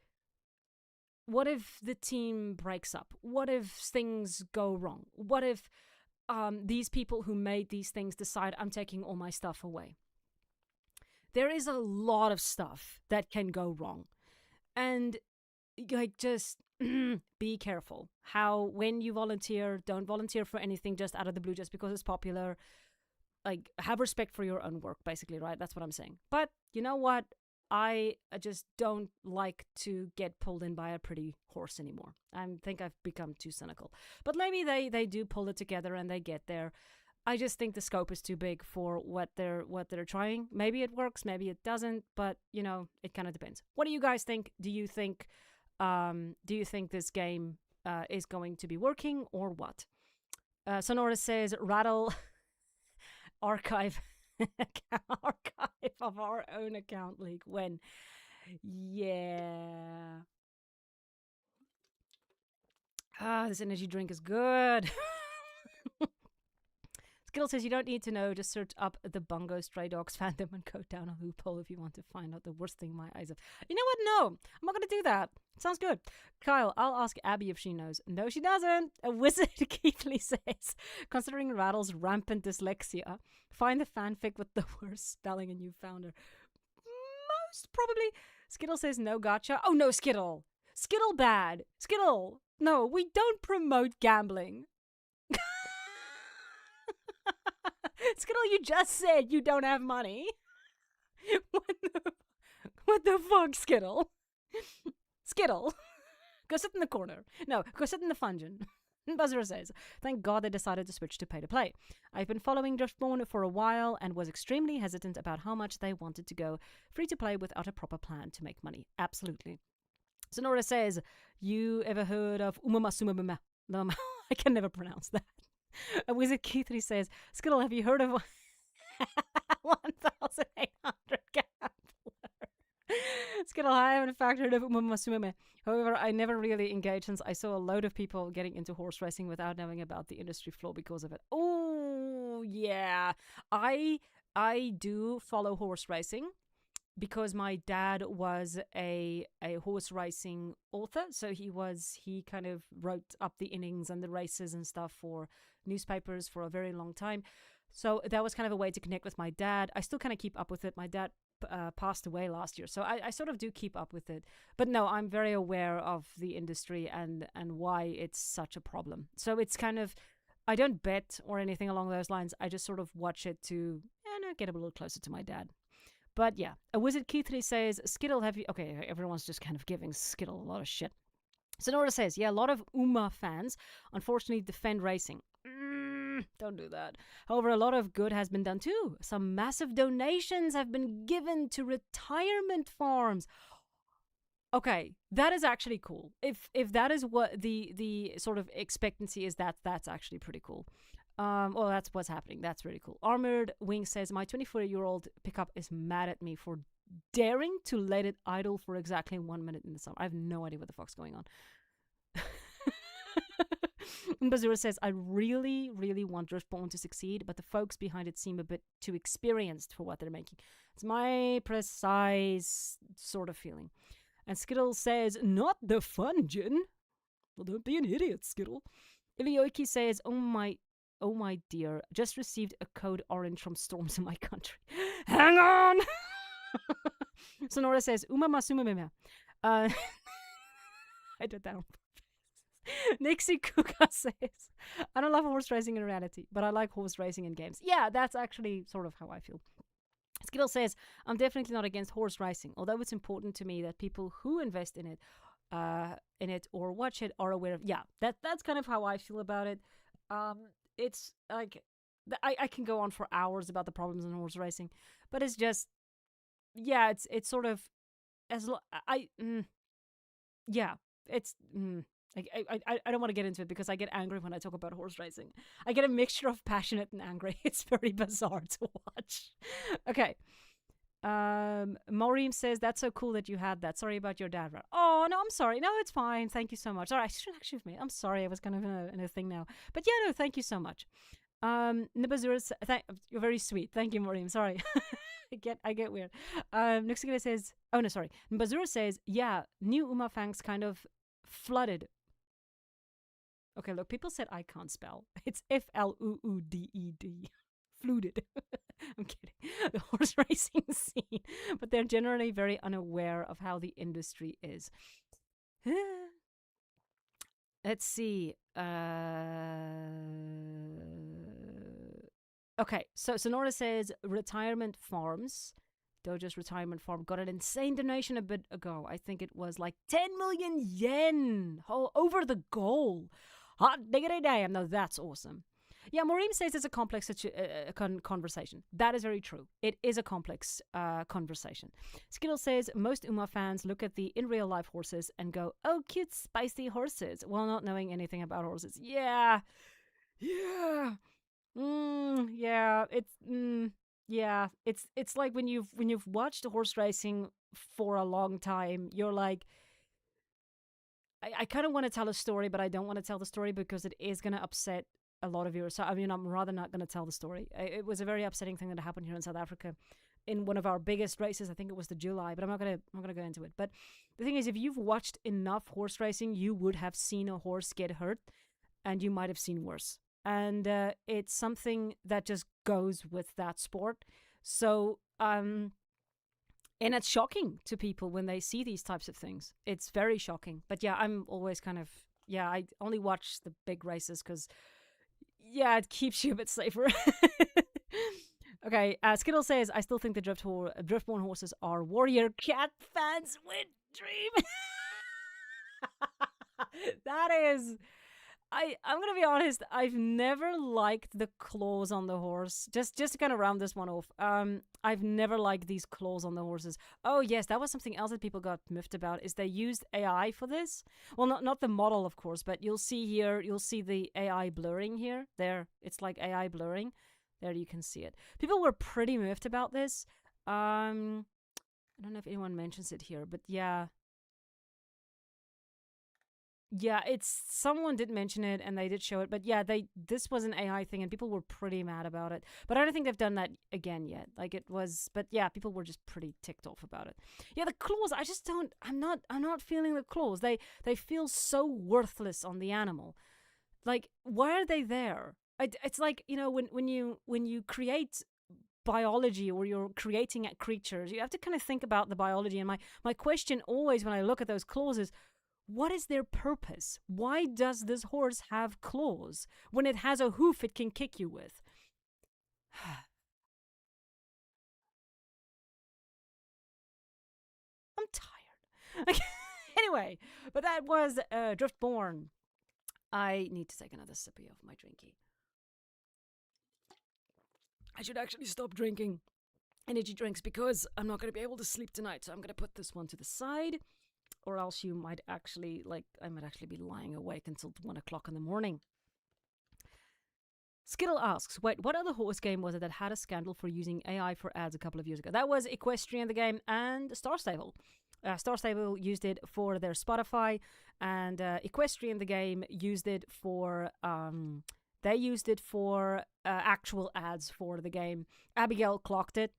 what if the team breaks up? What if things go wrong? What if these people who made these things decide, I'm taking all my stuff away? There is a lot of stuff that can go wrong. And like, just be careful how, when you volunteer, don't volunteer for anything just out of the blue, just because it's popular. Like, have respect for your own work, basically, right? That's what I'm saying. But you know what? I just don't like to get pulled in by a pretty horse anymore. I think I've become too cynical. But maybe they do pull it together and they get there. I just think the scope is too big for what they're trying. Maybe it works, maybe it doesn't, but it kind of depends. What do you guys think? Do you think this game is going to be working, or what? Sonora says Rattle archive of our own account leak. When? Yeah. This energy drink is good. Skill says you don't need to know, just search up the Bungo Stray Dogs fandom and go down a loophole if you want to find out the worst thing my eyes have. You know what? No, I'm not going to do that. Sounds good. Kyle, I'll ask Abby if she knows. No, she doesn't. A wizard Keithley says, considering Rattle's rampant dyslexia, find the fanfic with the worst spelling and you found her. Most probably. Skittle says no gotcha. Oh no, Skittle. Skittle bad. Skittle. No, we don't promote gambling. Skittle, you just said you don't have money. What the fuck, Skittle? Skittle, go sit in the corner. No, go sit in the fungeon. Buzzer says, thank God they decided to switch to pay to play. I've been following Driftborn for a while and was extremely hesitant about how much they wanted to go free to play without a proper plan to make money. Absolutely. Sonora says, you ever heard of Umamasumamama? I can never pronounce that. A wizard Keithley says, Skittle, have you heard of 1,800 gambler? Skittle, I haven't in fact heard of Umamasume. However, I never really engaged since I saw a load of people getting into horse racing without knowing about the industry flow because of it. Oh, yeah. I do follow horse racing because my dad was a horse racing author. So he kind of wrote up the innings and the races and stuff for newspapers for a very long time. So that was kind of a way to connect with my dad. I still kind of keep up with it. My dad passed away last year, so I sort of do keep up with it. But no, I'm very aware of the industry and why it's such a problem. So it's kind of, I don't bet or anything along those lines. I just sort of watch it to get a little closer to my dad. But yeah, a wizard Keithley says, Skittle, have you... Okay, everyone's just kind of giving Skittle a lot of shit. Sonora says, yeah, a lot of Uma fans unfortunately defend racing. Don't do that. However, a lot of good has been done too. Some massive donations have been given to retirement farms. Okay, that is actually cool. If that is what the sort of expectancy is, that's actually pretty cool. Well, that's what's happening. That's really cool. Armored Wing says, my 24-year-old pickup is mad at me for daring to let it idle for exactly 1 minute in the summer. I have no idea what the fuck's going on. Bazura says, I really, really want Driftborn to succeed, but the folks behind it seem a bit too experienced for what they're making. It's my precise sort of feeling. And Skittle says, not the fun, Jin. Well, don't be an idiot, Skittle. Ilioiki says, oh my dear, just received a code orange from storms in my country. Hang on! Sonora says, Umama sumamema. I did that on purpose. Nixie Kuka says, I don't love horse racing in reality, but I like horse racing in games. Yeah, that's actually sort of how I feel. Skittle says, I'm definitely not against horse racing, although it's important to me that people who invest in it or watch it are aware of. Yeah, that's kind of how I feel about it. It's like I can go on for hours about the problems in horse racing, but it's just, yeah, it's sort of yeah, it's. I don't want to get into it because I get angry when I talk about horse racing. I get a mixture of passionate and angry. It's very bizarre to watch. Okay. Maureen says, that's so cool that you had that. Sorry about your dad. Oh, no, I'm sorry. No, it's fine. Thank you so much. All right, I should actually have made. I'm sorry. I was kind of in a thing now. But yeah, no, thank you so much. Nibazura, you're very sweet. Thank you, Maureen. Sorry. I get weird. Nuxigada says, oh, no, sorry. Nibazura says, yeah, new Umafangs kind of flooded. Okay, look, people said I can't spell. It's F-L-U-U-D-E-D. Flooded. I'm kidding. The horse racing scene. But they're generally very unaware of how the industry is. Let's see. Okay, so Sonora says retirement farms. Dojo's retirement farm got an insane donation a bit ago. I think it was like 10 million yen. Over the goal. Hot diggity damn. Now that's awesome. Yeah, Maureen says it's a complex conversation. That is very true. It is a complex conversation. Skittle says most Uma fans look at the in real life horses and go, oh, cute, spicy horses, while not knowing anything about horses. Yeah. Yeah. Yeah. It's like when you've watched horse racing for a long time, you're like, I kind of want to tell a story, but I don't want to tell the story because it is going to upset a lot of viewers. So, I mean, I'm rather not going to tell the story. It was a very upsetting thing that happened here in South Africa in one of our biggest races. I think it was the July, but I'm not going to go into it. But the thing is, if you've watched enough horse racing, you would have seen a horse get hurt, and you might have seen worse. And it's something that just goes with that sport. So, and it's shocking to people when they see these types of things. It's very shocking. But yeah, I'm always kind of, I only watch the big races because, it keeps you a bit safer. Okay, Skittle says, I still think the Driftborn horses are warrior cat fans with dream. That is... I'm going to be honest, I've never liked the claws on the horse. Just to kind of round this one off, I've never liked these claws on the horses. Oh, yes, that was something else that people got miffed about, is they used AI for this. Well, not the model, of course, but you'll see the AI blurring here. There, it's like AI blurring. There, you can see it. People were pretty miffed about this. I don't know if anyone mentions it here, but yeah. Yeah, someone did mention it and they did show it, but yeah, this was an AI thing and people were pretty mad about it. But I don't think they've done that again yet. Like it was, but yeah, people were just pretty ticked off about it. Yeah, the claws, I'm not feeling the claws. They feel so worthless on the animal. Like, why are they there? It's like, when you create biology or you're creating creatures, you have to kind of think about the biology. And my question always when I look at those claws is, what is their purpose? Why does this horse have claws when it has a hoof it can kick you with? I'm tired. Anyway, but that was Driftborn. I need to take another sippy of my drinky. I should actually stop drinking energy drinks because I'm not going to be able to sleep tonight. So I'm going to put this one to the side. Or else I might actually be lying awake until 1 o'clock in the morning. Skittle asks, wait, what other horse game was it that had a scandal for using AI for ads a couple of years ago? That was Equestrian, the game, and Star Stable. Star Stable used it for their Spotify, and Equestrian, the game, used it for they used it for actual ads for the game. Abigail clocked it.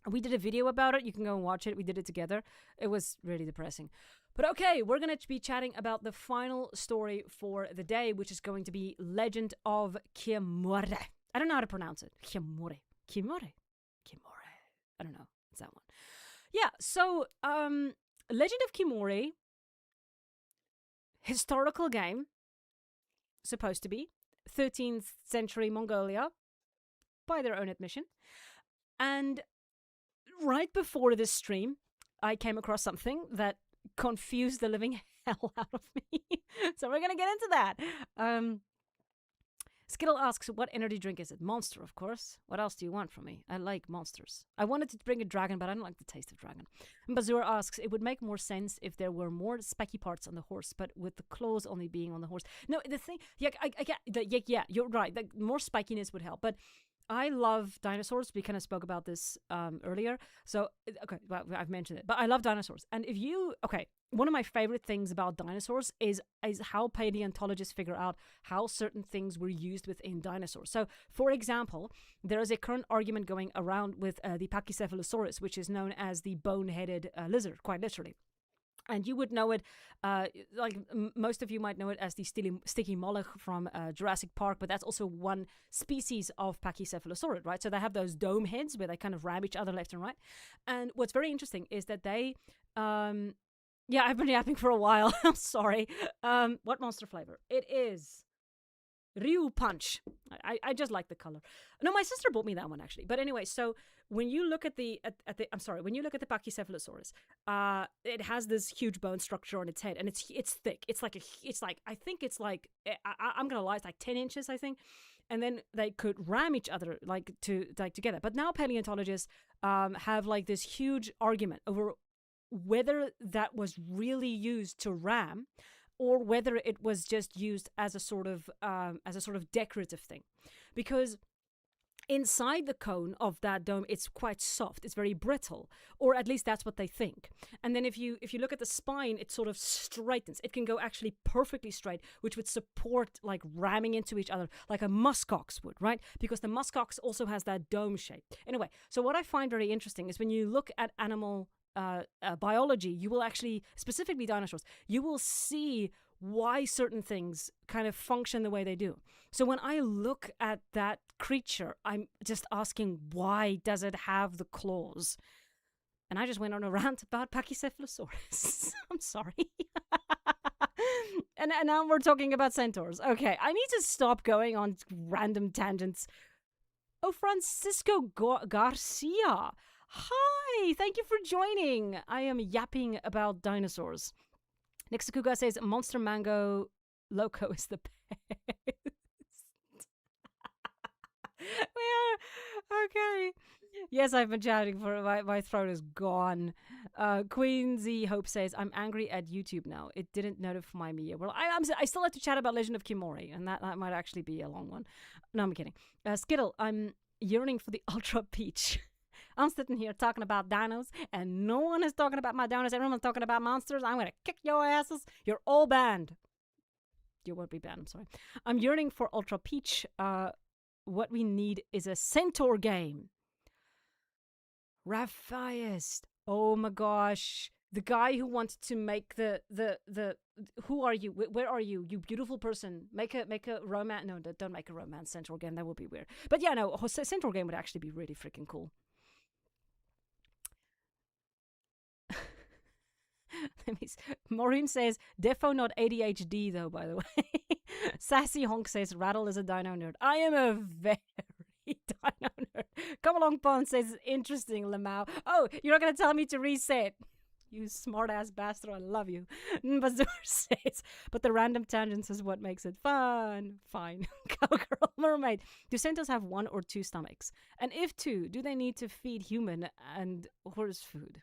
We did a video about it. You can go and watch it. We did it together. It was really depressing. But okay, we're going to be chatting about the final story for the day, which is going to be Legend of Kimore. I don't know how to pronounce it. Kimore. I don't know. It's that one. Yeah, so Legend of Kimore, historical game, supposed to be, 13th century Mongolia, by their own admission. And right before this stream, I came across something that confused the living hell out of me. So we're going to get into that. Skittle asks, what energy drink is it? Monster, of course. What else do you want from me? I like monsters. I wanted to bring a dragon, but I don't like the taste of dragon. And Bazur asks, it would make more sense if there were more spiky parts on the horse, but with the claws only being on the horse. No, the thing, yeah, you're right. The more spikiness would help, but I love dinosaurs. We kind of spoke about this earlier. So, okay, well, I've mentioned it. But I love dinosaurs. And if you, okay, one of my favorite things about dinosaurs is how paleontologists figure out how certain things were used within dinosaurs. So, for example, there is a current argument going around with the Pachycephalosaurus, which is known as the bone-headed lizard, quite literally. And you would know it, most of you might know it as the sticky moloch from Jurassic Park, but that's also one species of Pachycephalosaurid, right? So they have those dome heads where they kind of ram each other left and right. And what's very interesting is that they, yeah, I've been yapping for a while. I'm sorry. What monster flavor? It is Ryu Punch. I just like the color. No, my sister bought me that one actually. But anyway, so when you look at the when you look at the Pachycephalosaurus, it has this huge bone structure on its head, and it's thick. It's like I think it's like I'm gonna lie, it's like 10 inches, I think. And then they could ram each other together. But now paleontologists have like this huge argument over whether that was really used to ram, or whether it was just used as a sort of decorative thing, because inside the cone of that dome, it's quite soft. It's very brittle, or at least that's what they think. And then if you look at the spine, it sort of straightens. It can go actually perfectly straight, which would support like ramming into each other like a muskox would, right? Because the muskox also has that dome shape. Anyway, so what I find very interesting is when you look at animal biology, you will actually, specifically dinosaurs, you will see why certain things kind of function the way they do. So when I look at that creature, I'm just asking, why does it have the claws? And I just went on a rant about Pachycephalosaurus. I'm sorry. and now we're talking about centaurs. Okay, I need to stop going on random tangents. Oh, Francisco Garcia. Hi, thank you for joining. I am yapping about dinosaurs. Nixakuga says Monster Mango Loco is the best. Okay. Yes, I've been chatting for my throat is gone. Queensy Hope says I'm angry at YouTube now. It didn't notify me yet. Well, I still have to chat about Legend of Kimore, and that might actually be a long one. No, I'm kidding. Skittle, I'm yearning for the Ultra Peach. I'm sitting here talking about dinos, and no one is talking about my dinos. Everyone's talking about monsters. I'm going to kick your asses. You're all banned. You won't be banned, I'm sorry. I'm yearning for Ultra Peach. What we need is a centaur game. Raphaeus. Oh my gosh. The guy who wanted to make the who are you? Where are you? You beautiful person. Make a romance. No, don't make a romance centaur game. That would be weird. But yeah, no, a centaur game would actually be really freaking cool. Maureen says, defo not ADHD though, by the way. Sassy Honk says, Rattle is a dino nerd. I am a very dino nerd. Come along, Pond says, interesting, Lamau. Oh, you're not going to tell me to reset. You smart ass bastard, I love you. Bazur says, but the random tangents is what makes it fun. Fine. Cowgirl Mermaid. Do centaurs have 1 or 2 stomachs? And if 2, do they need to feed human and horse food?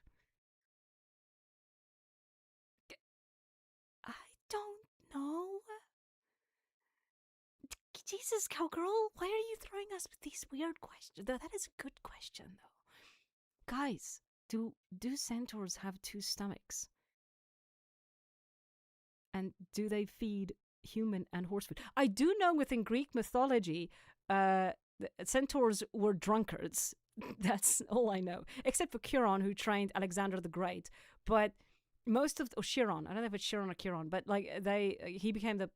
I don't know. Jesus, cowgirl, why are you throwing us with these weird questions? That is a good question, though. Guys, do centaurs have two stomachs? And do they feed human and horse food? I do know within Greek mythology, centaurs were drunkards. That's all I know, except for Chiron, who trained Alexander the Great. But most of Chiron, I don't know if it's Chiron or Chiron, but like he became the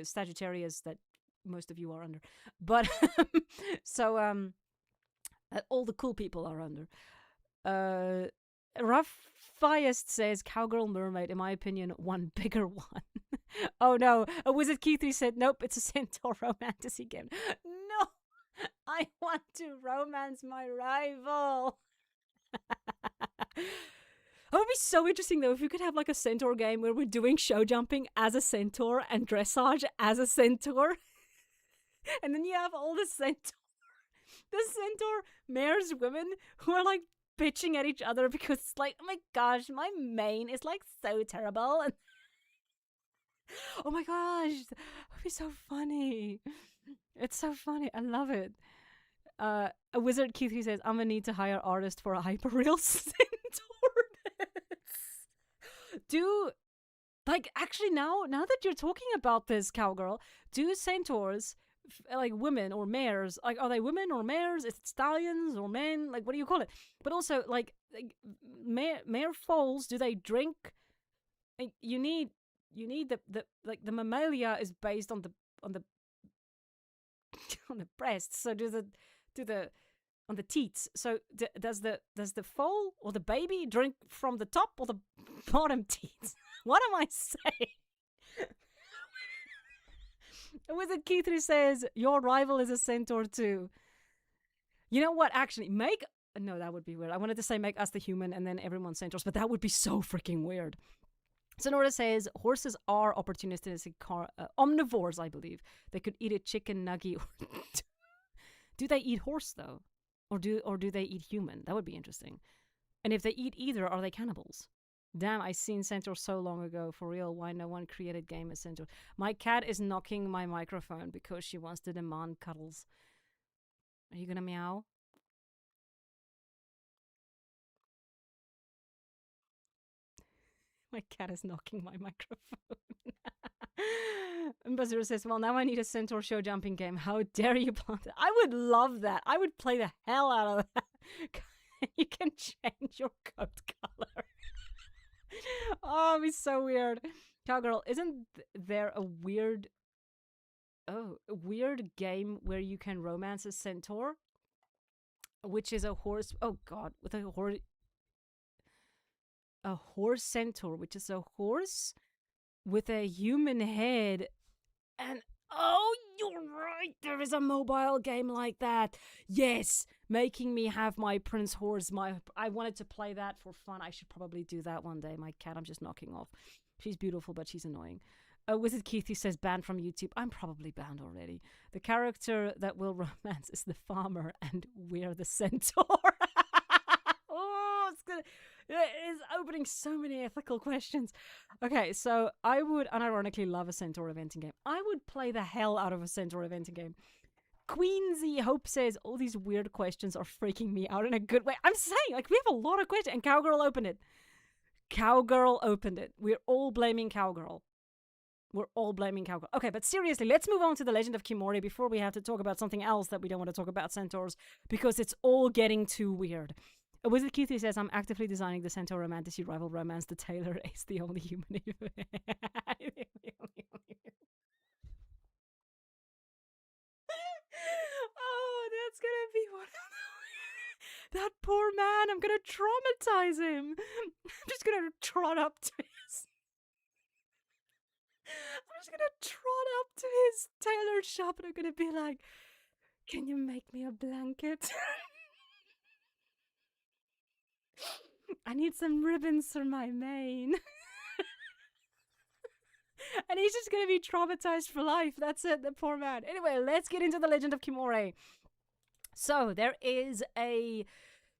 Sagittarius that most of you are under. But so all the cool people are under. Ruffiest says Cowgirl Mermaid, in my opinion, one bigger one. Oh no, a Wizard Keith said nope, it's a centaur romantasy game. No, I want to romance my rival. It would be so interesting though if we could have like a centaur game where we're doing show jumping as a centaur and dressage as a centaur. And then you have all the centaur mares women who are like bitching at each other because it's like, oh my gosh, my mane is like so terrible. And oh my gosh, that would be so funny. It's so funny. I love it. A Wizard Keith who says, I'm gonna need to hire artist for a hyperreal centaur. Do, like, actually now that you're talking about this, cowgirl, do centaurs, like women or mares, like, are they women or mares? Is it stallions or men? Like, what do you call it? But also, like mare foals, do they drink? Like, you need the like the mammalia is based on the on the breasts. So do the on the teats. So does the foal or the baby drink from the top or the bottom teats? What am I saying? Wizard Keith says your rival is a centaur too. You know what? Actually, no, that would be weird. I wanted to say make us the human and then everyone's centaurs, but that would be so freaking weird. Sonora says horses are opportunistic omnivores, I believe. They could eat a chicken nugget. Do they eat horse though? Or do they eat human? That would be interesting. And if they eat either, are they cannibals? Damn, I seen Centaur so long ago. For real, why no one created game as Centaur? My cat is knocking my microphone because she wants to demand cuddles. Are you gonna meow? My cat is knocking my microphone. Bazura says, well, now I need a centaur show jumping game. How dare you plant it? I would love that. I would play the hell out of that. You can change your coat color. Oh, it'd be so weird. Cowgirl, isn't there a weird game where you can romance a centaur? Which is a horse. Oh, God. With a horse centaur, which is a horse with a human head. And oh, you're right, there is a mobile game like that. Yes, making me have my prince horse. I wanted to play that for fun. I should probably do that one day. My cat I'm just knocking off. She's beautiful, but she's annoying. Wizard Keithy says banned from YouTube. I'm probably banned already. The character that will romance is the farmer and we're the centaur. Oh, it is opening so many ethical questions. Okay, so I would unironically love a centaur eventing game. I would play the hell out of a centaur eventing game. Queensy Hope says all these weird questions are freaking me out in a good way. I'm saying, like, we have a lot of questions, and Cowgirl opened it. Cowgirl opened it. We're all blaming Cowgirl. We're all blaming Cowgirl. Okay, but seriously, let's move on to the Legend of Kimori before we have to talk about something else that we don't want to talk about centaurs, because it's all getting too weird. Wizard Keithy says, I'm actively designing the centaur romantasy rival romance. The tailor is the only human. Oh, that's gonna be one of the... That poor man, I'm gonna traumatize him. I'm just gonna trot up to his... I'm just gonna trot up to his tailor shop and I'm gonna be like, can you make me a blanket? I need some ribbons for my mane. And he's just gonna be traumatized for life. That's it, the poor man. Anyway, let's get into the Legend of Kimore. So there is a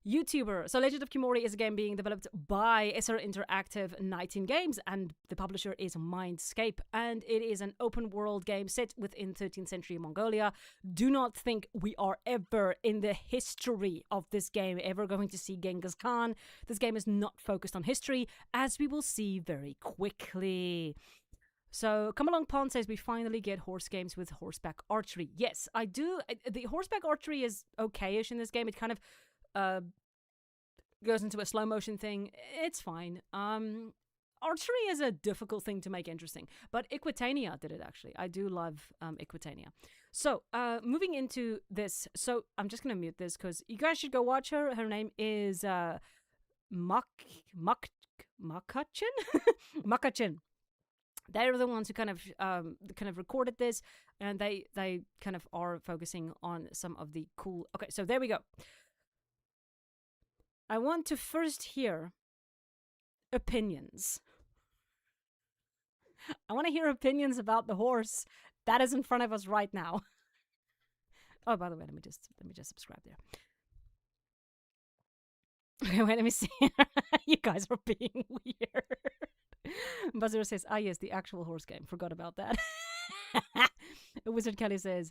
YouTuber. So Legend of Kimori is a game being developed by SR Interactive 19 Games, and the publisher is Mindscape, and it is an open world game set within 13th century Mongolia. Do not think we are ever in the history of this game ever going to see Genghis Khan. This game is not focused on history, as we will see very quickly. So, Come Along Pond says we finally get horse games with horseback archery. Yes, I do. The horseback archery is okay-ish in this game. It kind of goes into a slow motion thing. It's fine. Archery is a difficult thing to make interesting, but Equitania did it actually. I do love Equitania. So moving into this. So I'm just gonna mute this because you guys should go watch her. Her name is Makachin. Makachin. They're the ones who kind of recorded this, and they kind of are focusing on some of the cool. Okay, so there we go. I want to first hear opinions. I want to hear opinions about the horse that is in front of us right now. Oh, by the way, let me just subscribe there. Okay, wait, let me see. You guys are being weird. Buzzer says, yes, the actual horse game. Forgot about that. Wizard Kelly says,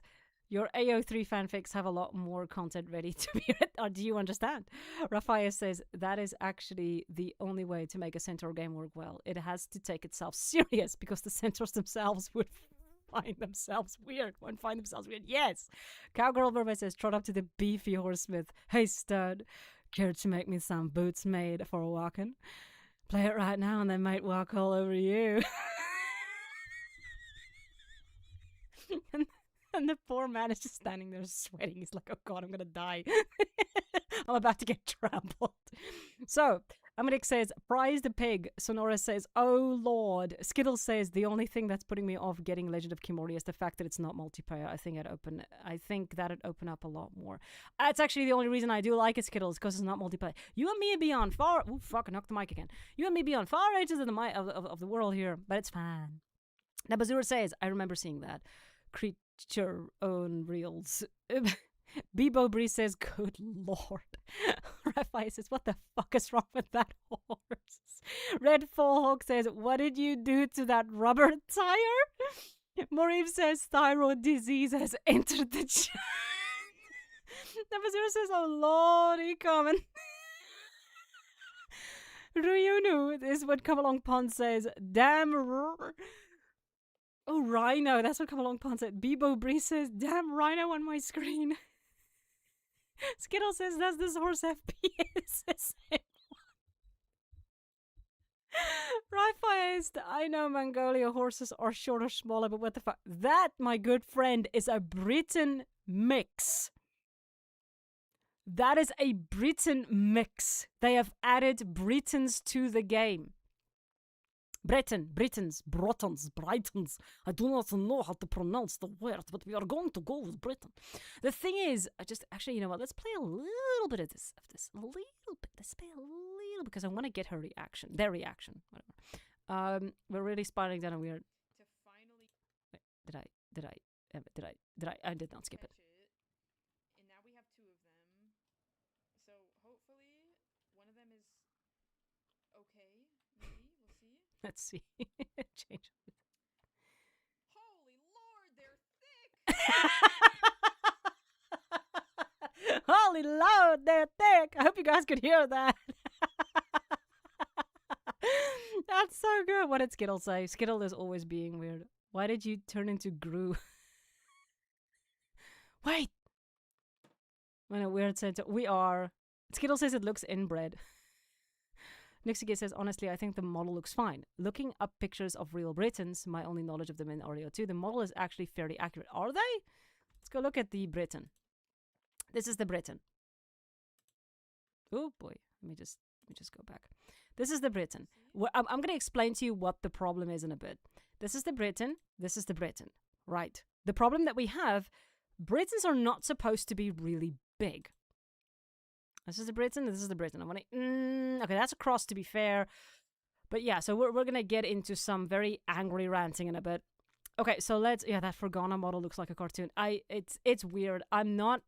your AO3 fanfics have a lot more content ready to be read. Or do you understand? Raphael says, that is actually the only way to make a centaur game work well. It has to take itself serious because the centaurs themselves would find themselves weird. Won't find themselves weird. Yes. Cowgirl Burma says, trot up to the beefy horsesmith. Hey, stud, care to make me some boots made for walking? Play it right now and they might walk all over you. And the poor man is just standing there sweating. He's like, oh God, I'm going to die. I'm about to get trampled. So, Amadik says, prize the pig. Sonora says, oh Lord. Skittles says, the only thing that's putting me off getting Legend of Kimori is the fact that it's not multiplayer. I think that'd open up a lot more. That's actually the only reason I do like it, Skittles, because it's not multiplayer. You and me be on far... Ooh, fuck, I knocked the mic again. You and me be on far edges of the world here, but it's fine. Nabazura says, I remember seeing that. Creature own reels. Bebo Bree says, good lord. Raphael says, what the fuck is wrong with that horse? Red Fallhawk says, what did you do to that rubber tire? Morif says, thyroid disease has entered the chat. Nabazura says, oh lord, he coming. Ryunu is what Come Along Pond says, damn. Oh, Rhino, that's what Come Along Pond said. Bebo Bree says, damn Rhino on my screen. Skittle says, does this horse have PS? Raphael, I know Mongolia horses are shorter, smaller, but what the fuck? That, my good friend, is a Briton mix. That is a Briton mix. They have added Britons to the game. Bretons, Bretons. I do not know how to pronounce the word, but we are going to go with Britain. The thing is, you know what? Let's play a little bit of this. A little bit. Let's play a little because I want to get her reaction. Their reaction. Whatever. We're really spiraling down a weird. To finally. Wait, I did not skip it. And now we have two of them. So hopefully one of them is okay. Maybe we'll see. Let's see. Change. Holy Lord, they're thick! Holy Lord, they're thick! I hope you guys could hear that. That's so good. What did Skittle say? Skittle is always being weird. Why did you turn into Gru? Wait! In a weird sense, we are. Skittle says it looks inbred. Nixie says, honestly, I think the model looks fine. Looking up pictures of real Britons, my only knowledge of them in REO2, the model is actually fairly accurate. Are they? Let's go look at the Briton. This is the Briton. Oh boy, let me just go back. This is the Briton. I'm going to explain to you what the problem is in a bit. This is the Briton. This is the Briton. Right. The problem that we have, Britons are not supposed to be really big. This is the Briton. This is the Briton. I want to. Okay, that's a cross to be fair, but yeah. So we're gonna get into some very angry ranting in a bit. Okay, so let's. Yeah, that Fergana model looks like a cartoon. It's weird. I'm not.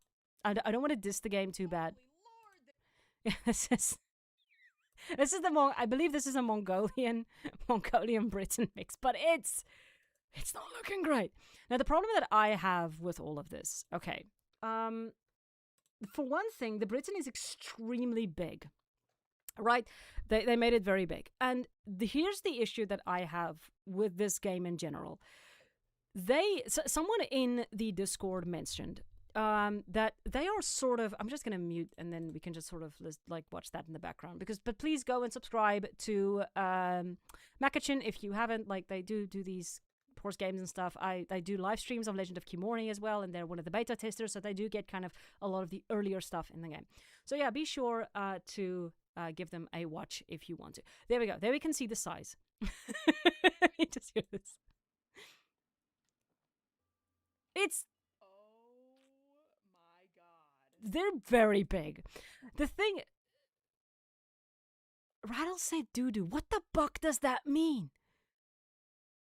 I don't want to diss the game too bad. this is I believe this is a Mongolian Briton mix, but it's not looking great. Now the problem that I have with all of this, okay, for one thing, the Briton is extremely big, right? They made it very big, and here's the issue that I have with this game in general. Someone in the Discord mentioned that they are sort of. I'm just gonna mute, and then we can just sort of like watch that in the background. But please go and subscribe to Makachin if you haven't. Like they do these horse games and stuff. They do live streams of Legend of Kimori as well, and they're one of the beta testers, so they do get kind of a lot of the earlier stuff in the game. So yeah, be sure to give them a watch if you want to. There we go. There we can see the size. Let me just hear this. It's. Oh my god. They're very big. The thing. Rattle said doo doo. What the buck does that mean?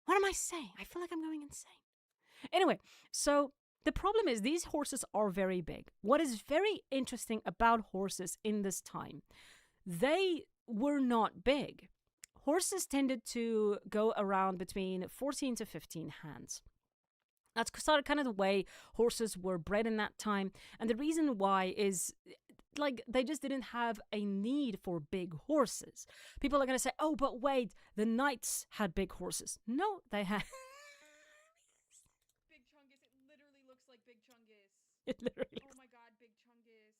What am I saying? I feel like I'm going insane. Anyway, so the problem is these horses are very big. What is very interesting about horses in this time, they were not big. Horses tended to go around between 14 to 15 hands. That's kind of the way horses were bred in that time. And the reason why is, like, they just didn't have a need for big horses. People are going to say, oh, but wait, the knights had big horses. No, they had... Big Chungus, it literally looks like Big Chungus. It literally Oh my god, Big Chungus.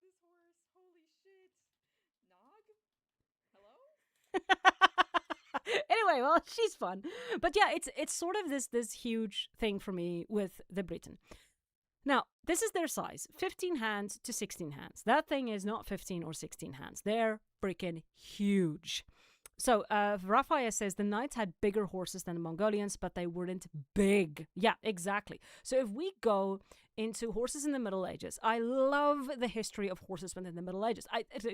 this horse, holy shit. Nog? Hello? Anyway, well, she's fun. But yeah, it's sort of this huge thing for me with the Briton. Now, this is their size, 15 hands to 16 hands. That thing is not 15 or 16 hands. They're freaking huge. So, Raphael says the knights had bigger horses than the Mongolians, but they weren't big. Yeah, exactly. So if we go into horses in the Middle Ages, I love the history of horses within the Middle Ages.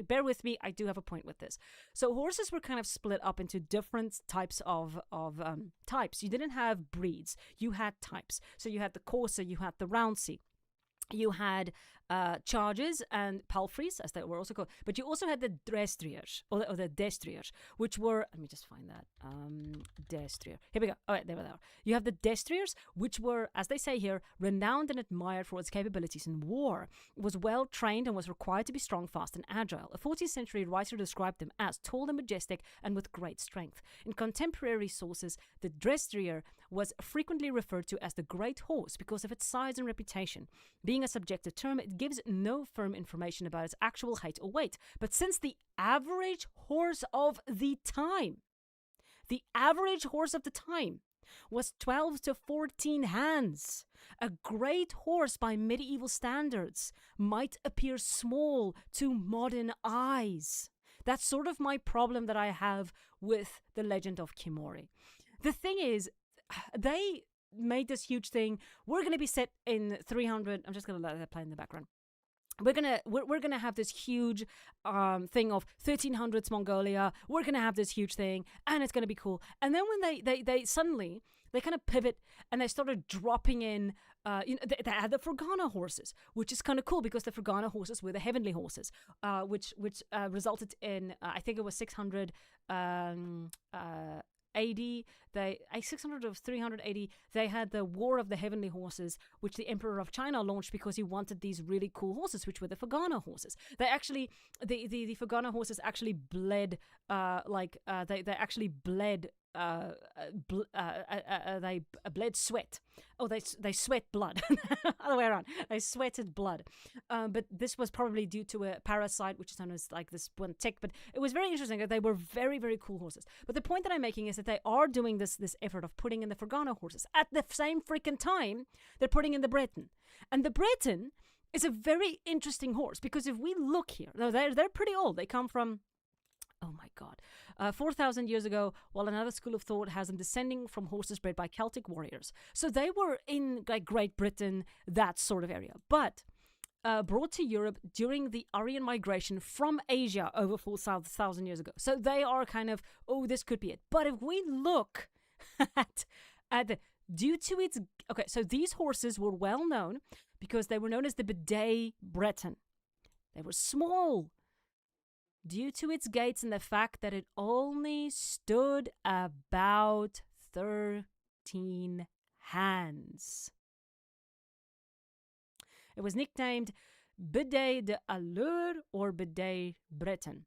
Bear with me, I do have a point with this. So horses were kind of split up into different types of types. You didn't have breeds, you had types. So you had the courser, you had the roundsie. You had chargers and palfreys, as they were also called, but you also had the destriers, or the destriers, which were, let me just find that, destrier. Here we go. All right, there we are. You have the destriers, which were, as they say here, renowned and admired for its capabilities in war. It was well trained and was required to be strong, fast, and agile. A 14th century writer described them as tall and majestic and with great strength. In contemporary sources, the destrier was frequently referred to as the great horse because of its size and reputation. Being a subjective term, it gives no firm information about its actual height or weight. But since the average horse of the time was 12 to 14 hands, a great horse by medieval standards might appear small to modern eyes. That's sort of my problem that I have with the Legend of Kimori. The thing is, they made this huge thing. We're going to be set in 300. I'm just going to let that play in the background. We're gonna have this huge thing of 1300s Mongolia. We're gonna have this huge thing, and it's gonna be cool. And then when they suddenly they kind of pivot and they started dropping in. They had the Fergana horses, which is kind of cool because the Fergana horses were the heavenly horses, which resulted in I think it was 600 AD, 600 of 380, they had the War of the Heavenly Horses, which the Emperor of China launched because he wanted these really cool horses, which were the Fergana horses. They actually, the Fergana horses actually bled, they actually bled. They bled sweat. Oh, they sweat blood. Other way around. They sweated blood. But this was probably due to a parasite, which is known as like this one tick. But it was very interesting that they were very, very cool horses. But the point that I'm making is that they are doing this effort of putting in the Fergana horses at the same freaking time they're putting in the Breton. And the Breton is a very interesting horse because if we look here, now they're pretty old. They come from, oh my God, 4,000 years ago, while another school of thought has them descending from horses bred by Celtic warriors. So they were in like Great Britain, that sort of area. But brought to Europe during the Aryan migration from Asia over 4,000 years ago. So they are kind of, oh, this could be it. But if we look at due to its, okay, so these horses were well known because they were known as the bidet Breton. They were small due to its gaits and the fact that it only stood about 13 hands. It was nicknamed Bidet de Allure or Bidet Breton.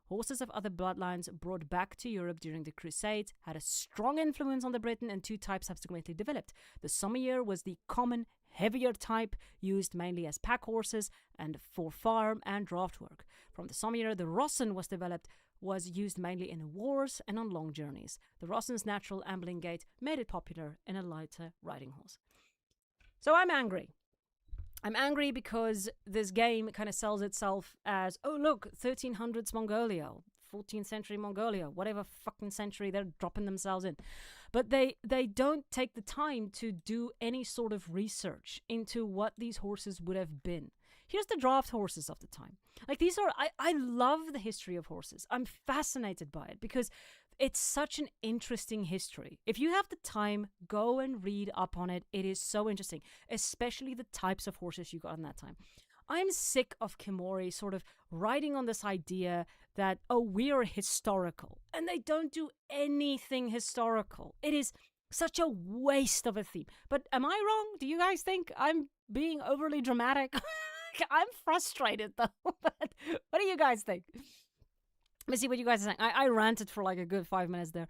Horses of other bloodlines brought back to Europe during the Crusades had a strong influence on the Briton, and two types subsequently developed. The Sommelier was the common, heavier type used mainly as pack horses and for farm and draft work. From the Sommelier, the Rosson was used mainly in wars and on long journeys. The Rosson's natural ambling gait made it popular in a lighter riding horse. So I'm angry. I'm angry because this game kind of sells itself as, oh, look, 1300s Mongolia, 14th century Mongolia, whatever fucking century they're dropping themselves in. But they don't take the time to do any sort of research into what these horses would have been. Here's the draft horses of the time. Like, these are, I love the history of horses. I'm fascinated by it because it's such an interesting history. If you have the time, go and read up on it. It is so interesting, especially the types of horses you got in that time. I'm sick of Kimori sort of riding on this idea that, oh, we're historical. And they don't do anything historical. It is such a waste of a theme. But am I wrong? Do you guys think I'm being overly dramatic? I'm frustrated, though. But what do you guys think? Let me see what you guys are saying. I ranted for like a good 5 minutes there.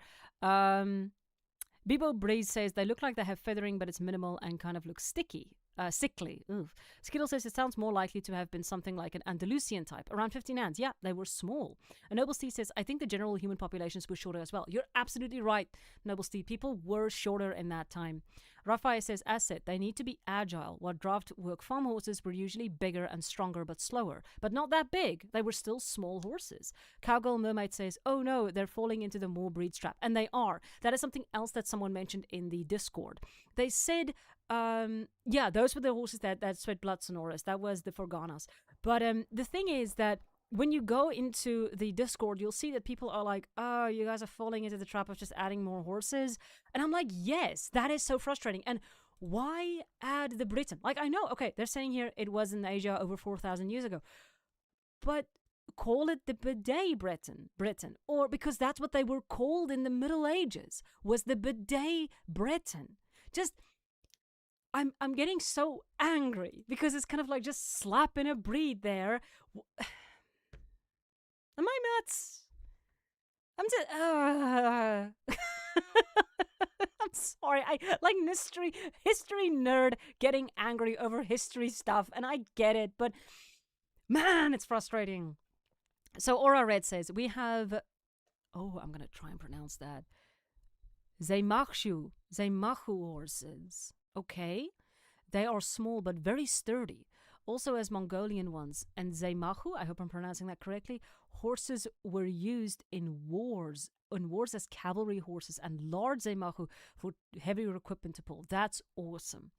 Bibo Breeze says they look like they have feathering, but it's minimal and kind of looks sickly. Oof. Skittle says it sounds more likely to have been something like an Andalusian type, around 15 hands. Yeah, they were small. And Noble Steve says, I think the general human populations were shorter as well. You're absolutely right, Noble Steve. People were shorter in that time. Raphael says, as said, they need to be agile. While draft work farm horses were usually bigger and stronger but slower. But not that big. They were still small horses. Cowgirl Mermaid says, oh no, they're falling into the more breed trap. And they are. That is something else that someone mentioned in the Discord. They said, yeah, those were the horses that sweat blood sonorous. That was the Forganas. But the thing is that when you go into the Discord, you'll see that people are like, oh, you guys are falling into the trap of just adding more horses. And I'm like, yes, that is so frustrating. And why add the Briton? Like, I know, okay, they're saying here it was in Asia over 4,000 years ago. But call it the bidet Briton. Or because that's what they were called in the Middle Ages, was the bidet Breton. Just... I'm getting so angry because it's kind of like just slapping a breed there. Am I nuts? I'm just... I'm sorry. I like history nerd getting angry over history stuff, and I get it, but man, it's frustrating. So Aura Red says, we have... Oh, I'm going to try and pronounce that. Zeimachu horses. Okay. They are small but very sturdy. Also as Mongolian ones. And Zeimachu, I hope I'm pronouncing that correctly, horses were used in wars as cavalry horses and large Zeimachu for heavier equipment to pull. That's awesome.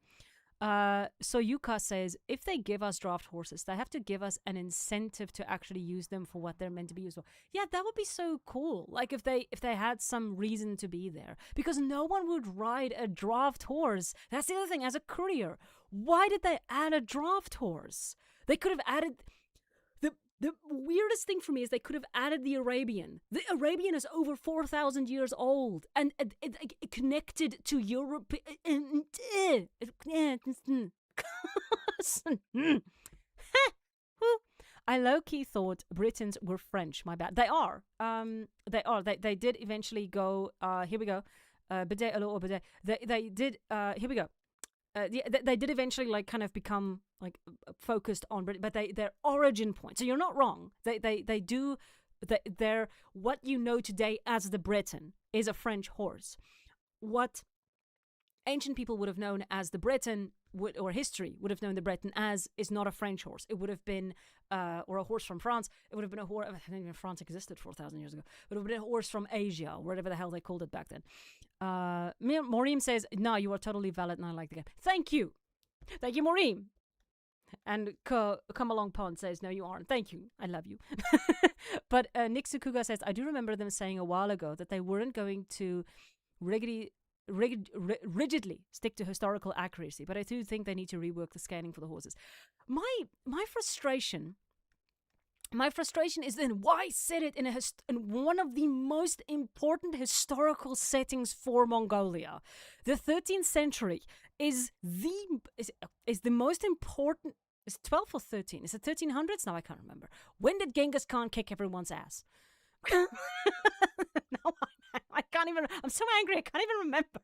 So Yuka says, if they give us draft horses, they have to give us an incentive to actually use them for what they're meant to be used for. Yeah, that would be so cool. Like if they had some reason to be there, because no one would ride a draft horse. That's the other thing. As a courier, why did they add a draft horse? They could have added the weirdest thing for me is they could have added the Arabian. The Arabian is over 4,000 years old and it connected to Europe. I low-key thought Britons were French. My bad. They are. They are. They did eventually go. Here we go. Bidet or bidet. They did. Here we go. They did eventually like kind of become like focused on Britain, but their origin point. So you're not wrong. They're what you know today as the Breton is a French horse. What ancient people would have known as the Breton or history would have known the Breton as is not a French horse. It would have been or a horse from France. It would have been a horse. I think even France existed 4,000 years ago. But it would have been a horse from Asia, or whatever the hell they called it back then. Maureen says, no, you are totally valid and I like the game. Thank you, Maureen. And Come Along Pond says, no, you aren't. Thank you. I love you. But Nick Sukuga says, I do remember them saying a while ago that they weren't going to regularly rigidly stick to historical accuracy, but I do think they need to rework the scanning for the horses. My frustration is then why set it in one of the most important historical settings for Mongolia. The 13th century is the most important. Is it 12 or 13? Is it 1300s? Now I can't remember. When did Genghis Khan kick everyone's ass? No, I can't even. I'm so angry. I can't even remember.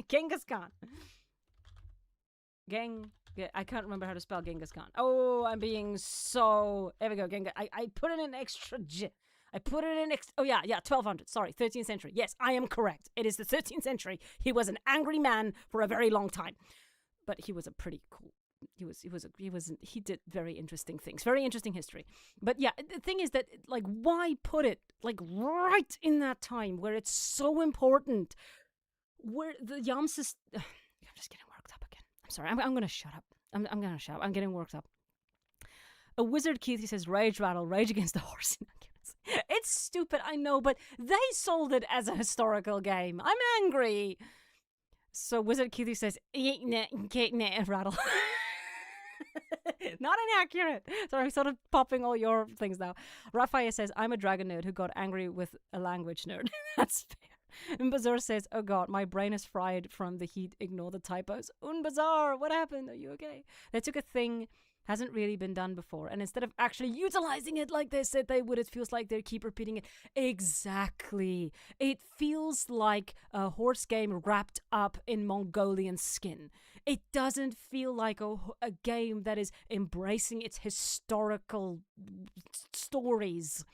Genghis Khan. I can't remember how to spell Genghis Khan. Oh, I'm being so. There we go. Genghis. I put in an extra J. I put in an extra. Oh yeah, 1200. Sorry, 13th century. Yes, I am correct. It is the 13th century. He was an angry man for a very long time, but he was a pretty cool. He did very interesting things, very interesting history. But yeah, the thing is that, like, why put it like right in that time where it's so important, where the Yamsis. I'm just getting worked up again. I'm sorry. I'm gonna shut up. I'm gonna shut up. I'm getting worked up. A wizard Keith says, "Rage rattle, rage against the horse." It's stupid, I know, but they sold it as a historical game. I'm angry. So Wizard Keith says, rattle. Not inaccurate. Sorry, I'm sort of popping all your things now. Raphael says, I'm a dragon nerd who got angry with a language nerd. That's fair. Unbazar says, oh god, my brain is fried from the heat. Ignore the typos. Unbazar, what happened? Are you okay? They took a thing, hasn't really been done before, and instead of actually utilizing it like they said they would, it feels like they keep repeating it. Exactly. It feels like a horse game wrapped up in Mongolian skin. It doesn't feel like a game that is embracing its historical stories.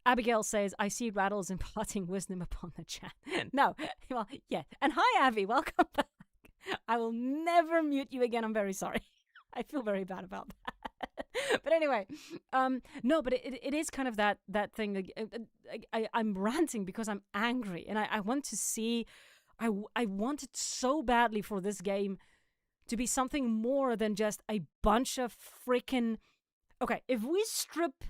Abigail says, I see Rattles imparting wisdom upon the chat. No, well, yeah. And hi, Abby, welcome back. I will never mute you again. I'm very sorry. I feel very bad about that. But anyway, no, but it is kind of that thing. I'm ranting because I'm angry, and I want to see. I want it so badly for this game to be something more than just a bunch of freaking. Okay, if we strip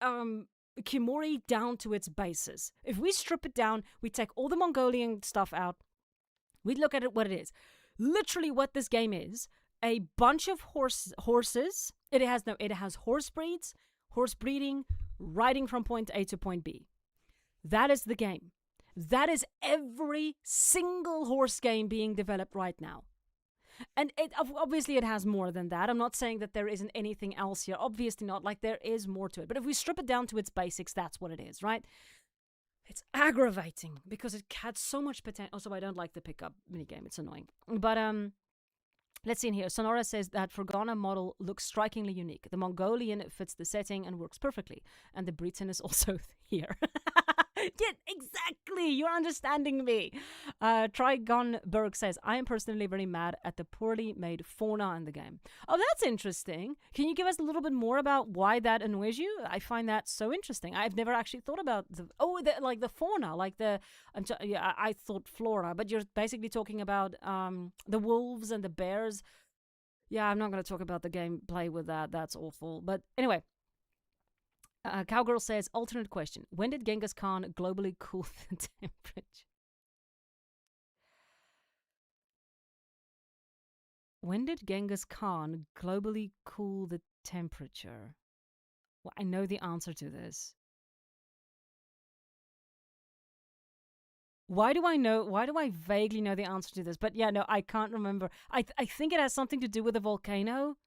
Kimori down to its basis, if we strip it down, we take all the Mongolian stuff out, we look at it what it is. Literally what this game is, a bunch of horses. It has horse breeds, horse breeding, riding from point A to point B. That is the game. That is every single horse game being developed right now. And obviously it has more than that. I'm not saying that there isn't anything else here. Obviously not. Like, there is more to it. But if we strip it down to its basics, that's what it is, right? It's aggravating because it had so much potential. Also, I don't like the pickup minigame. It's annoying. But let's see in here. Sonora says that Fergana model looks strikingly unique. The Mongolian fits the setting and works perfectly. And the Breton is also here. Yeah, exactly. You're understanding me. Trigonberg says, I am personally very mad at the poorly made fauna in the game. Oh, that's interesting. Can you give us a little bit more about why that annoys you? I find that so interesting. I've never actually thought about the fauna, like I thought flora, but you're basically talking about the wolves and the bears. Yeah, I'm not going to talk about the gameplay with that. That's awful. But anyway. Cowgirl says, alternate question. When did Genghis Khan globally cool the temperature? When did Genghis Khan globally cool the temperature? Well, I know the answer to this. Why do I vaguely know the answer to this? But yeah, no, I can't remember. I think it has something to do with a volcano.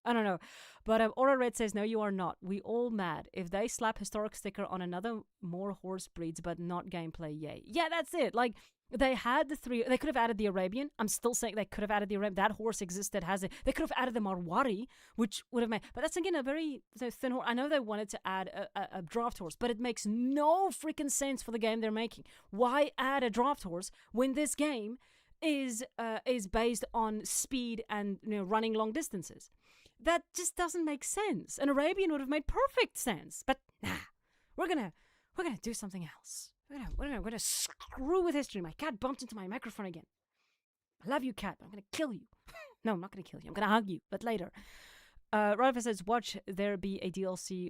I don't know. But Aura Red says, no, you are not. We all mad. If they slap historic sticker on another more horse breeds, but not gameplay, yay. Yeah, that's it. Like, they had the three. They could have added the Arabian. I'm still saying they could have added the Arabian. That horse existed, has it. They could have added the Marwari, which would have made. But that's, again, a very thin horse. I know they wanted to add a draft horse, but it makes no freaking sense for the game they're making. Why add a draft horse when this game is based on speed and running long distances? That just doesn't make sense. An Arabian would have made perfect sense. But nah, we're gonna do something else. We're gonna screw with history. My cat bumped into my microphone again. I love you, cat, but I'm gonna kill you. No, I'm not gonna kill you. I'm gonna hug you, but later. Rafa says, watch there be a DLC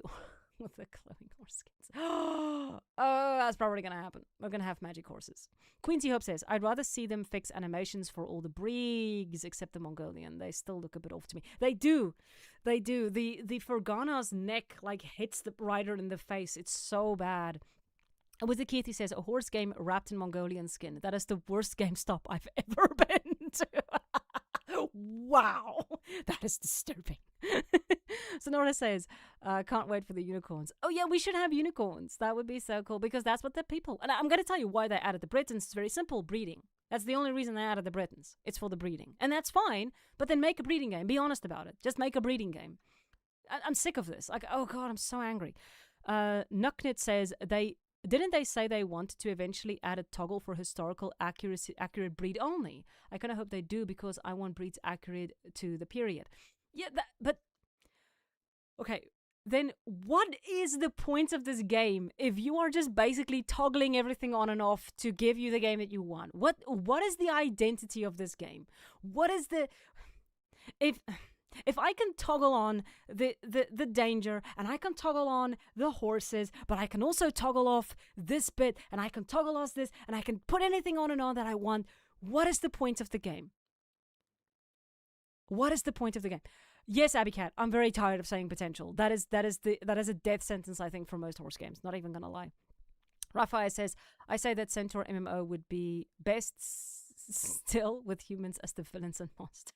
with the glowing horse skins. Oh, that's probably gonna happen. We're gonna have magic horses. Quincy Hope says, I'd rather see them fix animations for all the breeds except the Mongolian. They still look a bit off to me. They do. They do. The Fergana's neck like hits the rider in the face. It's so bad. And with the Keith, he says, a horse game wrapped in Mongolian skin. That is the worst GameStop I've ever been to. Wow, that is disturbing. Sonora says, can't wait for the unicorns. Oh yeah, we should have unicorns. That would be so cool because that's what the people. And I'm going to tell you why they added the Bretons. It's very simple, breeding. That's the only reason they added the Bretons. It's for the breeding. And that's fine, but then make a breeding game. Be honest about it. Just make a breeding game. I'm sick of this. Like, oh God, I'm so angry. Nucknit says, Didn't they say they want to eventually add a toggle for historical accurate breed only? I kind of hope they do because I want breeds accurate to the period. Yeah, but okay. Then what is the point of this game if you are just basically toggling everything on and off to give you the game that you want? What is the identity of this game? What is the if I can toggle on the danger and I can toggle on the horses, but I can also toggle off this bit and I can toggle off this and I can put anything on and on that I want, what is the point of the game? What is the point of the game? Yes, Abby Cat, I'm very tired of saying potential. That is a death sentence, I think, for most horse games. Not even gonna lie. Raphael says, I say that Centaur MMO would be best still with humans as the villains and monsters.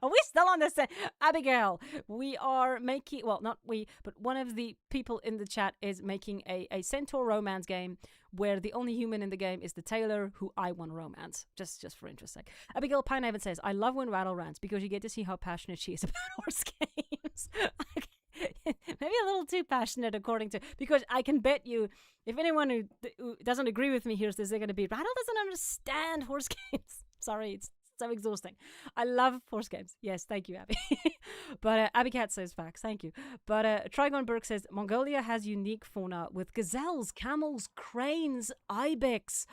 Are we still on this? Abigail, we are making, well, not we, but one of the people in the chat is making a centaur romance game where the only human in the game is the tailor who I want romance. Just for interest sake. Abigail Pinehaven says, I love when Rattle rants because you get to see how passionate she is about horse games. Maybe a little too passionate according to, because I can bet you, if anyone who doesn't agree with me hears this, they're going to be, Rattle doesn't understand horse games. Sorry, it's so exhausting. I love horse games. Yes, thank you, Abby. But Abby Cat says facts. Thank you. But Trigon Burke says Mongolia has unique fauna with gazelles, camels, cranes, ibex.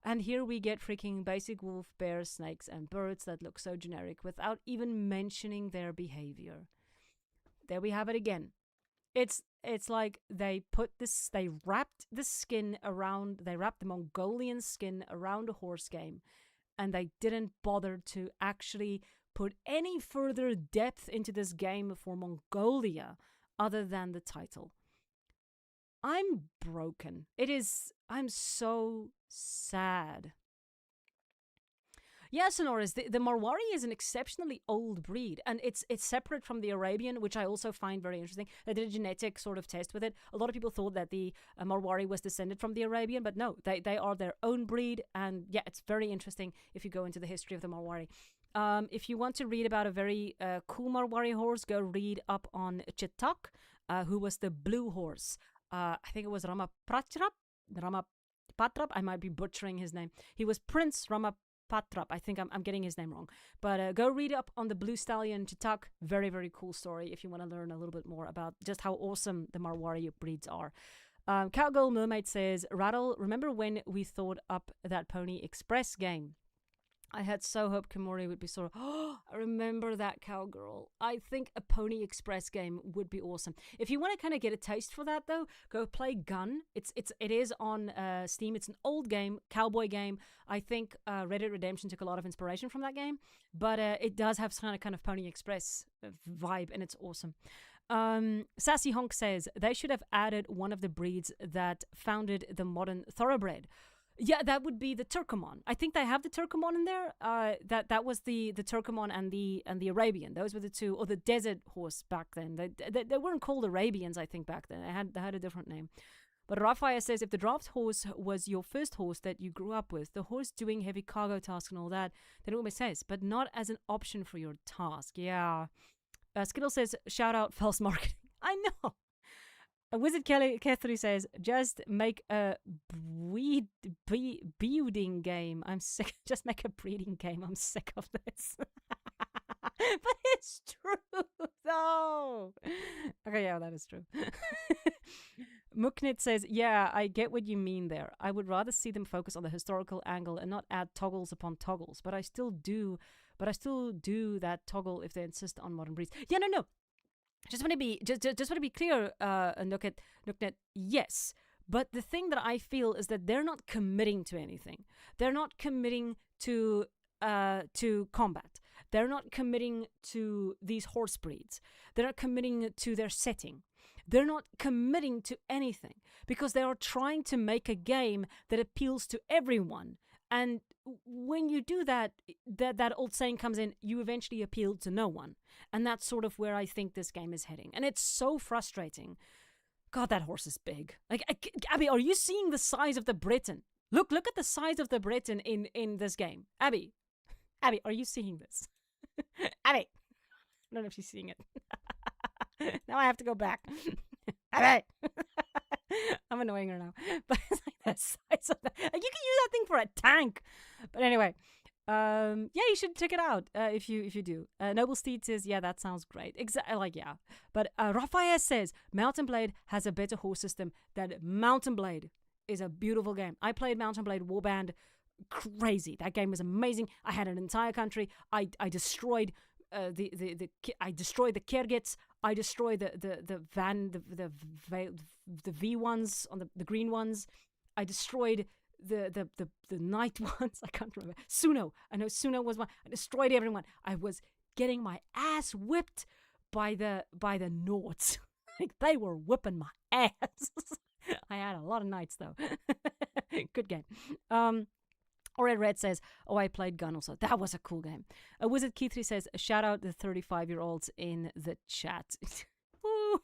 And here we get freaking basic wolf, bears, snakes, and birds that look so generic without even mentioning their behavior. There we have it again. It's like they wrapped the Mongolian skin around a horse game. And they didn't bother to actually put any further depth into this game for Mongolia other than the title. I'm broken. I'm so sad. Yeah, Sonoris, the Marwari is an exceptionally old breed, and it's separate from the Arabian, which I also find very interesting. They did a genetic sort of test with it. A lot of people thought that the Marwari was descended from the Arabian, but no, they are their own breed, and yeah, it's very interesting if you go into the history of the Marwari. If you want to read about a very cool Marwari horse, go read up on Chetak, who was the blue horse. I think it was Ramapatrap. I might be butchering his name. He was Prince Ramapatrap. I think I'm getting his name wrong. But go read up on the Blue Stallion Chetak. Very, very cool story if you want to learn a little bit more about just how awesome the Marwari breeds are. Cowgirl Mermaid says, Rattle, remember when we thought up that Pony Express game? I had so hoped Kimori would be sort of, I remember that, Cowgirl. I think a Pony Express game would be awesome. If you want to kind of get a taste for that, though, go play Gun. It is on Steam. It's an old game, cowboy game. I think Red Dead Redemption took a lot of inspiration from that game, but it does have some kind of Pony Express vibe, and it's awesome. Sassy Honk says, they should have added one of the breeds that founded the modern thoroughbred. Yeah, that would be the Turkomon. I think they have the Turkomon in there. That was the Turkomon and the Arabian. Those were the two, or the desert horse back then. They weren't called Arabians, I think, back then. They had a different name. But Raphael says, if the draft horse was your first horse that you grew up with, the horse doing heavy cargo tasks and all that, then it makes sense, but not as an option for your task. Yeah. Skittle says, shout out false marketing. I know. Wizard Kelly Kethry says, just make a breeding game. I'm sick. Just make a breeding game. I'm sick of this. But it's true, though. Okay, yeah, that is true. Muknit says, yeah, I get what you mean there. I would rather see them focus on the historical angle and not add toggles upon toggles. But I still do that toggle if they insist on modern breeds. Yeah, no. Just want to be just want to be clear, Nuknet. Yes, but the thing that I feel is that they're not committing to anything. They're not committing to combat. They're not committing to these horse breeds. They're not committing to their setting. They're not committing to anything because they are trying to make a game that appeals to everyone. And when you do that, that old saying comes in, you eventually appeal to no one. And that's sort of where I think this game is heading. And it's so frustrating. God, that horse is big. Like, Abby, are you seeing the size of the Breton? Look at the size of the Breton in this game. Abby, are you seeing this? Abby, I don't know if she's seeing it. Now I have to go back. Abby! I'm annoying her now. But it's like that size of that. Like, you can use that thing for a tank. But anyway, yeah, you should check it out if you do. Noble Steed says, yeah, that sounds great. Exactly, like, yeah. But Raphael says, Mountain Blade has a better horse system than Mountain Blade is a beautiful game. I played Mountain Blade Warband. Crazy. That game was amazing. I had an entire country. I destroyed I destroyed the Kirgits. I destroyed the V ones on the green ones. I destroyed the night ones. I can't remember. Suno. I know Suno was one. I destroyed everyone. I was getting my ass whipped by the Nords. Like, they were whipping my ass. I had a lot of nights though. Good game. Red says, oh, I played Gun also. That was a cool game. Wizard Keith says, shout out the 35-year-olds in the chat. Woo!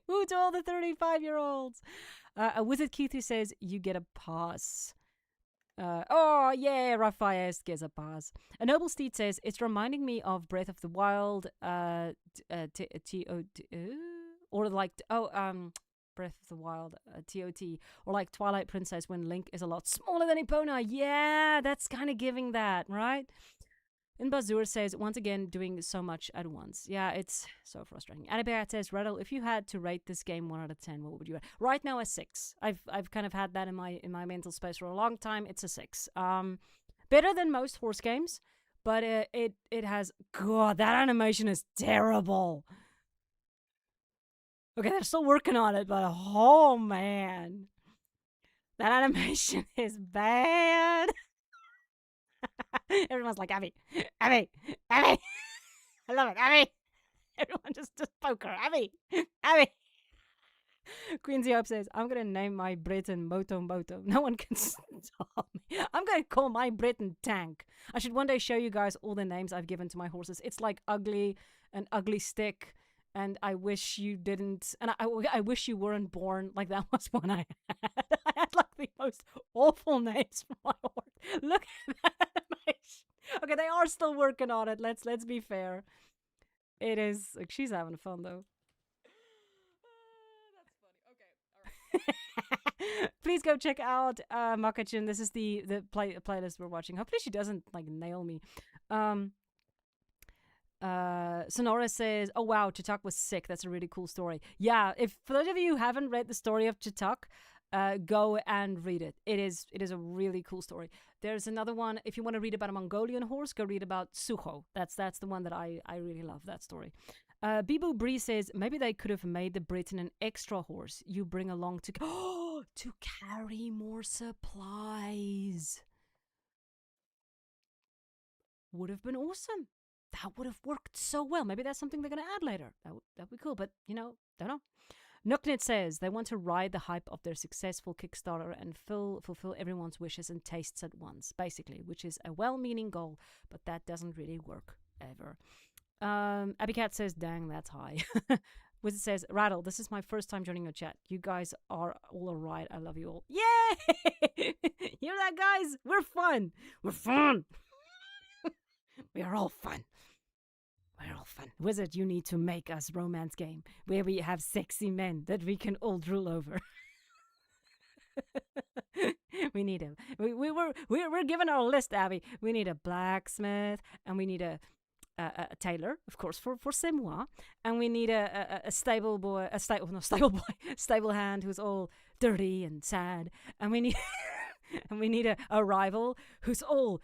Who to all the 35-year-olds? Wizard Keith says, you get a pass. Oh, yeah, Raphael gets a pass. A Noble Steed says, it's reminding me of Breath of the Wild, or like, Breath of the Wild, TOT, or like Twilight Princess when Link is a lot smaller than Epona. Yeah, that's kind of giving that, right? And Bazur says, once again, doing so much at once. Yeah, it's so frustrating. Anibat says, Rattle, if you had to rate this game 1 out of 10, what would you rate? Right now, a 6. I've kind of had that in my mental space for a long time. It's a 6. Better than most horse games, but it has, God, that animation is terrible. Okay, they're still working on it, but oh man, that animation is bad. Everyone's like, Abby. I love it, Abby. Everyone just poke her, Abby. Queen's Hope says, I'm going to name my Breton Moto. No one can stop me. I'm going to call my Breton Tank. I should one day show you guys all the names I've given to my horses. It's like Ugly, an Ugly Stick, and I wish you didn't, and I wish you weren't born. Like, that was one I had. I had like the most awful names for my horse. Look at that animation. Okay, they are still working on it. Let's be fair. It is, like, she's having fun though. That's funny. Okay, all right. Please go check out Makachin. This is the playlist we're watching. Hopefully she doesn't like nail me. Sonora says, oh wow, Chatak was sick. That's a really cool story. Yeah, if for those of you who haven't read the story of Chatak, go and read it. It is a really cool story. There's another one, if you want to read about a Mongolian horse, go read about Suho. That's the one that I really love, that story. Bibu Bree says, maybe they could have made the Briton an extra horse you bring along to to carry more supplies. Would have been awesome. That would have worked so well. Maybe that's something they're going to add later. That'd be cool, but, don't know. Nooknet says they want to ride the hype of their successful Kickstarter and fulfill everyone's wishes and tastes at once, basically, which is a well-meaning goal, but that doesn't really work ever. Abbycat says, dang, that's high. Wizard says, Rattle, this is my first time joining your chat. You guys are all alright. I love you all. Yay! Hear that, guys? We're fun. We're fun. We are all fun. We're all fun. Wizard, you need to make us romance game where we have sexy men that we can all drool over. We need a we're given our list, Abby. We need a blacksmith, and we need a tailor, of course, for Semois, and we need a stable hand who's all dirty and sad, and we need a rival who's all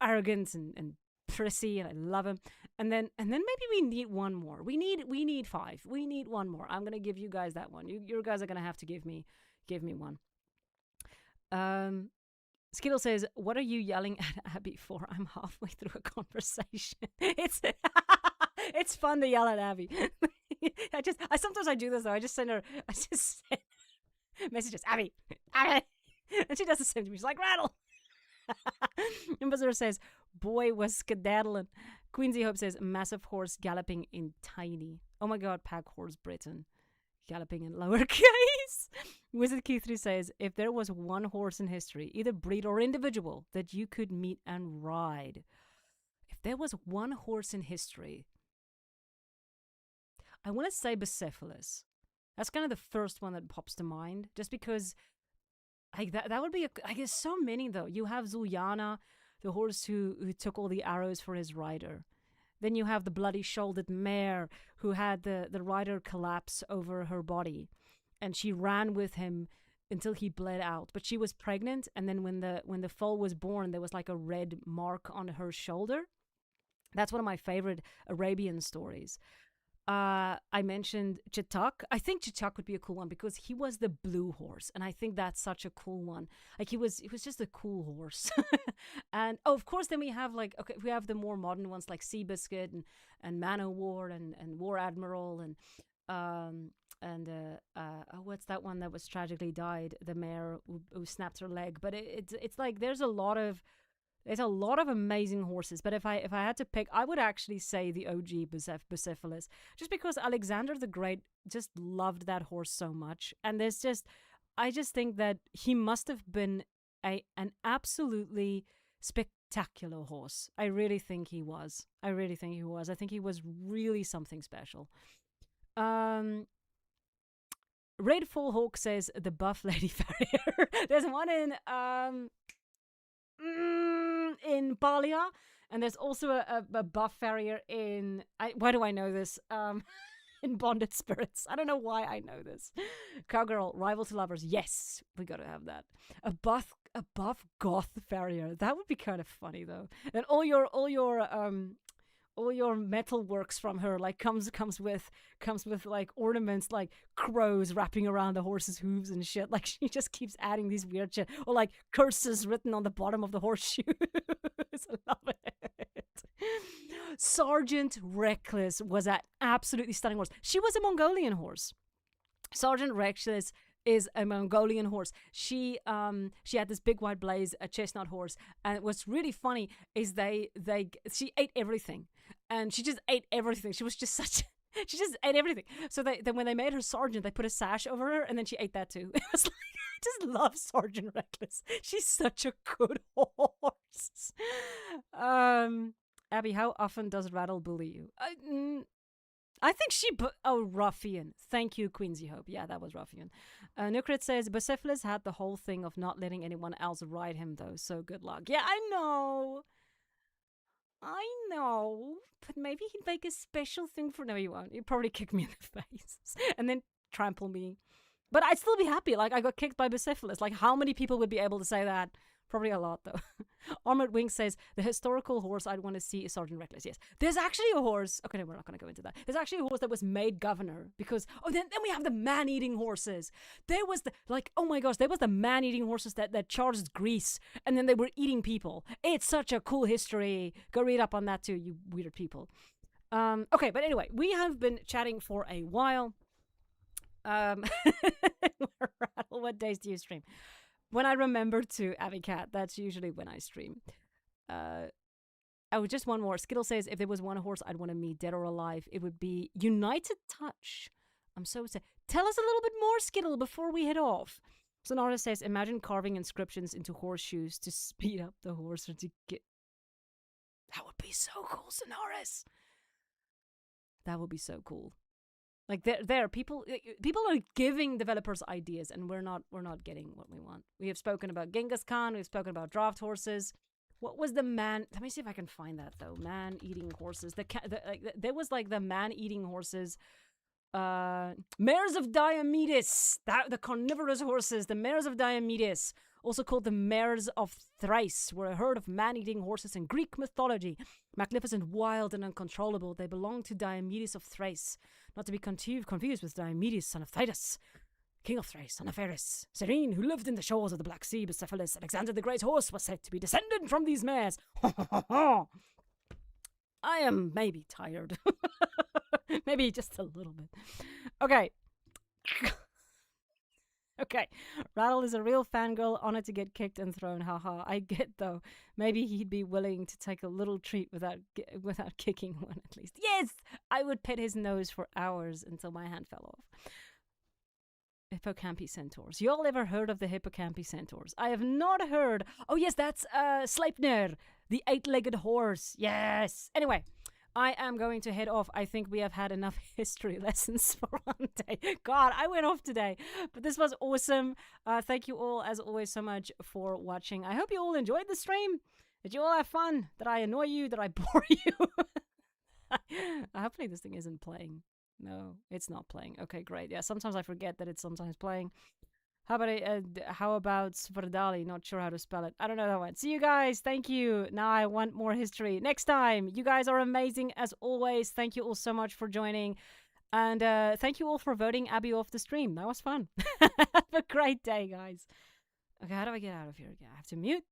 arrogant and prissy and I love him. And then maybe we need one more. We need 5. We need one more. I'm gonna give you guys that one. You guys are gonna have to give me one. Skittle says, "What are you yelling at Abby for? I'm halfway through a conversation." It's fun to yell at Abby. I sometimes I do this though. I just send messages, Abby, and she does the same to me. She's like, "Rattle." Imbazur says, "Boy was skedaddling." Queensy Hope says, "Massive horse galloping in tiny." Oh my god, pack horse Britain. Galloping in lowercase. Wizard Keith3 says, "If there was one horse in history, either breed or individual, that you could meet and ride." If there was one horse in history, I want to say Bucephalus. That's kind of the first one that pops to mind, just because that would be, I guess, so many though. You have Zuliana, the horse who took all the arrows for his rider. Then you have the bloody-shouldered mare who had the rider collapse over her body. And she ran with him until he bled out. But she was pregnant, and then when the foal was born, there was like a red mark on her shoulder. That's one of my favorite Arabian stories. I mentioned Chatak. I think Chatak would be a cool one because he was the blue horse, and I think that's such a cool one. Like he was just a cool horse. And of course, then we have we have the more modern ones like Seabiscuit and Manowar and War Admiral and what's that one that was tragically died? The mare who snapped her leg. But it's like there's a lot of amazing horses, but if I had to pick, I would actually say the OG Bucephalus, just because Alexander the Great just loved that horse so much. And I just think that he must have been an absolutely spectacular horse. I really think he was. I think he was really something special. Red Full Hawk says the buff lady farrier. There's one in Balia, and there's also a buff farrier in why do I know this? In Bonded Spirits. I don't know why I know this. Cowgirl, rival to lovers. Yes, we gotta have that. A buff goth farrier. That would be kind of funny though. And all your metal works from her like comes with like ornaments like crows wrapping around the horse's hooves and shit. Like she just keeps adding these weird shit, or like curses written on the bottom of the horseshoe. I love it. Sergeant Reckless was an absolutely stunning horse. She was a Mongolian horse. Sergeant Reckless is a Mongolian horse. She had this big white blaze, a chestnut horse, and what's really funny is she ate everything, and she just ate everything. She was just she just ate everything. So then when they made her sergeant, they put a sash over her, and then she ate that too. It was like, I just love Sergeant Reckless. She's such a good horse. Abby, how often does Rattle bully you? I think Ruffian. Thank you, Queensy Hope. Yeah, that was Ruffian. Nukrit says, Bucephalus had the whole thing of not letting anyone else ride him, though, so good luck. Yeah, I know. But maybe he'd make a special thing for... No, he won't. He'd probably kick me in the face and then trample me. But I'd still be happy. Like, I got kicked by Bucephalus. Like, how many people would be able to say that? Probably a lot, though. Armored Wing says, the historical horse I'd want to see is Sergeant Reckless. Yes. There's actually a horse. Okay, no, we're not going to go into that. There's actually a horse that was made governor because... Oh, then we have the man-eating horses. There was oh my gosh, there was the man-eating horses that charged Greece, and then they were eating people. It's such a cool history. Go read up on that too, you weird people. Okay, but anyway, we have been chatting for a while. What days do you stream? When I remember to, Abby Cat, that's usually when I stream. Just one more. Skittle says, if there was one horse I'd want to meet, dead or alive, it would be United Touch. I'm so sad. Tell us a little bit more, Skittle, before we head off. Sonara says, imagine carving inscriptions into horseshoes to speed up the horse or to get... That would be so cool, Sonoris. That would be so cool. Like people are giving developers ideas, and we're not getting what we want. We have spoken about Genghis Khan. We've spoken about draft horses. What was the man? Let me see if I can find that though. Man eating horses. There was like the man eating horses. Mares of Diomedes. The carnivorous horses. The mares of Diomedes. also called the mares of Thrace, were a herd of man-eating horses in Greek mythology. Magnificent, wild, and uncontrollable, they belonged to Diomedes of Thrace, not to be confused with Diomedes, son of Thetis, king of Thrace, son of Eris. Serene, who lived in the shores of the Black Sea, Bucephalus, Alexander the Great Horse, was said to be descended from these mares. I am maybe tired. Maybe just a little bit. Okay. Okay. Rattle is a real fangirl, honored to get kicked and thrown. Haha. I get though. Maybe he'd be willing to take a little treat without kicking one at least. Yes! I would pet his nose for hours until my hand fell off. Hippocampi centaurs. You all ever heard of the hippocampi centaurs? I have not heard. Oh yes, that's Sleipnir, the 8-legged horse. Yes. Anyway, I am going to head off. I think we have had enough history lessons for one day. God, I went off today. But this was awesome. Thank you all, as always, so much for watching. I hope you all enjoyed the stream. Did you all have fun? Did I annoy you? Did I bore you? Hopefully this thing isn't playing. No, it's not playing. Okay, great. Yeah, sometimes I forget that it's sometimes playing. How about Sverdali? Not sure how to spell it. I don't know that one. See you guys. Thank you. Now I want more history. Next time. You guys are amazing as always. Thank you all so much for joining. And thank you all for voting Abby off the stream. That was fun. Have a great day, guys. Okay, how do I get out of here again? I have to mute.